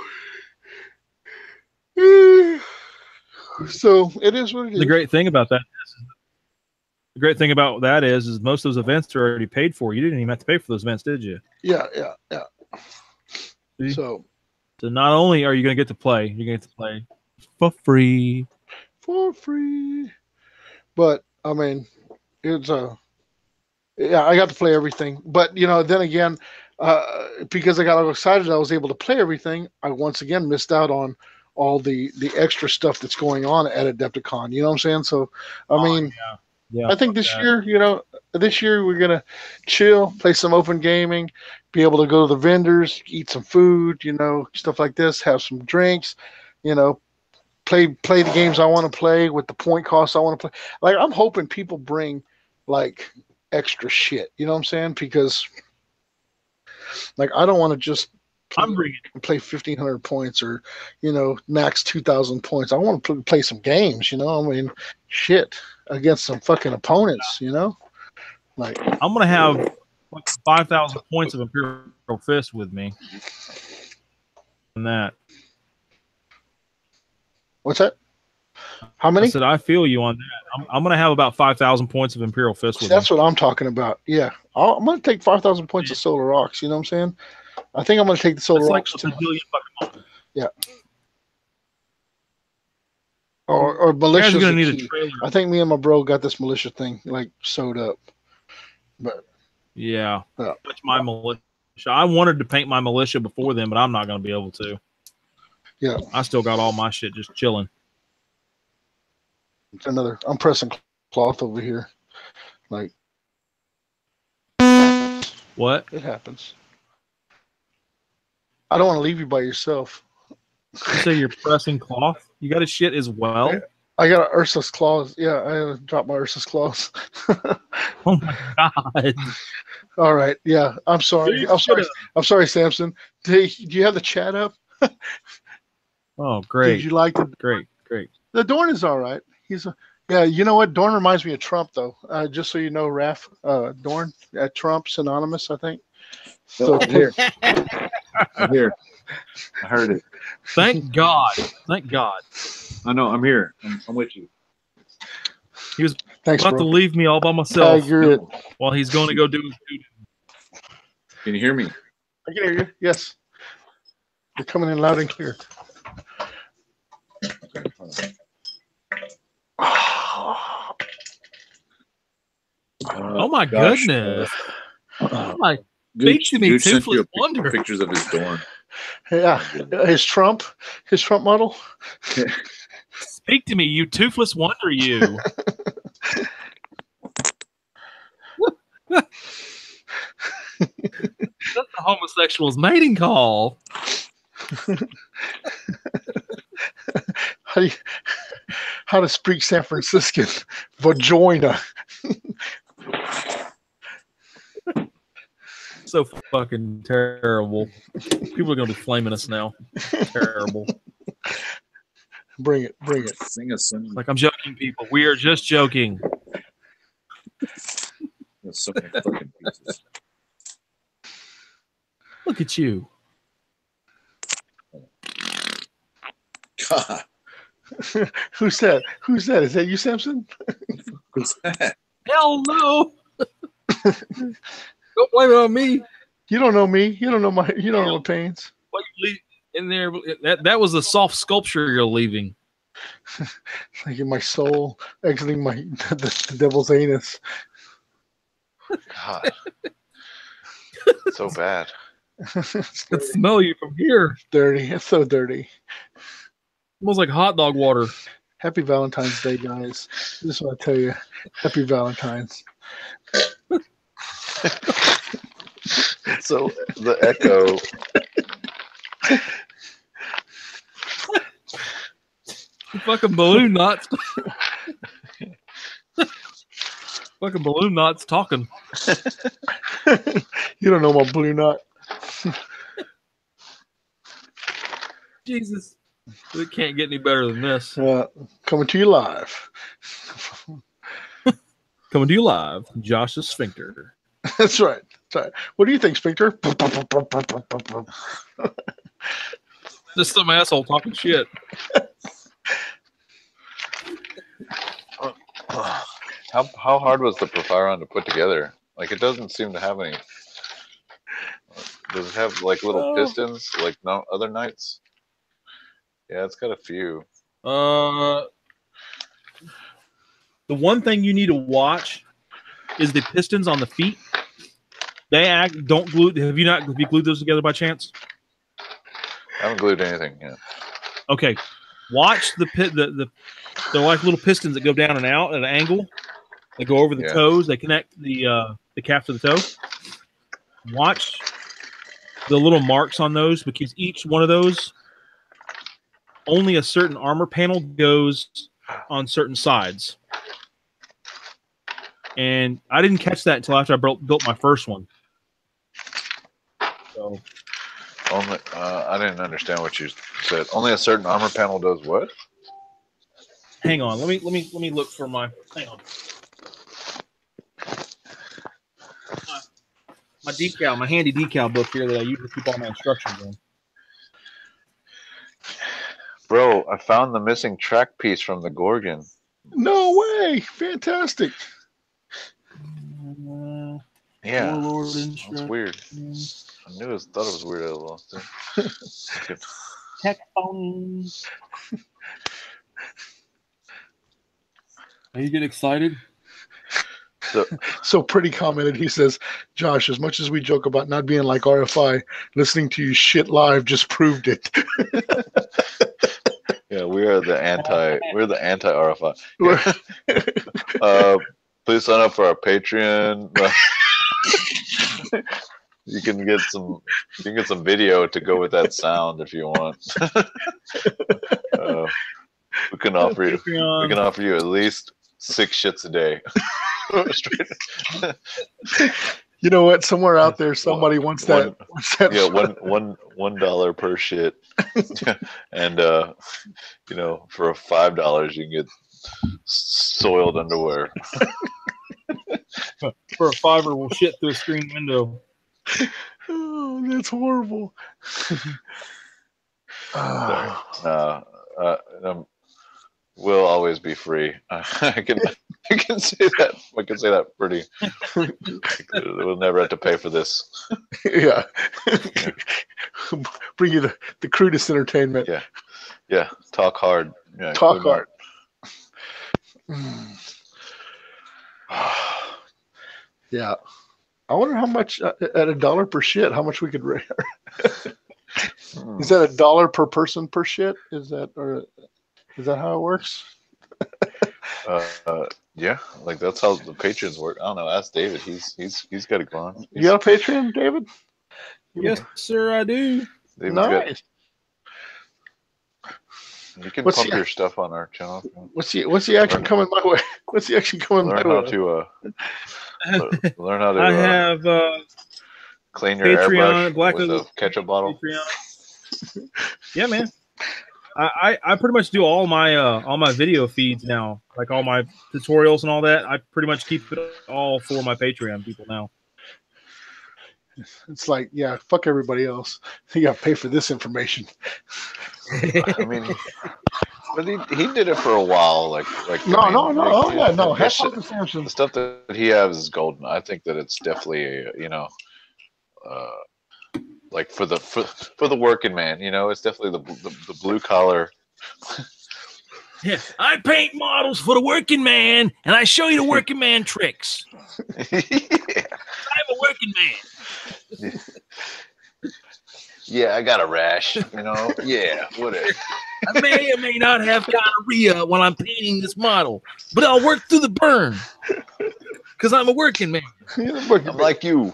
so it is what it is. The great thing about that is most of those events are already paid for. You didn't even have to pay for those events, did you? Yeah. See? So not only are you going to get to play, you're going to get to play for free. But I mean, it's I got to play everything. But you know, then again, because I got excited, I was able to play everything. I once again missed out on all the extra stuff that's going on at Adepticon. You know what I'm saying? So I mean, I think this year, you know, we're gonna chill, play some open gaming, be able to go to the vendors, eat some food, you know, stuff like this, have some drinks, you know, play the games I want to play with the point costs I want to play. Like I'm hoping people bring like extra shit, you know what I'm saying? Because like I don't want to just play 1,500 points or, you know, max 2,000 points. I want to play some games, you know. I mean, shit, against some fucking opponents, you know. Like I'm gonna have like 5,000 points of Imperial Fist with me. And that. What's that? How many? I said I feel you on that. I'm gonna have about 5,000 points of Imperial Fist with That's me. what I'm talking about. Yeah, I'm gonna take 5,000 points of Solar Rocks. You know what I'm saying? I think I'm gonna take the Solar Rocks too. Yeah. Or militia. Gonna need a trailer. I think me and my bro got this militia thing like sewed up. But yeah, my militia. I wanted to paint my militia before then, but I'm not gonna be able to. Yeah, I still got all my shit just chilling. It's I'm pressing cloth over here. Like what? It happens. I don't want to leave you by yourself. You say you're pressing cloth? You got a shit as well? I got an Ursa's claws. Yeah, I dropped my Ursa's claws. Oh my god! All right. Yeah, I'm sorry. I'm sorry, Samson. Do you have the chat up? Oh, great! Did you like the great? The Dorn is all right. Yeah. You know what? Dorn reminds me of Trump, though. Just so you know, Raph, Dorn at Trump synonymous, I think. So here. I'm here. I heard it. Thank God. Thank God. I know. I'm here. I'm with you. He was about to leave me all by myself while he's going to go do his duty. Can you hear me? I can hear you. Yes. You're coming in loud and clear. Oh my goodness. Oh my. Speak to me, Toothless Wonder. Pictures of his Dorn. Yeah, his Trump model. Speak to me, you toothless wonder, you. That's the homosexual's mating call. How to speak San Franciscan vagina. So fucking terrible. People are gonna be flaming us now. Terrible. Bring it. Sing a song. Like, I'm joking, people. We are just joking. There's so many fucking pieces. Look at you. God, Who's that? Is that you, Samson? who's that? Hell no. Don't blame it on me. You don't know me. You don't know my pains. What you leave in there? That was the soft sculpture you're leaving. Like in my soul, exiting the devil's anus. God. So bad. I can smell you from here. Dirty. It's so dirty. Smells like hot dog water. Happy Valentine's Day, guys. I just want to tell you, happy Valentine's. So the echo. Fucking balloon knots. Fucking balloon knots talking. You don't know my blue knot. Jesus. It can't get any better than this. Coming to you live. Coming to you live, Josh's Sphincter. That's right. What do you think, Sphincter? Just some asshole talking shit. How hard was the Profiron to put together? Like, it doesn't seem to have any. Does it have like little pistons like no other knights? Yeah, it's got a few. The one thing you need to watch is the pistons on the feet. They don't glue. Have you glued those together by chance? I haven't glued anything yet. Okay, watch they're like little pistons that go down and out at an angle. They go over the toes. They connect the calf to the toe. Watch the little marks on those, because each one of those, only a certain armor panel goes on certain sides. And I didn't catch that until after I built my first one. So, I didn't understand what you said. Only a certain armor panel does what? hang on. Let me look for my. Hang on. My decal, my handy decal book here that I usually keep all my instructions in. Bro, I found the missing track piece from the Gorgon. No way! Fantastic. Yeah, Warlord that's weird. I thought it was weird. I lost it. Tech phones. Are you getting excited? So Pretty commented, he says, Josh, as much as we joke about not being like RFI, listening to you shit live just proved it. Yeah, we're the anti RFI. Please sign up for our Patreon. You can get some video to go with that sound if you want. We can offer you at least 6 shits a day. You know what? Somewhere out there, somebody wants that. Yeah, $1 per shit, and for $5 you can get soiled underwear. For a $5, we'll shit through a screen window. Oh, that's horrible. We'll always be free. I can say that. I can say that pretty. We'll never have to pay for this. Yeah. Bring you the crudest entertainment. Yeah. Talk hard. Yeah, talk hard. Yeah. I wonder how much at $1 per shit, how much we could Is that $1 per person per shit? Is that or Is that how it works? Yeah, like that's how the patrons work. I don't know. Ask David. He's got it going. You got a Patreon, David? Yes, sir, I do. David's Nice. You can What's pump the- your stuff on our channel. What's the action coming my way? What's the action coming Learn my how way? to learn how to I have clean your Patreon, airbrush Black with a Oak ketchup bottle. Patreon. Yeah, man. I pretty much do all my video feeds now, like all my tutorials and all that. I pretty much keep it all for my Patreon people now. It's like, yeah, fuck everybody else. You got to pay for this information. I mean, but he did it for a while. Like No. Oh yeah, no. the Have shit- fun with Samson. The stuff that he has is golden. I think that it's definitely like for the working man. It's definitely the blue collar. Yeah, I paint models for the working man, and I show you the working man tricks. Yeah. I'm a working man. Yeah, I got a rash. Yeah, whatever. I may or may not have gonorrhea while I'm painting this model, but I'll work through the burn because I'm a working man. I'm like you.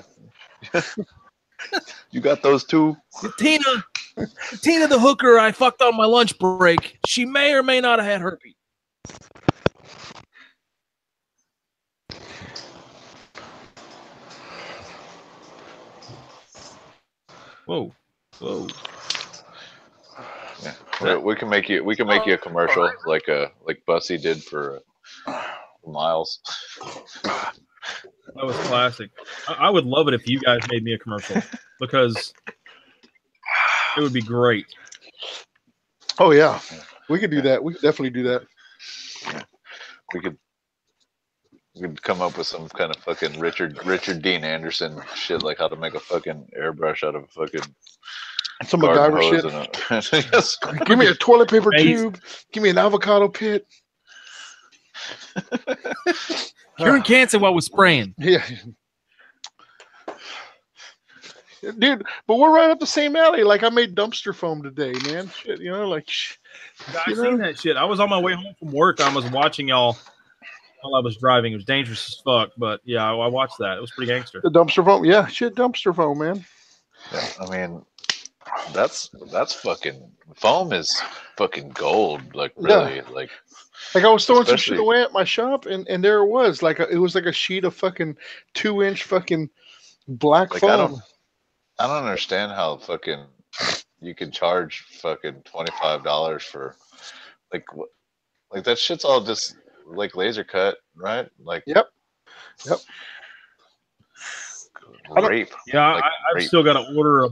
You got those too? Tina the hooker I fucked on my lunch break, she may or may not have had herpes. Whoa. Yeah. We can make you a commercial like Bussy did for Miles. That was classic. I would love it if you guys made me a commercial because it would be great. Oh yeah, we could do that. We could definitely do that. Yeah. We could come up with some kind of fucking Richard Dean Anderson shit, like how to make a fucking airbrush out of a fucking Some garden MacGyver hose shit. Yes. Give me a toilet paper Amazing. tube. Give me an avocado pit. Curing cancer while we're spraying. Yeah. Dude, but we're right up the same alley. Like I made dumpster foam today, man. Shit, like I seen that shit. I was on my way home from work. I was watching y'all while I was driving. It was dangerous as fuck, but yeah, I watched that. It was pretty gangster. the dumpster foam. Yeah, shit, dumpster foam, man. Yeah, I mean, that's fucking foam is fucking gold. Like really, like I was throwing some Especially- shit away at my shop, and there it was. Like it was like a sheet of fucking 2-inch fucking black Like, foam. I don't understand how fucking you can charge fucking $25 for like that shit's all just like laser cut, right? Like Yep. rape. Yeah, Like, I've rape. still got to order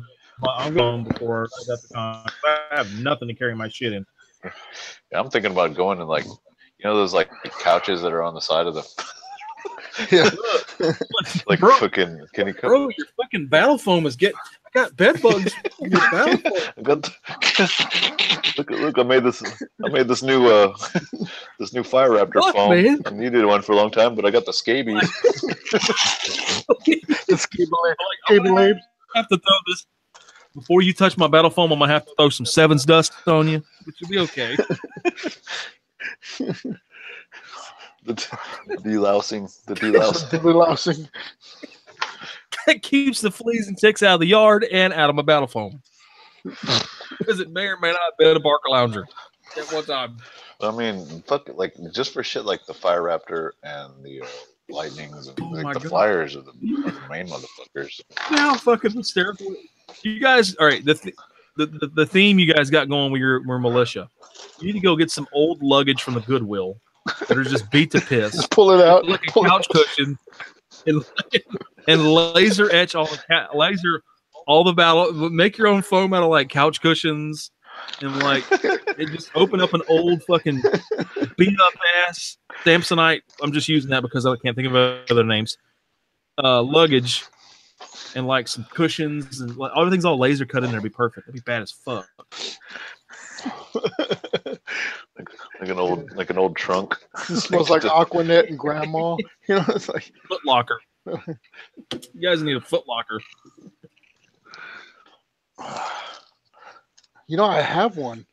I'm going before I got the contract. I have nothing to carry my shit in. Yeah, I'm thinking about going and like those like couches that are on the side of the Yeah. like Bro. fucking can you come? Bro, your fucking battle foam is getting. I got bed bugs. in your battle foam. I got look! I made this new this new Fire Raptor Look, foam. man. I needed one for a long time, but I got the scabies. It's cable I'm gonna have to throw this before you touch my battle foam. I'm gonna have to throw some Sevens dust on you, which will be okay. The delousing. lousing. That keeps the fleas and ticks out of the yard and out of my battle foam. Because it may or may not have been a Barker Lounger at one time. I mean, fuck it, like just for shit like the Fire Raptor and the Lightnings and my like the God. Flyers are the fucking main motherfuckers. You know how fucking hysterical. You guys, all right. The theme you guys got going with your militia. You need to go get some old luggage from the Goodwill that are just beat to piss. Just pull it out. Like a couch cushion and laser etch all the battle. Make your own foam out of like couch cushions and like and just open up an old fucking beat up ass Samsonite. I'm just using that because I can't think of other names. Luggage and like some cushions and like everything's all laser cut in there. It'd be perfect. That'd be bad as fuck. like an old trunk. It smells like Aquanet and Grandma. It's like Foot Locker. You guys need a Foot Locker. I have one.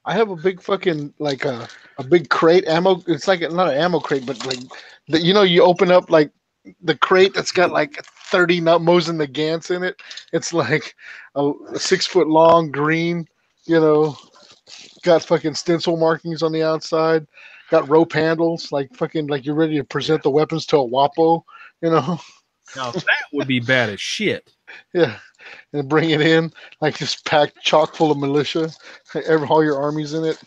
I have a big fucking like a big crate ammo. It's like not an ammo crate, but like you know, you open up like the crate that's got like 30 Mosin the Gantz in it. It's like a 6 foot long green, you know, got fucking stencil markings on the outside, got rope handles, like fucking like you're ready to present the weapons to a Wapo, you know. Now that would be bad as shit. Yeah, and bring it in like just packed chock full of militia, all your armies in it.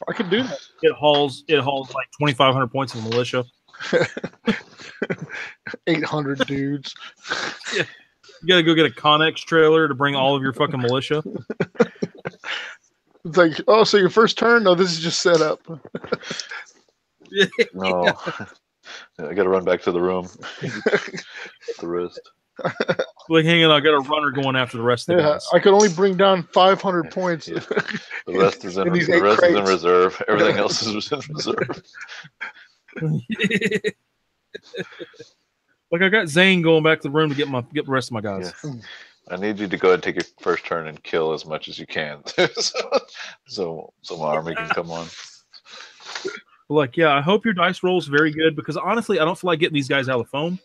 I could do that. It hauls like 2,500 points of militia. 800 dudes. Yeah. You gotta go get a Connex trailer to bring all of your fucking militia. It's like, oh, so your first turn? No, this is just set up. No. I gotta run back to the room. The rest. Like, hang on, I got a runner going after the rest of the guys. I could only bring down 500 points. Yeah. The rest is in, these the rest is in crates. reserve. Everything else is in reserve. Like, I got Zane going back to the room to get the rest of my guys. Yeah. I need you to go ahead and take your first turn and kill as much as you can, so my army can come on. Like, yeah, I hope your dice roll's very good because honestly, I don't feel like getting these guys out of the phone.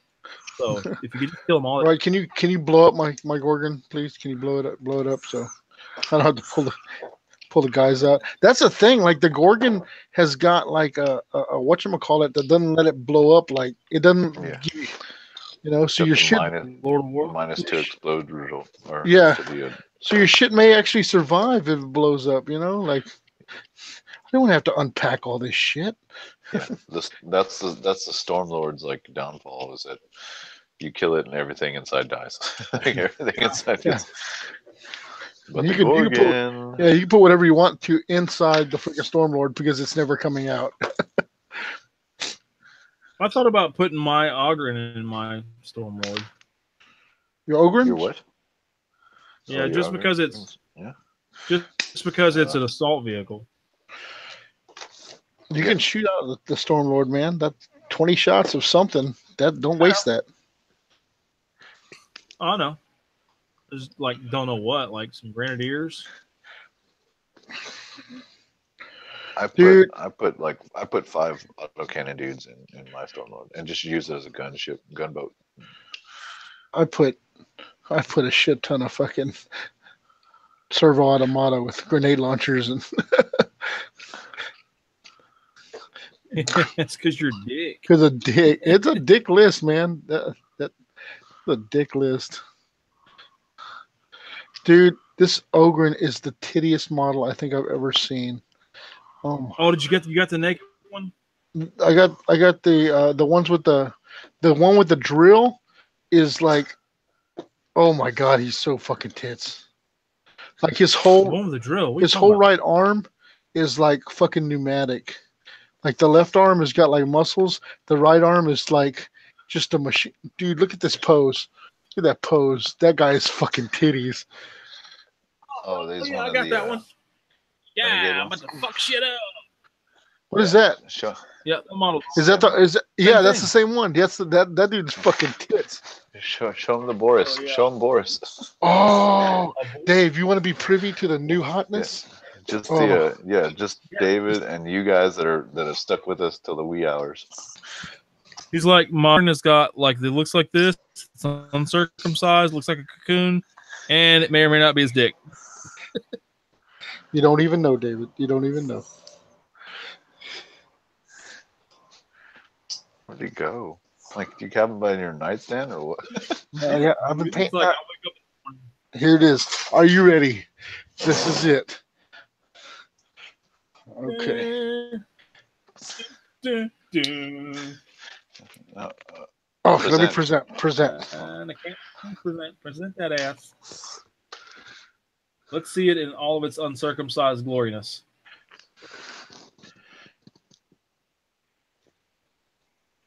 So if you could just kill them all, Right? Can you blow up my Gorgon, please? Can you blow it up so I don't have to pull the guys out? That's the thing. Like the Gorgon has got like a whatchamacallit that doesn't let it blow up. Like it doesn't. Yeah. Give you know, so your shit. Lord of War. -2 explode rule. Or Yeah. to So your shit may actually survive if it blows up. You know, like I don't want to have to unpack all this shit. yeah, that's the Stormlord's like downfall is that you kill it and everything inside dies. Like everything inside Yeah. gets. But You the can Gorgon, you can put whatever you want to inside the freaking Stormlord because it's never coming out. I thought about putting my Ogren in my Stormlord. Your Ogren? your what? Yeah, Oh, just your because Ogre? it's Yeah. just because it's an assault vehicle. You can shoot out the Stormlord, man. That's 20 shots of something. That don't waste that. I know. Just like don't know what, like some grenadiers. I Dude. put 5 autocannon dudes in my Stormlord and just use it as a gunboat. I put a shit ton of fucking servo automata with grenade launchers and It's because you're dick. because a dick. It's a dick list, man. That's a dick list. Dude, this Ogren is the tittiest model I think I've ever seen. Oh, did you got the naked one? I got the ones with the one with the drill is like, oh my god, he's so fucking tits. Like his The whole one with the drill. What are you his talking whole about? right arm is like fucking pneumatic. Like the left arm has got like muscles. The right arm is like just a machine. Dude, look at this pose. Look at that pose. That guy is fucking titties. Oh, there's yeah, one I of got the, that one. Yeah, renegade I'm about to fuck shit up. What is that? Show, Yeah, the model. Is that the is that, yeah? That's thing. the same one. That's that dude's fucking tits. show him the Boris. Oh, yeah. Show him Boris. Oh, Dave, you want to be privy to the new hotness? Just Oh. just David and you guys that have stuck with us till the wee hours. He's like modern has got like it looks like this. It's uncircumcised, looks like a cocoon, and it may or may not be his dick. You don't even know, David. You don't even know. Where'd he go? Like, do you have him by your nightstand or what? Yeah, I've been It's painting. like I wake up Here it is. Are you ready? This is it. Okay. Dun, dun. Oh, let me Present. present. And I can't present that ass. Let's see it in all of its uncircumcised gloriness.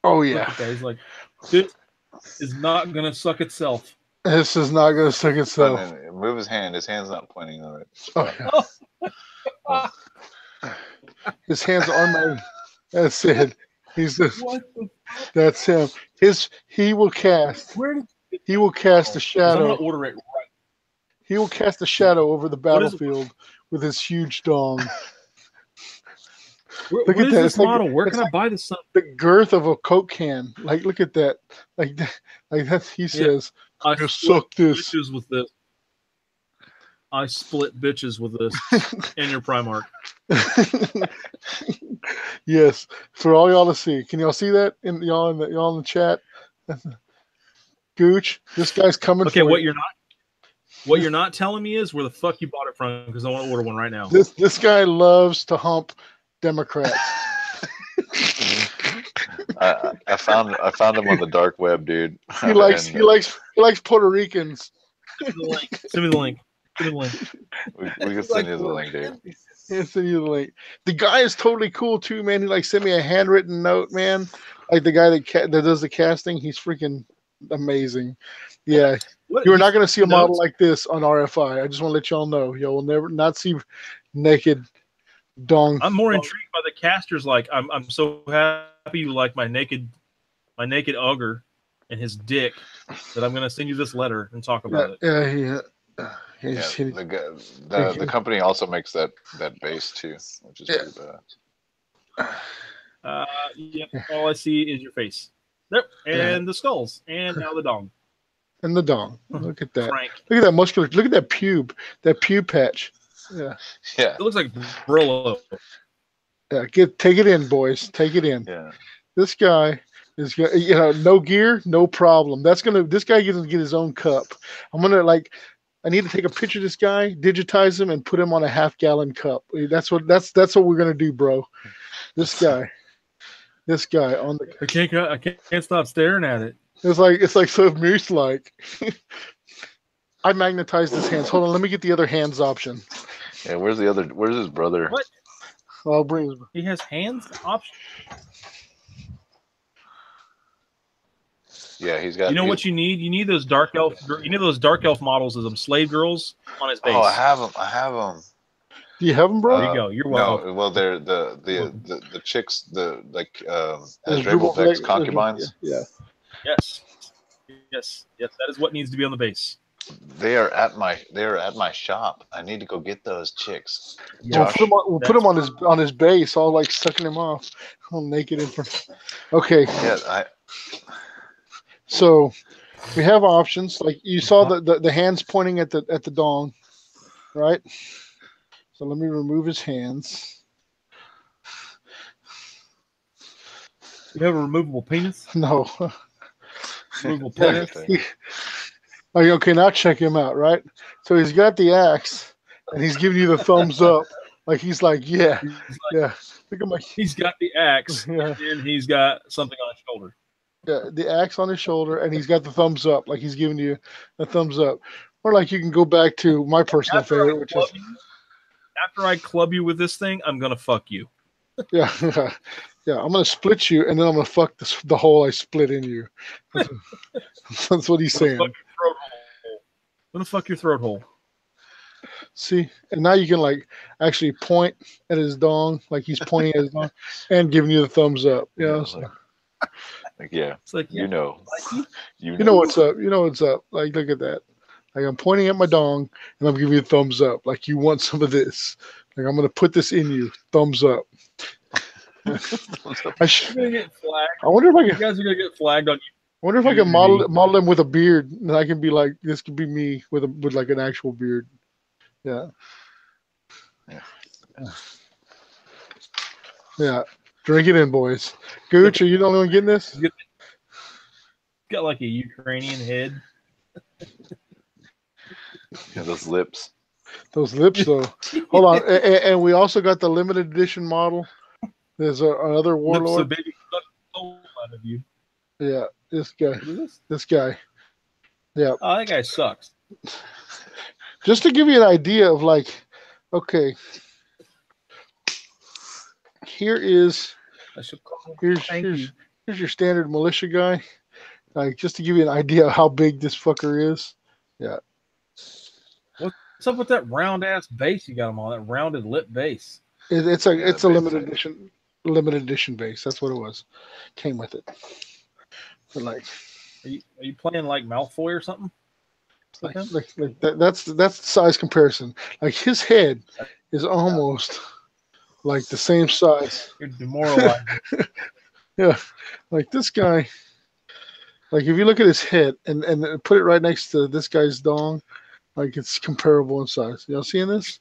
Oh Look yeah, at that. He's like, this is not gonna suck itself. this is not gonna suck itself. Move his hand. His hand's not pointing on it. Oh, yeah. His hands are my. That's it. He's the. What the? That's him. He will cast. Where did? He will cast a 'Cause I'm gonna shadow. order it right. He will cast a shadow over the What is- battlefield with his huge dong. Look What at is that. this It's like- model? Where it's can I buy this? The girth of a Coke can. Like, look at that. Like that. He says, I "Just split suck this." bitches with this. I split bitches with this in your Primark. Yes, for all y'all to see. Can y'all see that? Y'all in the chat? Gooch, this guy's coming Okay, for what you. you're not telling me is where the fuck you bought it from, because I want to order one right now. This guy loves to hump Democrats. I found him on the dark web, dude. He likes Puerto Ricans. Send me the link. Send me the link. Send me the link. We can send you the link, dude. Yeah, send you the link. The guy is totally cool too, man. He like sent me a handwritten note, man. Like the guy that does the casting, he's freaking amazing. Yeah, What, you're not going to see a model notes? like this on RFI. I just want to let y'all know. Y'all will never not see naked dong. I'm more intrigued by the casters. Like, I'm so happy you like my naked auger and his dick that I'm going to send you this letter and talk about it. Yeah. Yeah, He- the company also makes that base too, which is pretty bad. Yep. All I see is your face. Yep. And the skulls. And now the dong. and the dong. Look at that. Frank. Look at that muscular. Look at that pube. That pube patch. Yeah. Yeah, It looks like Brillo. Yeah. Take it in, boys. Take it in. yeah. This guy is, no gear, no problem. This guy gets to get his own cup. I need to take a picture of this guy, digitize him, and put him on a half-gallon cup. That's what we're gonna do, bro. This guy on the. I can't stop staring at it. It's like so moose-like. I magnetized his hands. Hold on, let me get the other hands option. Yeah, where's his brother? What? I'll bring his. He has hands option. Yeah, he's got. You know what you need? You need those dark elf. You need those dark elf models of them slave girls on his base. Oh, I have him. Do you have him, bro? There you go. You're welcome. No, well, they're the chicks, Those Asdrubal Vex Drupal- concubines. Yeah. Yes. That is what needs to be on the base. They are at my shop. I need to go get those chicks. Yeah, Josh, we'll put him on his base, all like sucking him off, all naked in front. Okay. yeah, So we have options. Like you saw the hands pointing at the dong, right? So let me remove his hands. You have a removable penis. No. Removable Yeah. penis. Okay, now check him out, right? So he's got the axe and he's giving you the thumbs up. Like he's like, yeah. Look at my He's got the axe, Yeah. and he's got something on his shoulder. the axe on his shoulder, and he's got the thumbs up, like he's giving you a thumbs up. Or like you can go back to my personal favorite, which is After I club you with this thing, I'm gonna fuck you. yeah. I'm gonna split you, and then I'm gonna fuck the hole I split in you. That's what he's saying. I'm gonna fuck your throat hole. See, and now you can like actually point at his dong, like he's pointing at his dong, and giving you the thumbs up. Yeah, yeah. It's like You know what's up. You know what's up. Like look at that. Like I'm pointing at my dong, and I'm giving you a thumbs up. Like you want some of this. Like I'm gonna put this in you. Thumbs up. You're gonna get flagged. I wonder if I You can. guys are gonna get flagged on. I wonder if I can model him with a beard, and I can be like, this could be me with like an actual beard. Yeah. Drink it in, boys. Gooch, are you the only one getting this? Got like a Ukrainian head. Yeah, those lips. Those lips, though. Hold on, and we also got the limited edition model. There's another Lips so warlord. big, it sucks the soul out of you. Yeah, this guy. What is this? This guy. Yeah. Oh, that guy sucks. Just to give you an idea of like, okay, here's your standard militia guy. Like just to give you an idea of how big this fucker is. Yeah. What's up with that round ass base you got him on? That rounded lip base. It's a Yeah, limited edition base. That's what it was. Came with it. But like, Are you playing like Malfoy or something? Like that's the size comparison. Like his head is almost like the same size. You're demoralized. Yeah, like this guy. Like if you look at his head and put it right next to this guy's dong, like it's comparable in size. Y'all seeing this?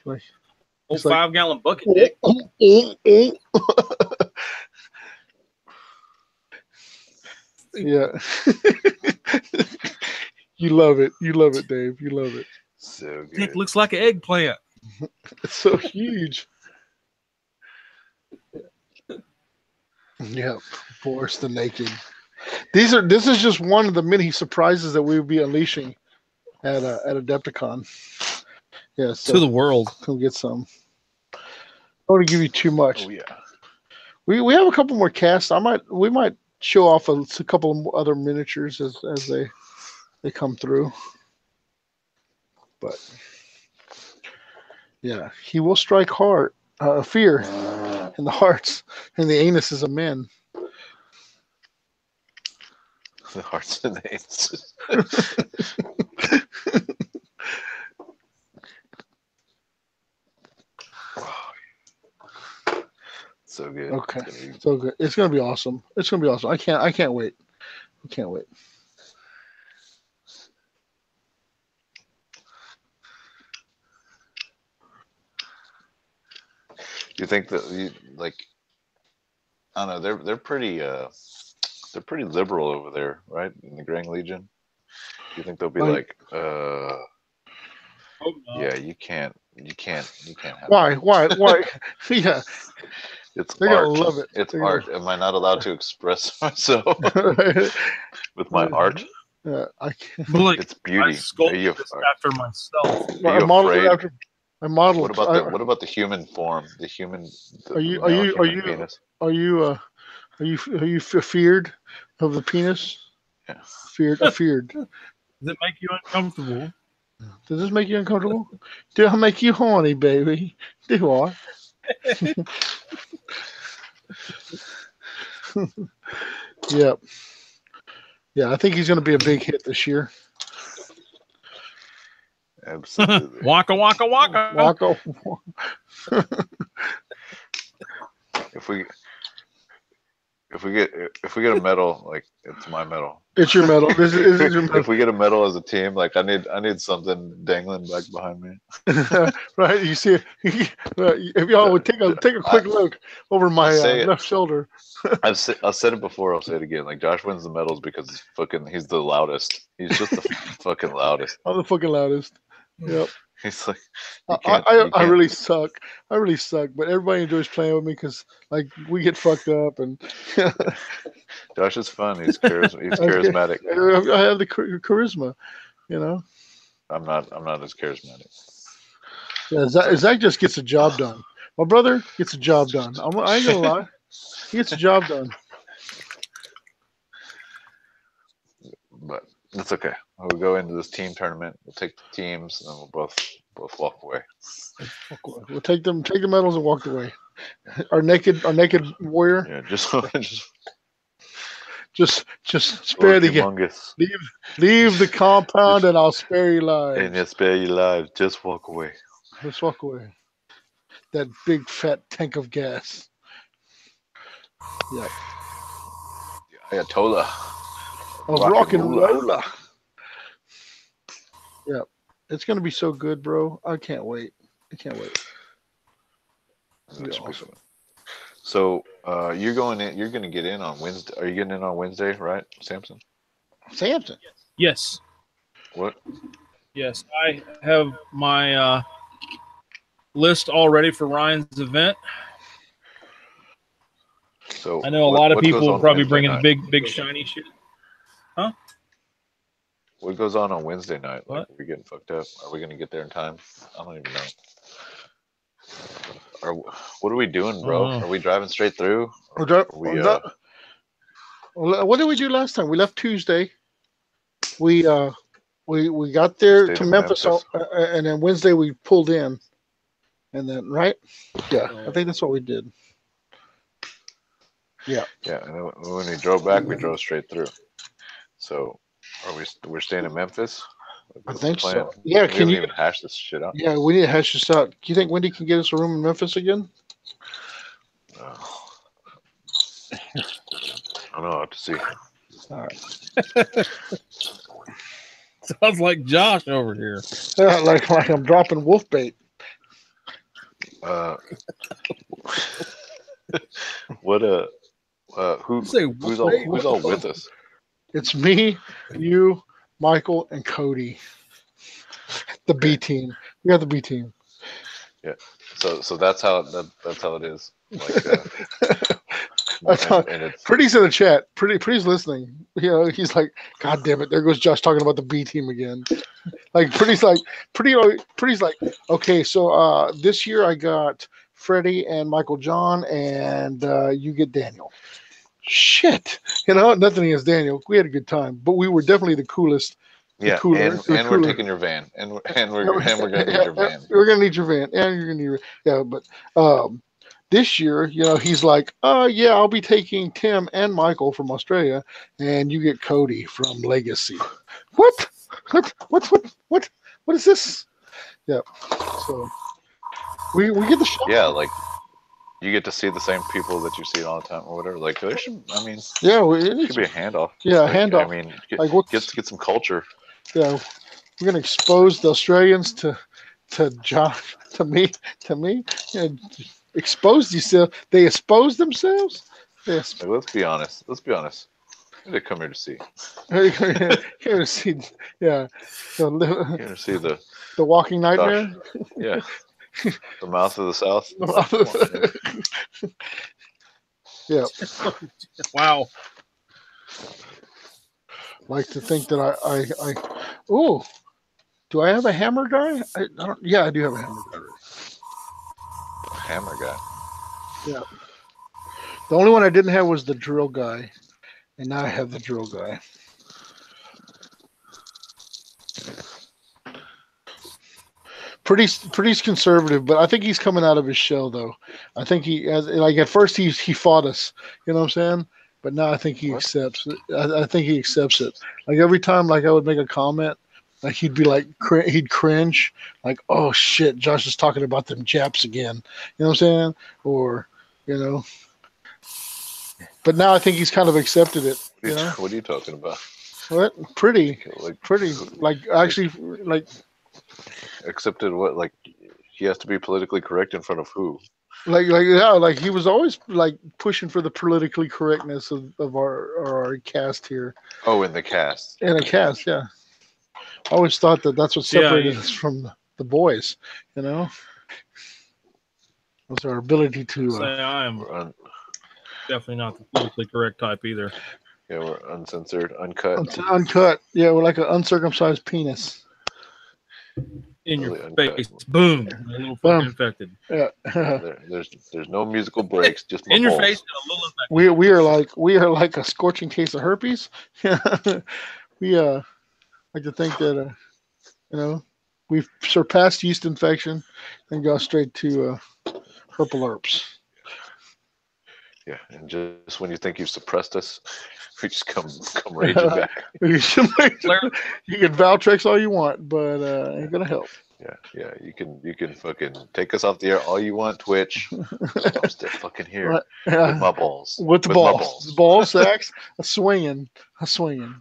Like Old it's like 5-gallon bucket, Dick. Yeah. You love it. You love it, Dave. You love it. So Dick good. looks like an eggplant. It's so huge. Yeah, Boris the Naked. This is just one of the many surprises that we will be unleashing at Adepticon. Yeah, so To the world. come get some. I don't want to give you too much. Oh yeah. We have a couple more casts. We might show off a couple of other miniatures as they come through. But yeah, he will strike hard, fear in the hearts and the anuses of men. The hearts and the aces. So good. Okay, It's gonna be- so good. It's gonna be awesome. It's gonna be awesome. I can't wait. I can't wait. You think that like I don't know, they're pretty liberal over there, right? In the Grand Legion. You think they'll be Like- Oh, no. yeah, you can't have Why? Yeah, it's they're gonna art. love it. It's They're gonna- art. Am I not allowed to express myself with my art? I can't. But like, It's I beauty. Are sculpted you, this after myself. are I you modeled it afraid? after. I modeled. What about the human form? The human. Are you Penis? are you feared of the penis? Yeah. Feared. Does it make you uncomfortable? Does this make you uncomfortable? Do I make you horny, baby? Do I? Yep. Yeah, I think he's going to be a big hit this year. Absolutely. Waka waka waka. Wacko. If we get a medal, like it's my medal. It's your medal. This is your If medal. we get a medal as a team, like I need something dangling back behind me. Right? You see, if y'all would take a quick look over my say it. left shoulder. I've said it before. I'll say it again. Like Josh wins the medals because he's the loudest. He's just the fucking loudest. I'm the fucking loudest. Yep. He's like, I really suck. I really suck. But everybody enjoys playing with me because like we get fucked up and. Josh is fun. He's charismatic. I have the charisma, you know. I'm not as charismatic. Yeah, Zach just gets a job done. My brother gets a job done. I ain't gonna lie. He gets a job done. But that's okay. We'll go into this team tournament. We'll take the teams, and then we'll both walk away. We'll take the medals and walk away. Our naked warrior. Yeah, Just spare the humongous. leave the compound and I'll spare your lives. And just spare your lives. Just walk away. Just walk away. That big fat tank of gas. Yeah. Ayatollah. Of rock and roller. Yeah. It's gonna be so good, bro. I can't wait. It's gonna be awesome. So you're going in. You're going to get in on Wednesday. Are you getting in on Wednesday, right, Samson? Samson. Yes. What? Yes. I have my list all ready for Ryan's event. So I know a lot of what goes people will on probably Wednesday bring in night? big shiny shit. What goes on Wednesday night? Like, What? are we getting fucked up? Are we going to get there in time? I don't even know. What are we doing, bro? Oh. Are we driving straight through? What did we do last time? We left Tuesday. We got there Stayed to in Memphis, Memphis. and then Wednesday we pulled in, and then right? Yeah, I think that's what we did. Yeah, and then when we drove back, we drove straight through. So we're staying in Memphis? I What's think the plan? so. Yeah, We can haven't you? even hashed this shit out. Yeah, we need to hash this out. Do you think Wendy can get us a room in Memphis again? I don't know. I have to see. All right. Sounds like Josh over here. Yeah, like I'm dropping wolf bait. What who's all with us? It's me, you, Michael, and Cody. The B team. We got the B team. Yeah. So that's how it is. Like, That's how, and it's Pretty's in the chat. Pretty's listening. You know, he's like, God damn it! There goes Josh talking about the B team again. Like Pretty's like, okay, so this year I got Freddie and Michael John, and you get Daniel. Shit, you know, nothing against Daniel. We had a good time, but we were definitely the coolest. yeah. And we're taking your van, and we're gonna need your van. We're gonna need your van, and you're gonna need but this year, you know, he's like, yeah, I'll be taking Tim and Michael from Australia, and you get Cody from Legacy. What is this? Yeah. So we get the shot. Yeah, like you get to see the same people that you see all the time or whatever. Like there should, I mean, Yeah, it should be a handoff. Yeah, like, handoff. I mean, get some culture. Yeah, we're gonna expose the Australians to John, to me. Yeah, expose yourself. They expose themselves. Yes. Like, let's be honest. They come here to see. Here to see. Yeah. Here to see the Walking Nightmare. Yeah. The mouth of the South. Yeah. Wow. Like to think that I oh, do I have a hammer guy? I don't. Yeah, I do have a hammer guy. Hammer guy. Yeah. The only one I didn't have was the drill guy, and now I have the drill guy. Pretty conservative, but I think he's coming out of his shell though. I think like at first he fought us, you know what I'm saying? But now I think he accepts it. I think he accepts it. Like every time, like I would make a comment, like he'd be like, he'd cringe, like, oh shit, Josh is talking about them Japs again. You know what I'm saying? Or, you know. But now I think he's kind of accepted it. You know? What are you talking about? What? Pretty. Like actually, like. Accepted what? Like he has to be politically correct in front of who? Like he was always like pushing for the politically correctness of our cast here. Oh, in the cast. In a cast, yeah. I always thought that's what separated us from the boys, you know. Was our ability to. Say I am definitely not the politically correct type either. Yeah, we're uncensored, uncut. Uncut. Yeah, we're like an uncircumcised penis. In your face, boom, a little fucking infected. Yeah. There's no musical breaks, just in your balls. face, and a little infected. We are like a scorching case of herpes. We like to think that you know, we've surpassed yeast infection and go straight to herpes. Yeah, and just when you think you've suppressed us, we just come raging back. You can Valtrex all you want, but ain't gonna help. Yeah, you can fucking take us off the air all you want, Twitch. I'm still fucking here with my balls. With the balls. Ball sacks, a swinging. Yep.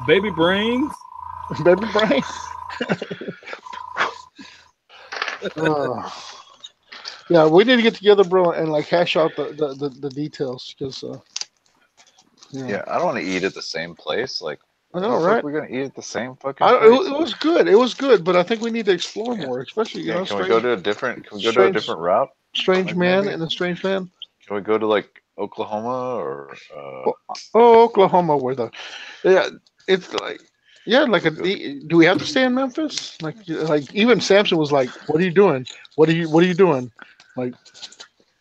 Baby brains. Baby brain. Yeah, we need to get together, bro, and like hash out the details because. Yeah, I don't want to eat at the same place. Like, I know, right? We're gonna eat at the same fucking. It was good. It was good, but I think we need to explore more, especially you know. Can we go to a different? Can we go to a different route? Strange man and a strange man. Can we go to like Oklahoma or? Oklahoma, where it's like. Yeah, do we have to stay in Memphis? Like even Samson was like, "What are you doing? What are you doing?" Like,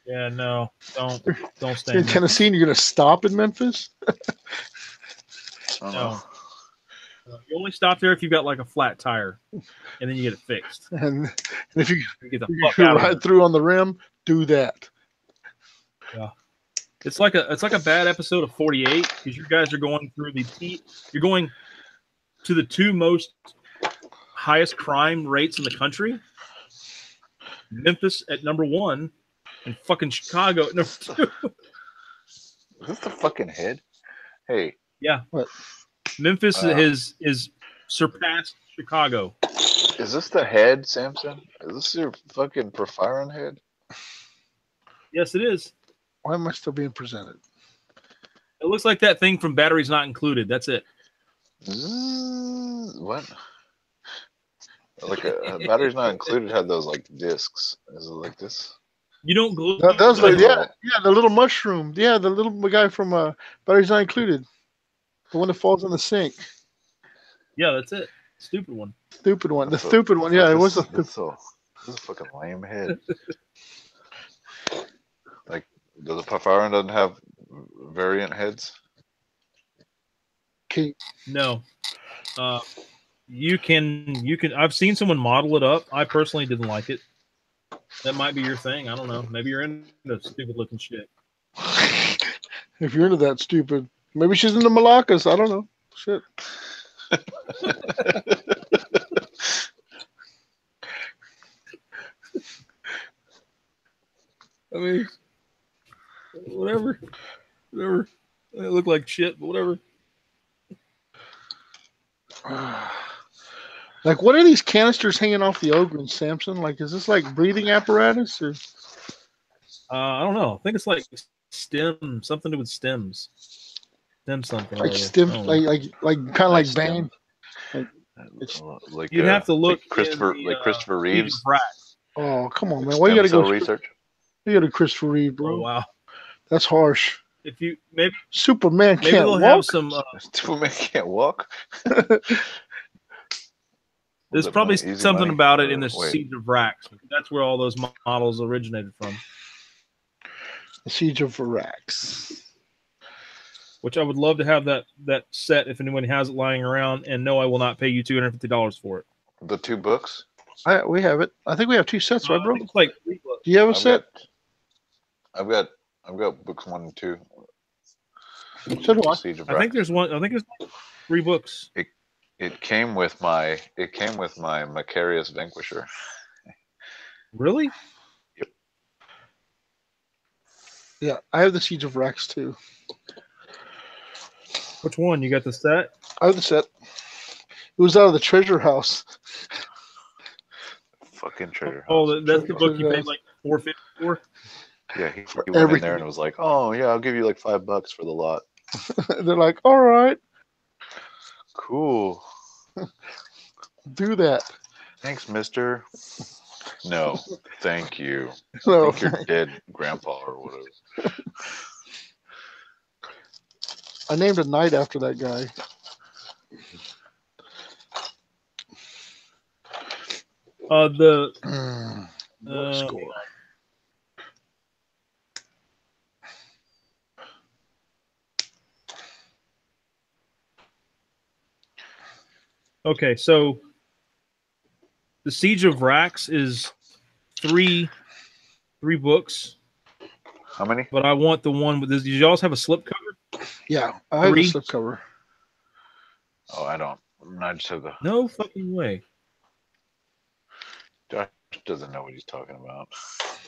yeah, no, don't stay in Tennessee. And you're gonna stop in Memphis? No, you only stop there if you've got like a flat tire, and then you get it fixed. And if you get the fuck out right through on the rim, do that. Yeah. It's like a bad episode of 48 because you guys are going through you're going to the two most highest crime rates in the country. Memphis at number 1 and fucking Chicago at number 2. Is this the fucking head? Hey. Yeah. What? Memphis is surpassed Chicago. Is this the head, Samson? Is this your fucking Porphyrin head? Yes, it is. Why am I still being presented? It looks like that thing from Batteries Not Included. That's it. What? Like a Batteries Not Included had those like discs. Is it like this? You don't glue. That was like, yeah, the little mushroom. Yeah, the little guy from Batteries Not Included. The one that falls in the sink. Yeah, that's it. Stupid one. Stupid one. The stupid one. Yeah, it was this is a fucking lame head. Like, the Porphyrin doesn't have variant heads? No. You can. I've seen someone model it up. I personally didn't like it. That might be your thing. I don't know. Maybe you're into stupid looking shit. If you're into that stupid, maybe she's into Malakas. I don't know. Shit. I mean, whatever. It looked like shit, but whatever. Like, what are these canisters hanging off the Ogren, Samson? Like, is this like breathing apparatus or? I don't know. I think it's like stem, something to do with stems. Stem something. Like stem, like kind of like Bane. Like you'd have to look like Christopher Reeves. Oh, come on, man! Why you gotta go research? You gotta Christopher Reeve, bro. Oh, wow, that's harsh. If you maybe Superman maybe can't they'll walk. have some. Superman can't walk. There's probably something about it in the Siege of Vrax. That's where all those models originated from. The Siege of Vrax. Which I would love to have that set if anyone has it lying around. And no, I will not pay you $250 for it. The 2 books? We have it. I think we have 2 sets, right, bro? It's like 3 books. Do you have a set? I've got books 1 and 2. So do I. Siege of I think there's 3 books. It came with my Macarius Vanquisher. Really? Yep. Yeah, I have the Siege of Vrax too. Which one? You got the set? I have the set. It was out of the treasure house. Fucking treasure house. Oh, that's the book you paid like $4.50 for? Yeah, he went in there and was like, "Oh yeah, I'll give you like $5 for the lot." They're like, "All right, cool, do that." Thanks, mister. No, thank you. No, I think you're dead, grandpa, or whatever. I named a knight after that guy. Score. Okay, so the Siege of Vrax is three books. How many? But I want the one with this. Did you also have a slipcover? Yeah, I have a slipcover. Oh, I don't. I just have the. No fucking way. Josh doesn't know what he's talking about.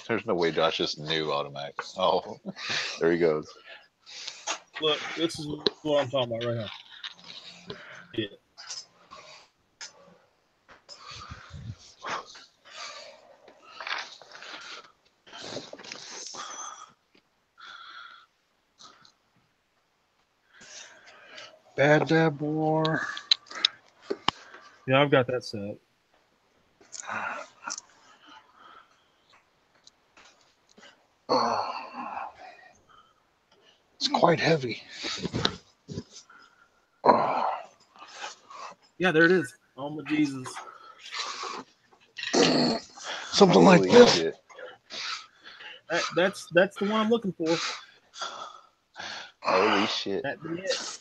There's no way Josh just knew automatic. Oh, there he goes. Look, this is what I'm talking about right now. Yeah. Bad Dab War. Yeah, I've got that set. Oh. It's quite heavy. Oh. Yeah, there it is. Oh my Jesus. Something like this. That's the one I'm looking for. Holy shit. That'd be it.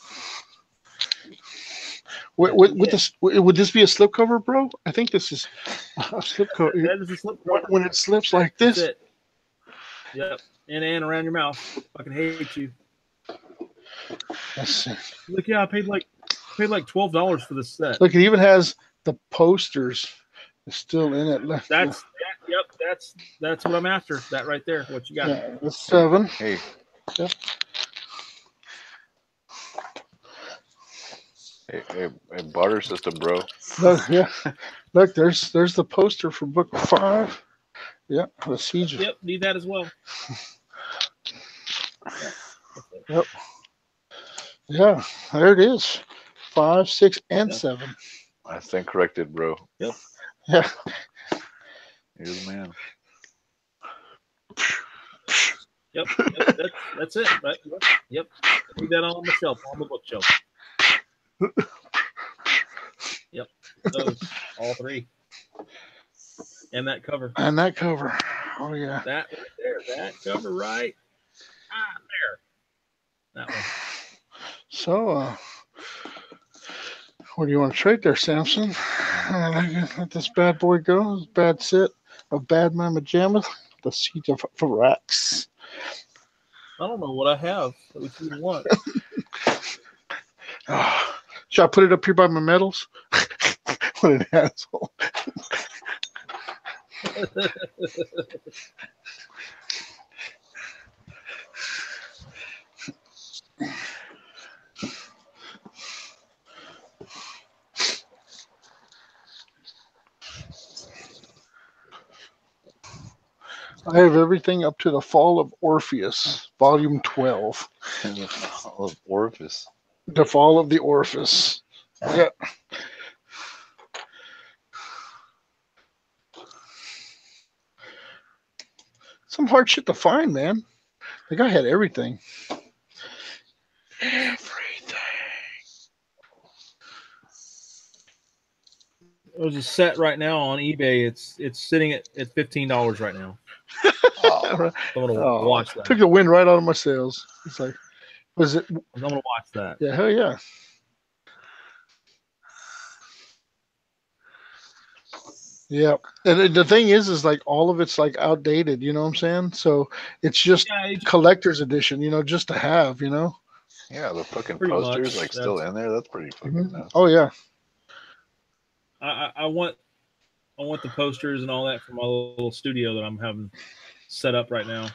Would this be a slipcover, bro? I think this is a slipcover. That is a slipcover. When it slips like this. That's it. Yep. and around your mouth. Fucking hate you. Let's see. Look, yeah, I paid like $12 for this set. Look, it even has the posters. It's still in it. That's what I'm after. That right there. What you got? Yeah, that's 7. Hey, Yep. hey, barter system, bro. Look, yeah. Look, there's the poster for book 5. Yeah, the siege. Yep, need that as well. Yep. Yeah, there it is. 5, 6, and 7. I think corrected, bro. Yep. Yeah. You're the man. Yep. That's it. Right? Yep. Leave that on the shelf, on the bookshelf. Yep. Those, all 3. And that cover. And that cover. Oh yeah. That right there. That cover right. There. That one. So, what do you want to trade there, Samson? Let this bad boy go. This bad set of Bad Mama Jammas. The Siege of Varax. I don't know what I have. What you want? Should I put it up here by my medals? What an asshole. I have everything up to the Fall of Orpheus, Volume 12. Of Orifice. The Fall of the Orpheus. Yeah. Some hard shit to find, man. The guy had everything. Everything. There's a set right now on eBay. It's sitting at $15 right now. Oh, I'm gonna Oh, watch that. took the wind right out of my sails. It's like, was it? I'm gonna watch that. Yeah, hell yeah. Yeah, and the thing is like all of it's like outdated. You know what I'm saying? So it's just Yeah, collector's edition. Just to have. yeah, the fucking Pretty posters much, like still in there. That's pretty fucking nuts. Oh yeah. I want the posters and all that for my little studio that I'm having set up right now.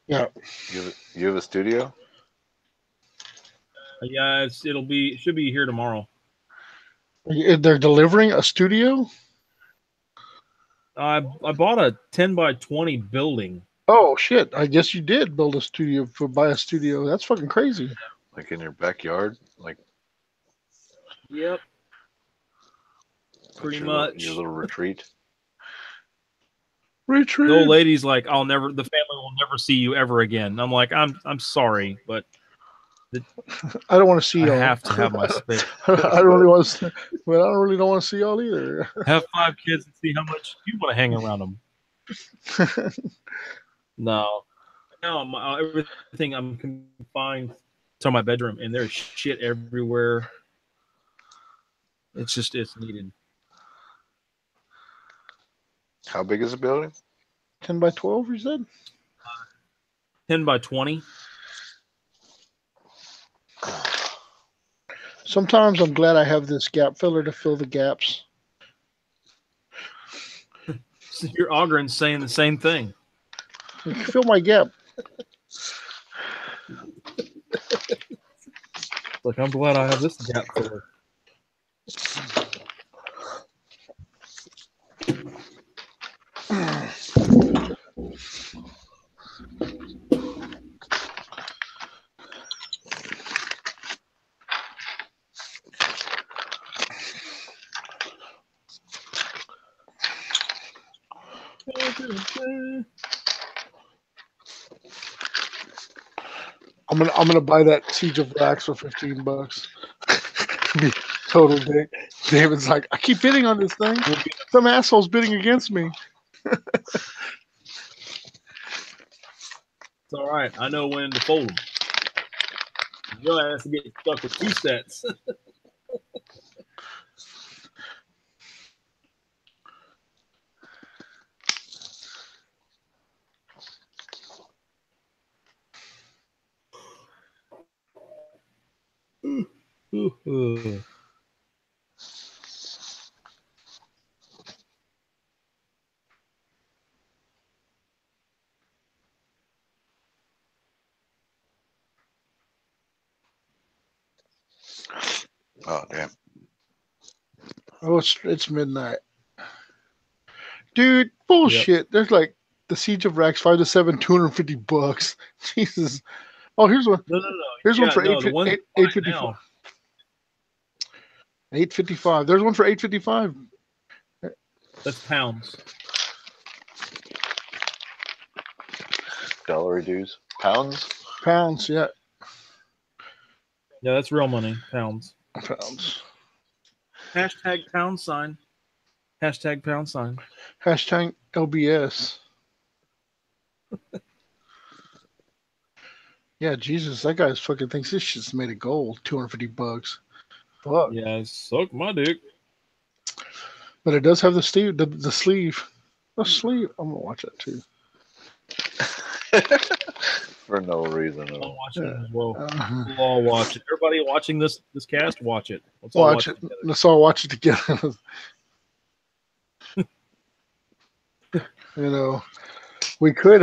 Yeah. You have a studio? Yeah, it should be here tomorrow. They're delivering a studio. I bought a 10 by 20 building. Oh shit! I guess you did build a studio buy a studio. That's fucking crazy. Like in your backyard? Like Yep. Pretty your much. Your little retreat? Retreat. The old lady's like, the family will never see you ever again. I'm like, I'm sorry, but I don't want to see I y'all. have to have my space. I don't really want to, but I don't really don't want to see y'all either. Have 5 kids and see how much you want to hang around them. No, everything I'm confined to my bedroom, and there's shit everywhere. It's needed. How big is the building? 10 by 12, you said? 10 by 20. Sometimes I'm glad I have this gap filler to fill the gaps. So your Ogren's saying the same thing. Fill my gap. Like, I'm glad I have this gap filler. I'm gonna buy that Siege of Rax for $15. Be total dick. David's like, I keep bidding on this thing. Some asshole's bidding against me. It's all right. I know when to fold them. Your ass to get stuck with 2 sets. Ooh. Oh damn. Oh, it's midnight, dude. Bullshit. There's like the Siege of Rax 5 to 7, $250. Jesus. Oh, here's one. No. Here's one for The one eight right 855. now. 855. There's one for 855. That's pounds. Dollar dues. Pounds? Pounds, yeah. Yeah, that's real money. Pounds. Pounds. Hashtag pound sign. Hashtag pound sign. Hashtag LBS. Yeah, Jesus, that guy fucking thinks this shit's made of gold. $250. Fuck. Yeah, suck my dick. But it does have the sleeve. The sleeve. The sleeve. I'm gonna watch that too. For no reason at I'll all. watch it as well. Uh-huh. We'll all watch it. Everybody watching this cast, watch it. Let's all Watch watch it. together. Let's all watch it together. You know, we could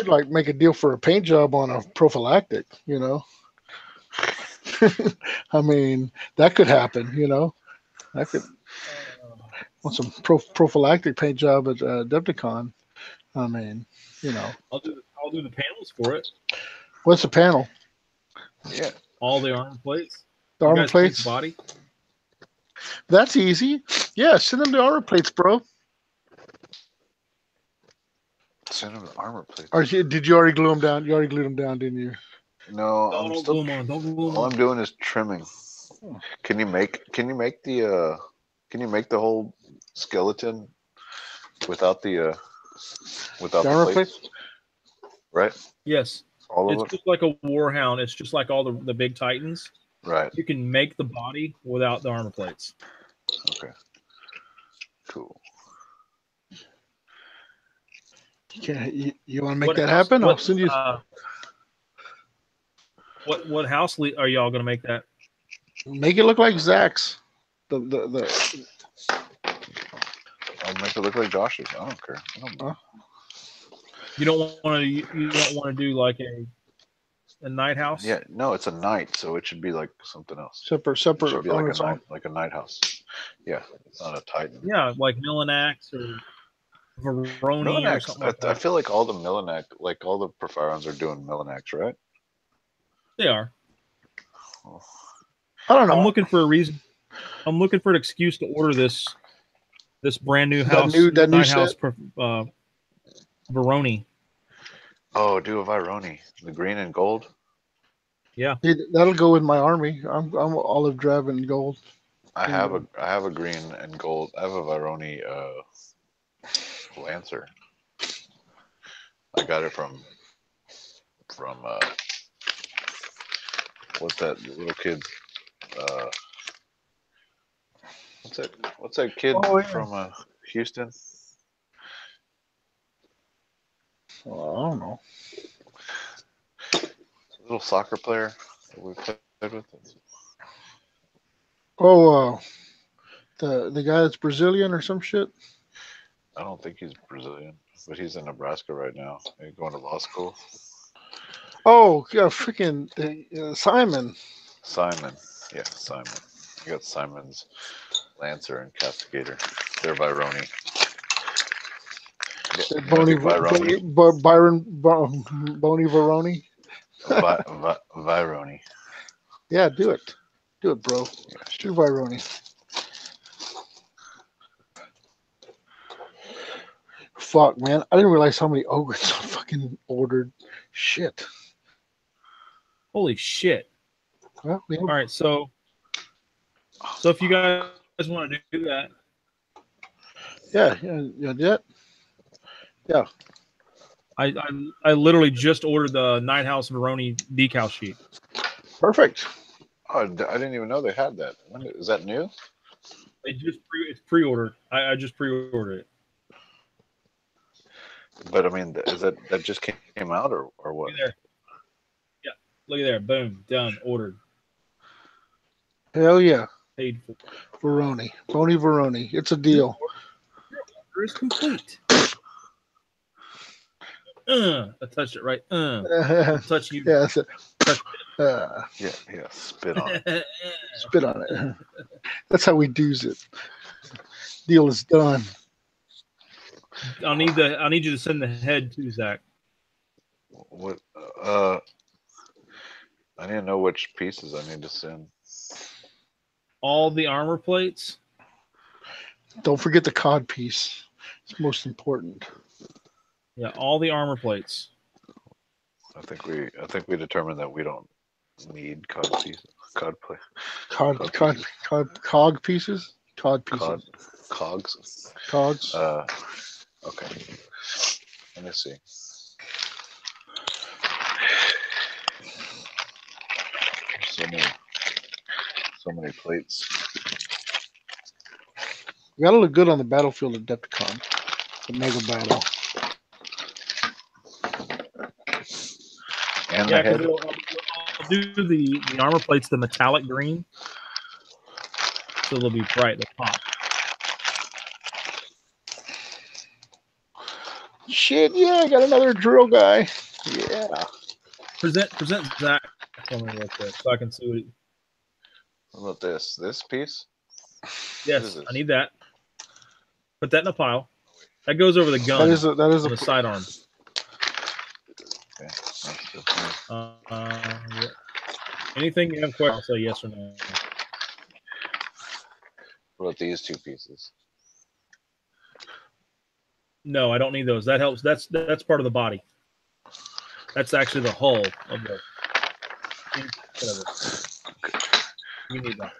like make a deal for a paint job on a prophylactic. You know, I mean that could happen. You know, I could want some prophylactic paint job at Decepticon. I mean, you know, I'll do the panels for it. what's the panel? Yeah. All the armor plates. The You armor guys paint plates. the body. That's easy. Yeah, send them the armor plates, bro. Send him the armor plate. Or did you already glue them down? You already glued them down, didn't you? No, No, I'm don't still. glue 'em on. Don't glue 'em All on. I'm doing is trimming. Can you make the whole skeleton without the The armor plates? Right? Yes. All of It's it? just like a warhound. It's just like all the big titans. Right. You can make the body without the armor plates. Okay. Cool. You want to make that happen? I'll send you. What house are y'all gonna make that? Make it look like Zach's. The I'll make it look like Josh's. I don't care. I don't know. You don't want to do like a night house? Yeah, no, it's a night, so it should be like something else. separate It should be on like its a own. night, like a night house. Yeah, it's not a Titan. Yeah, like Millinax or Veroni or Millinax, something like I that. feel like all the Millinax, like all the Profirons are doing Millinax, right? They are. Oh, I don't know. I'm looking for a reason. I'm looking for an excuse to order this brand new house, that new night set? house, Veroni. oh, do a Vironi, the green and gold. Yeah, Dude, that'll go with my army. I'm olive drab and gold. I have a green and gold. I have a Vironi Lancer. I got it from what's that little kid? What's that kid Oh, yeah. from Houston? Well, I don't know. Little soccer player that we played with. Oh, the guy that's Brazilian or some shit. I don't think he's Brazilian, but he's in Nebraska right now. He's going to law school. Oh, yeah, freaking Simon. Simon. Yeah, Simon. I got Simon's Lancer and Castigator. They're Vironi. Bony Vironi. Byron Bony Veroni. Vironi. Yeah, do it, bro. Yeah, Do Vironi. Fuck, man! I didn't realize how many ogres I fucking ordered. Shit. holy shit! Well, we have, All right, so if you guys want to do that, yeah. I literally just ordered the Night House Veroni decal sheet. Perfect. Oh, I didn't even know they had that. Is that new? It's pre-ordered. I just pre-ordered it. But I mean, is that just came out or what? Look at there. Yeah, look at there. Boom, done, ordered. Hell yeah. Paid for. Veroni. Bony Veroni. It's a deal. Order is complete. I touched it right. Touch you. Yeah, that's it. Touch Yeah, spit on it. Spit on it. That's how we do's it. Deal is done. I need you to send the head to Zach. What? I need to know which pieces I need to send. All the armor plates. Don't forget the cod piece. It's most important. Yeah, all the armor plates. I think we determined that we don't need cod pieces. Cod plate. Cog pieces. Cod pieces. Cogs. Cogs. Okay. Let me see. So many plates. You gotta look good on the battlefield Adepticon. The mega battle. And Yeah, the head. because I'll do the armor plates the metallic green, so they'll be bright. They'll pop. Shit, yeah, I got another drill guy. Yeah. Present Zach for me real quick so I can see what. What about this? This piece? Yes, I need that. Put that in a pile. That goes over the gun. That is on the sidearm. Okay. Yeah. Anything you have questions, I'll say yes or no. What about these two pieces? No, I don't need those. That helps. That's part of the body. That's actually the hull of the. You need that.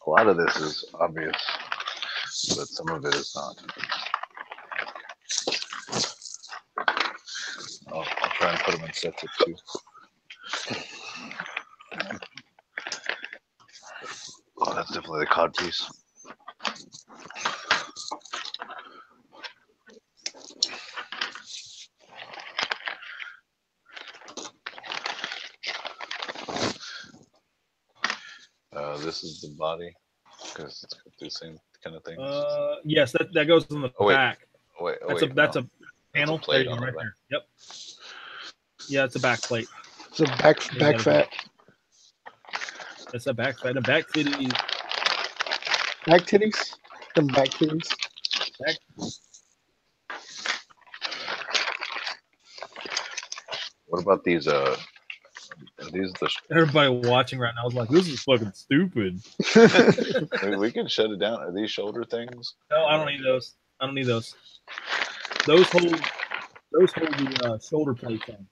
A lot of this is obvious, but some of it is not. I'll try and put them in sets of two. Oh, that's definitely the cod piece. This is the body because it's got the same kind of things. Yes, that goes in the back. That's a panel. That's a plate there on right the there. Yep. Yeah, it's a back plate. It's a back fat. It's a back fat. A back titty. Back titties? Them back titties. Back. What about these? These the. Everybody watching right now is like, "This is fucking stupid." We can shut it down. Are these shoulder things? No, I don't need those. I don't need those. Those hold the shoulder plates on.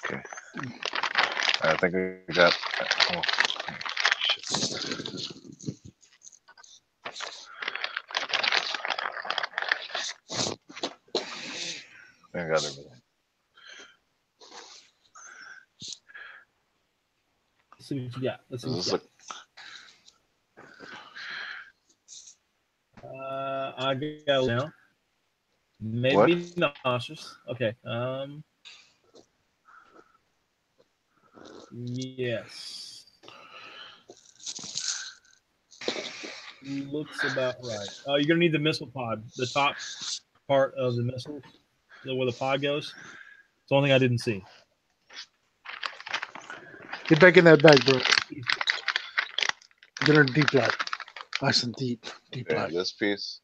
Okay. I think we got. Oh, shit. I got everything. Let's see what you got. Let's see what you got. I got now. Maybe nauseous. Okay. Yes. Looks about right. Oh, you're gonna need the missile pod. The top part of the missile, where the pod goes. It's the only thing I didn't see. Get back in that bag, bro. Get her deep black. Nice and deep black. This piece.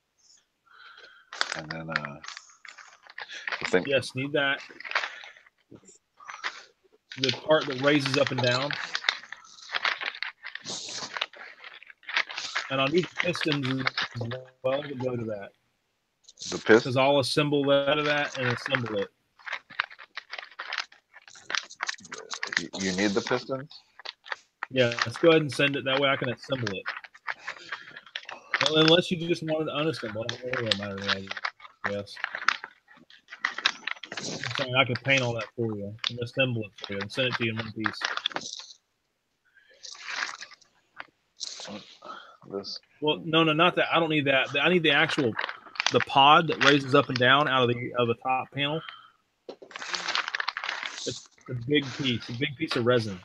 And then I think Yes, need that. The part that raises up and down. And I'll need pistons as well to go to that. The piston. Because I'll assemble that of that and assemble it. You need the piston? Yeah, let's go ahead and send it. That way I can assemble it. Well, unless you just wanted to unassemble it, it don't matter to me, I guess. I'm saying I can paint all that for you and assemble it for you and send it to you in one piece. This. Well, no, not that. I don't need that. I need the actual pod that raises up and down out of the top panel. It's a big piece of resin.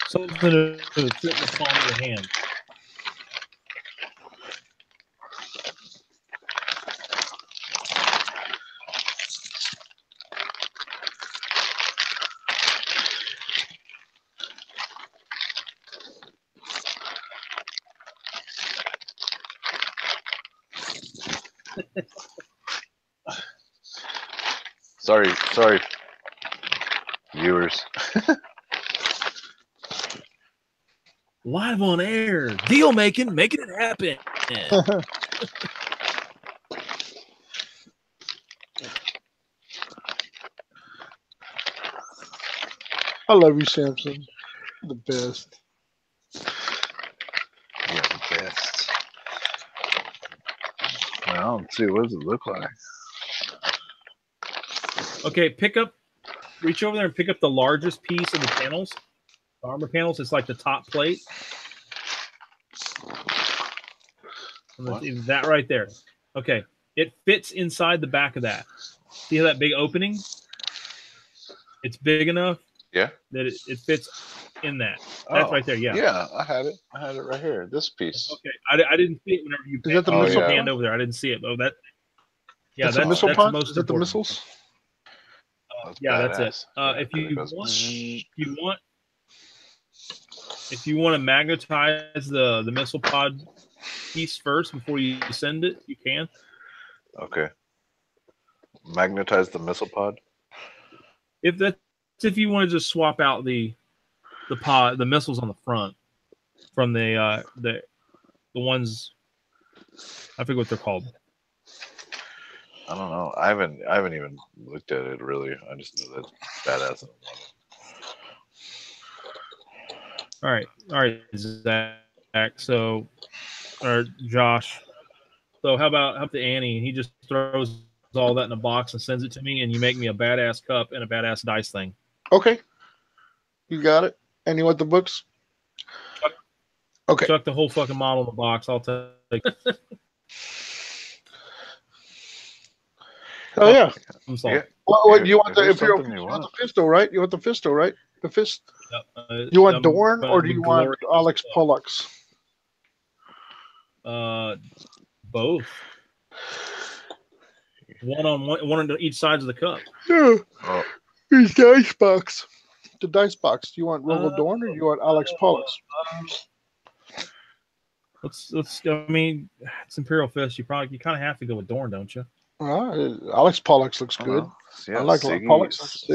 Something to fit in the palm of your hand. Sorry, viewers. Live on air, deal making it happen. I love you, Samson. You're the best. Yeah, the best. I don't see. What does it look like? Okay, reach over there and pick up the largest piece of the panels. The armor panels, it's like the top plate. That right there. Okay, it fits inside the back of that. See how that big opening? It's big enough. Yeah. That it fits in that. That's right there. Yeah. Yeah, I had it. I had it right here. This piece. Okay, I didn't see it whenever you. Is that the missile hand over there? I didn't see it. Oh, that. Yeah, that's a missile pod. Most is that the missiles? Yeah, that's it. If you want to magnetize the missile pod piece first before you send it, you can. Okay. Magnetize the missile pod. If you want to just swap out the missiles on the front from the ones, I forget what they're called. I don't know. I haven't even looked at it really. I just know that's badass. All right, Zach. So, or Josh. So how about the Annie? He just throws all that in a box and sends it to me, and you make me a badass cup and a badass dice thing. Okay, you got it. And you want the books? Okay. Chuck the whole fucking model in the box. I'll take. Oh yeah. I'm sorry. Yeah. What you want? If You want the Fisto, right? You want the Fisto, right? The fist. You want Dorn or do you want Alex Pollux? Both. One on each sides of the cup. Yeah. Oh. Here's dice box. The dice box. Do you want Rogel Dorn or do you want Alex Pollux? Let's. I mean, it's Imperial Fist. You kind of have to go with Dorn, don't you? Alex Pollux looks good. Yeah, I like Pollux.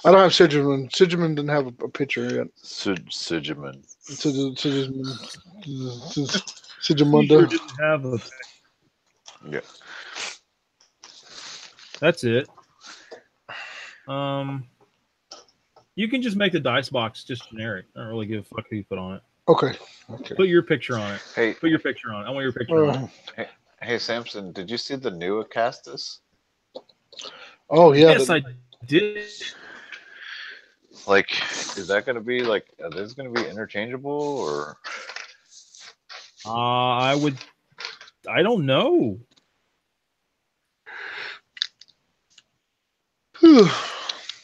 I don't have Sigismund. Sigismund didn't have a picture yet. Sigismund. Sigismunda. Didn't have a. Yeah. That's it. You can just make the dice box just generic. I don't really give a fuck who you put on it. Okay. Put your picture on it. Hey. Put your picture on it. I want your picture on it. Hey, Samson, did you see the new Acastus? Oh yeah. Yes, I did. Like, is that going to be like? Are these going to be interchangeable or? I don't know.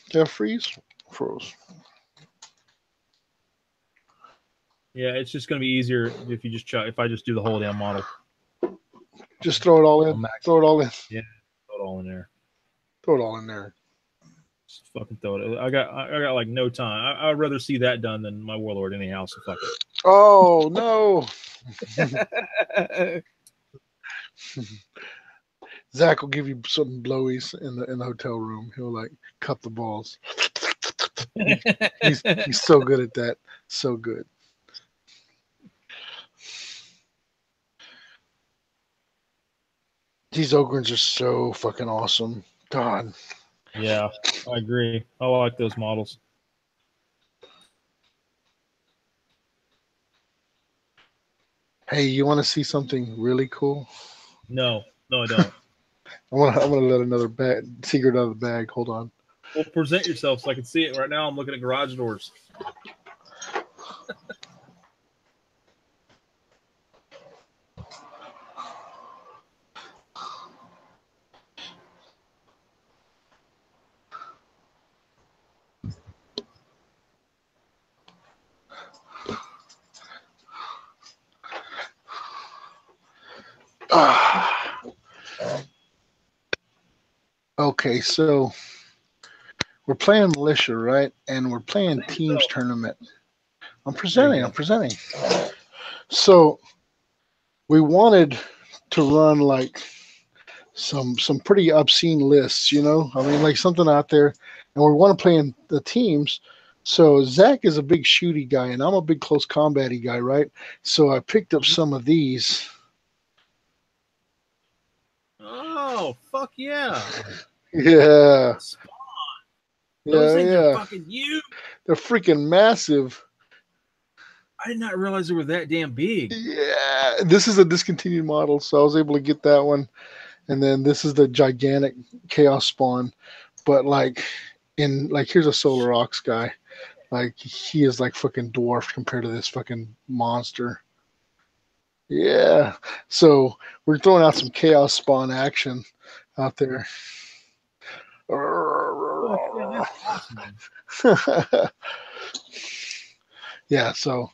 Jeffries froze. Yeah, it's just going to be easier if you if I just do the whole damn model. Just throw it all in. Throw it all in. Yeah, throw it all in there. Throw it all in there. Just fucking throw it. I got like no time. I'd rather see that done than my warlord anyhow. So fuck it. Oh no. Zach will give you some blowies in the hotel room. He'll like cup the balls. He's so good at that. So good. these Ogrins are so fucking awesome. God. Yeah, I agree. I like those models. Hey, you want to see something really cool? No, I don't. I'm gonna let another secret out of the bag. Hold on. Well, present yourself so I can see it. Right now, I'm looking at garage doors. Okay, so we're playing militia, right? And we're playing teams tournament. I'm presenting. So we wanted to run like some pretty obscene lists, you know? I mean, like something out there, and we want to play in the teams. So Zach is a big shooty guy, and I'm a big close combaty guy, right? So I picked up some of these. Oh, fuck yeah. Yeah. Those things Yeah. are fucking huge. They're freaking massive. I did not realize they were that damn big. Yeah. This is a discontinued model, so I was able to get that one. And then this is the gigantic Chaos Spawn. But like here's a Solar Ox guy. Like he is like fucking dwarfed compared to this fucking monster. Yeah. So we're throwing out some Chaos Spawn action out there. Yeah, that's awesome. Yeah, so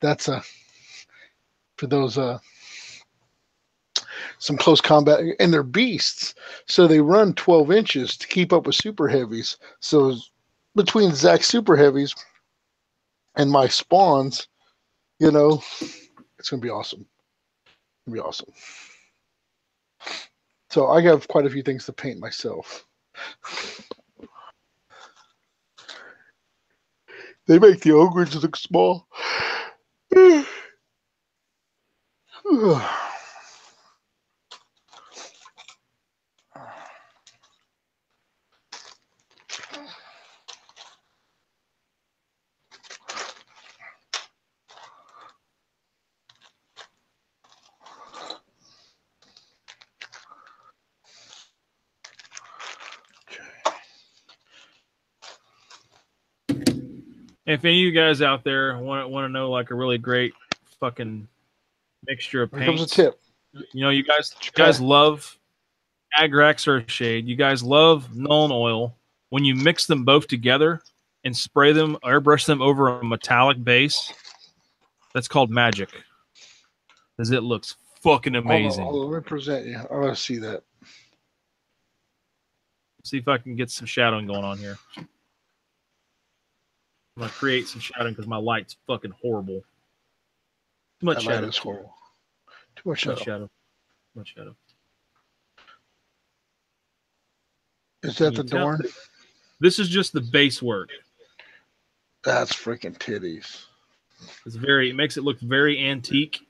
that's for those some close combat, and they're beasts. So they run 12 inches to keep up with super heavies. So between Zach's super heavies and my spawns, you know, it's gonna be awesome. It's gonna be awesome. So I have quite a few things to paint myself. They make the ogres look small. If any of you guys out there want to know like a really great fucking mixture of Here comes a paints, tip. you know, you guys love Agrax Earthshade. You guys love Nuln Oil. When you mix them both together and spray them, airbrush them over a metallic base, that's called magic. Because it looks fucking amazing. Hold on, let me present you. I want to see that. See if I can get some shadowing going on here. I'm gonna create some shadowing because my light's fucking horrible. Too much shadow. Is horrible. Too much shadow. Too much shadow. Is that the Dorn? This is just the base work. That's freaking titties. It makes it look very antique.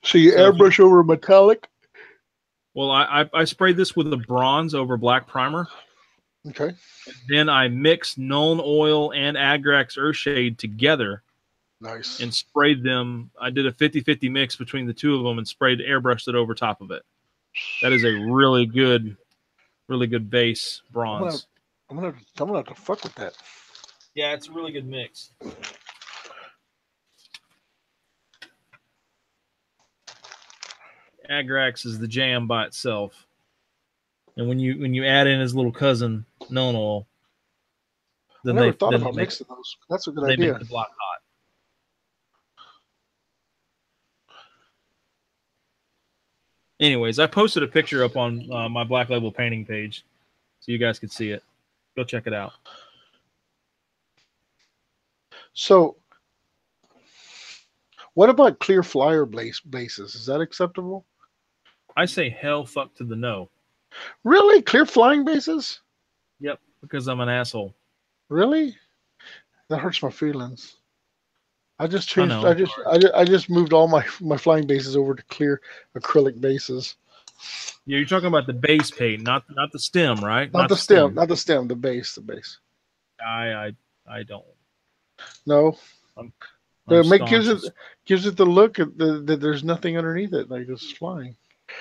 So you airbrush over metallic? Well, I sprayed this with a bronze over black primer. Okay. Then I mixed Nuln Oil and Agrax Earthshade together. Nice. And sprayed them. I did a 50-50 mix between the two of them and airbrushed it over top of it. That is a really good base bronze. I'm gonna have to fuck with that. Yeah, it's a really good mix. Agrax is the jam by itself, and when you add in his little cousin Nuln Oil, then I never thought about mixing those. That's a good idea. They make the block hot. Anyways, I posted a picture up on my Black Label painting page, so you guys can see it. Go check it out. So, what about clear flyer bases? Is that acceptable? I say hell fuck to the no. Really? Clear flying bases? Yep, because I'm an asshole. Really? That hurts my feelings. I just changed. I just moved all my flying bases over to clear acrylic bases. Yeah, you're talking about the base paint, not the stem, right? Not the stem, not the stem, the base, the base. I don't. No. I'm gives it the look that there's nothing underneath it, like it's flying.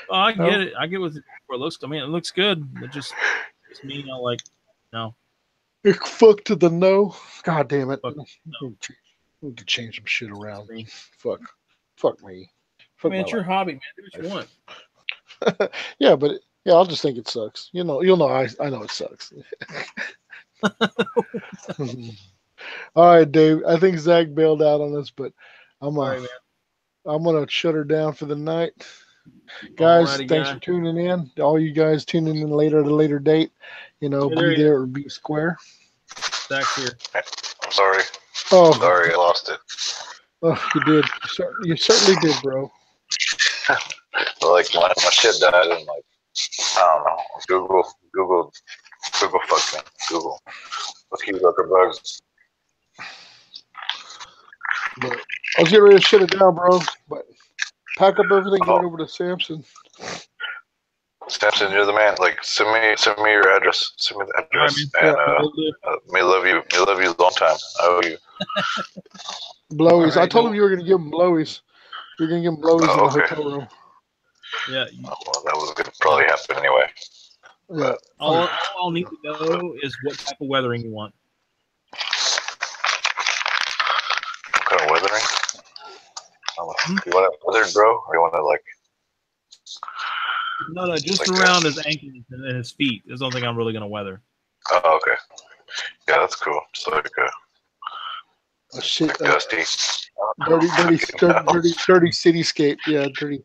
Oh, I get it. I get what it looks. I mean, it looks good. It just it's me. I like no. Fuck to the no. God damn it. Fuck, no. We need to change some shit around. Fuck me. I mean, it's your hobby, man. Do what you want. Yeah, but I'll just think it sucks. You'll know. I know it sucks. All right, Dave. I think Zach bailed out on us, but I'm gonna shut her down for the night. Guys, thanks for tuning in. All you guys tuning in later at a later date. Be there or be square. Zach's here. I'm sorry. Oh, sorry, I lost it. Oh, you did. You certainly did, bro. Like my shit died, and like I don't know. Google, fuck me. Google. Let's keep up the bugs. But I was getting ready to shut it down, bro. But pack up everything, go over to Samson. Samson, you're the man. Like send me your address. Send me the address, and may love you a long time. I owe you. Blowies. Right, I told him you were gonna give him blowies. You're gonna give him blowies in the hotel room. Yeah. Well, that was gonna probably happen anyway. Yeah. All I'll need to know is what type of weathering you want. What kind of weathering? You want it weathered, bro, or you want it like? No, just like around his ankles and his feet is the only thing I'm really gonna weather. Oh, okay. Yeah, that's cool. Just like a shit, like dusty, dirty cityscape. Yeah, dirty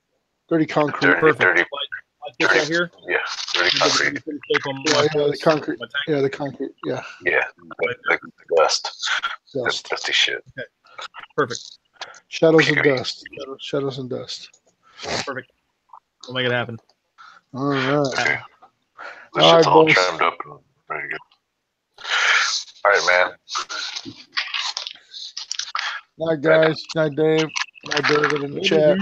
concrete. Dirty. Like this right here? Yeah, dirty concrete. The concrete. Yeah, the concrete. Yeah. Yeah, like dust. Dusty shit. Okay. Perfect. Shadows and dust. Shadows and dust. Perfect. We'll make it happen. All right. Okay. This shit's all trimmed up and ready to go. All right, man. Night, guys. Night, Dave. Night, David in the chat.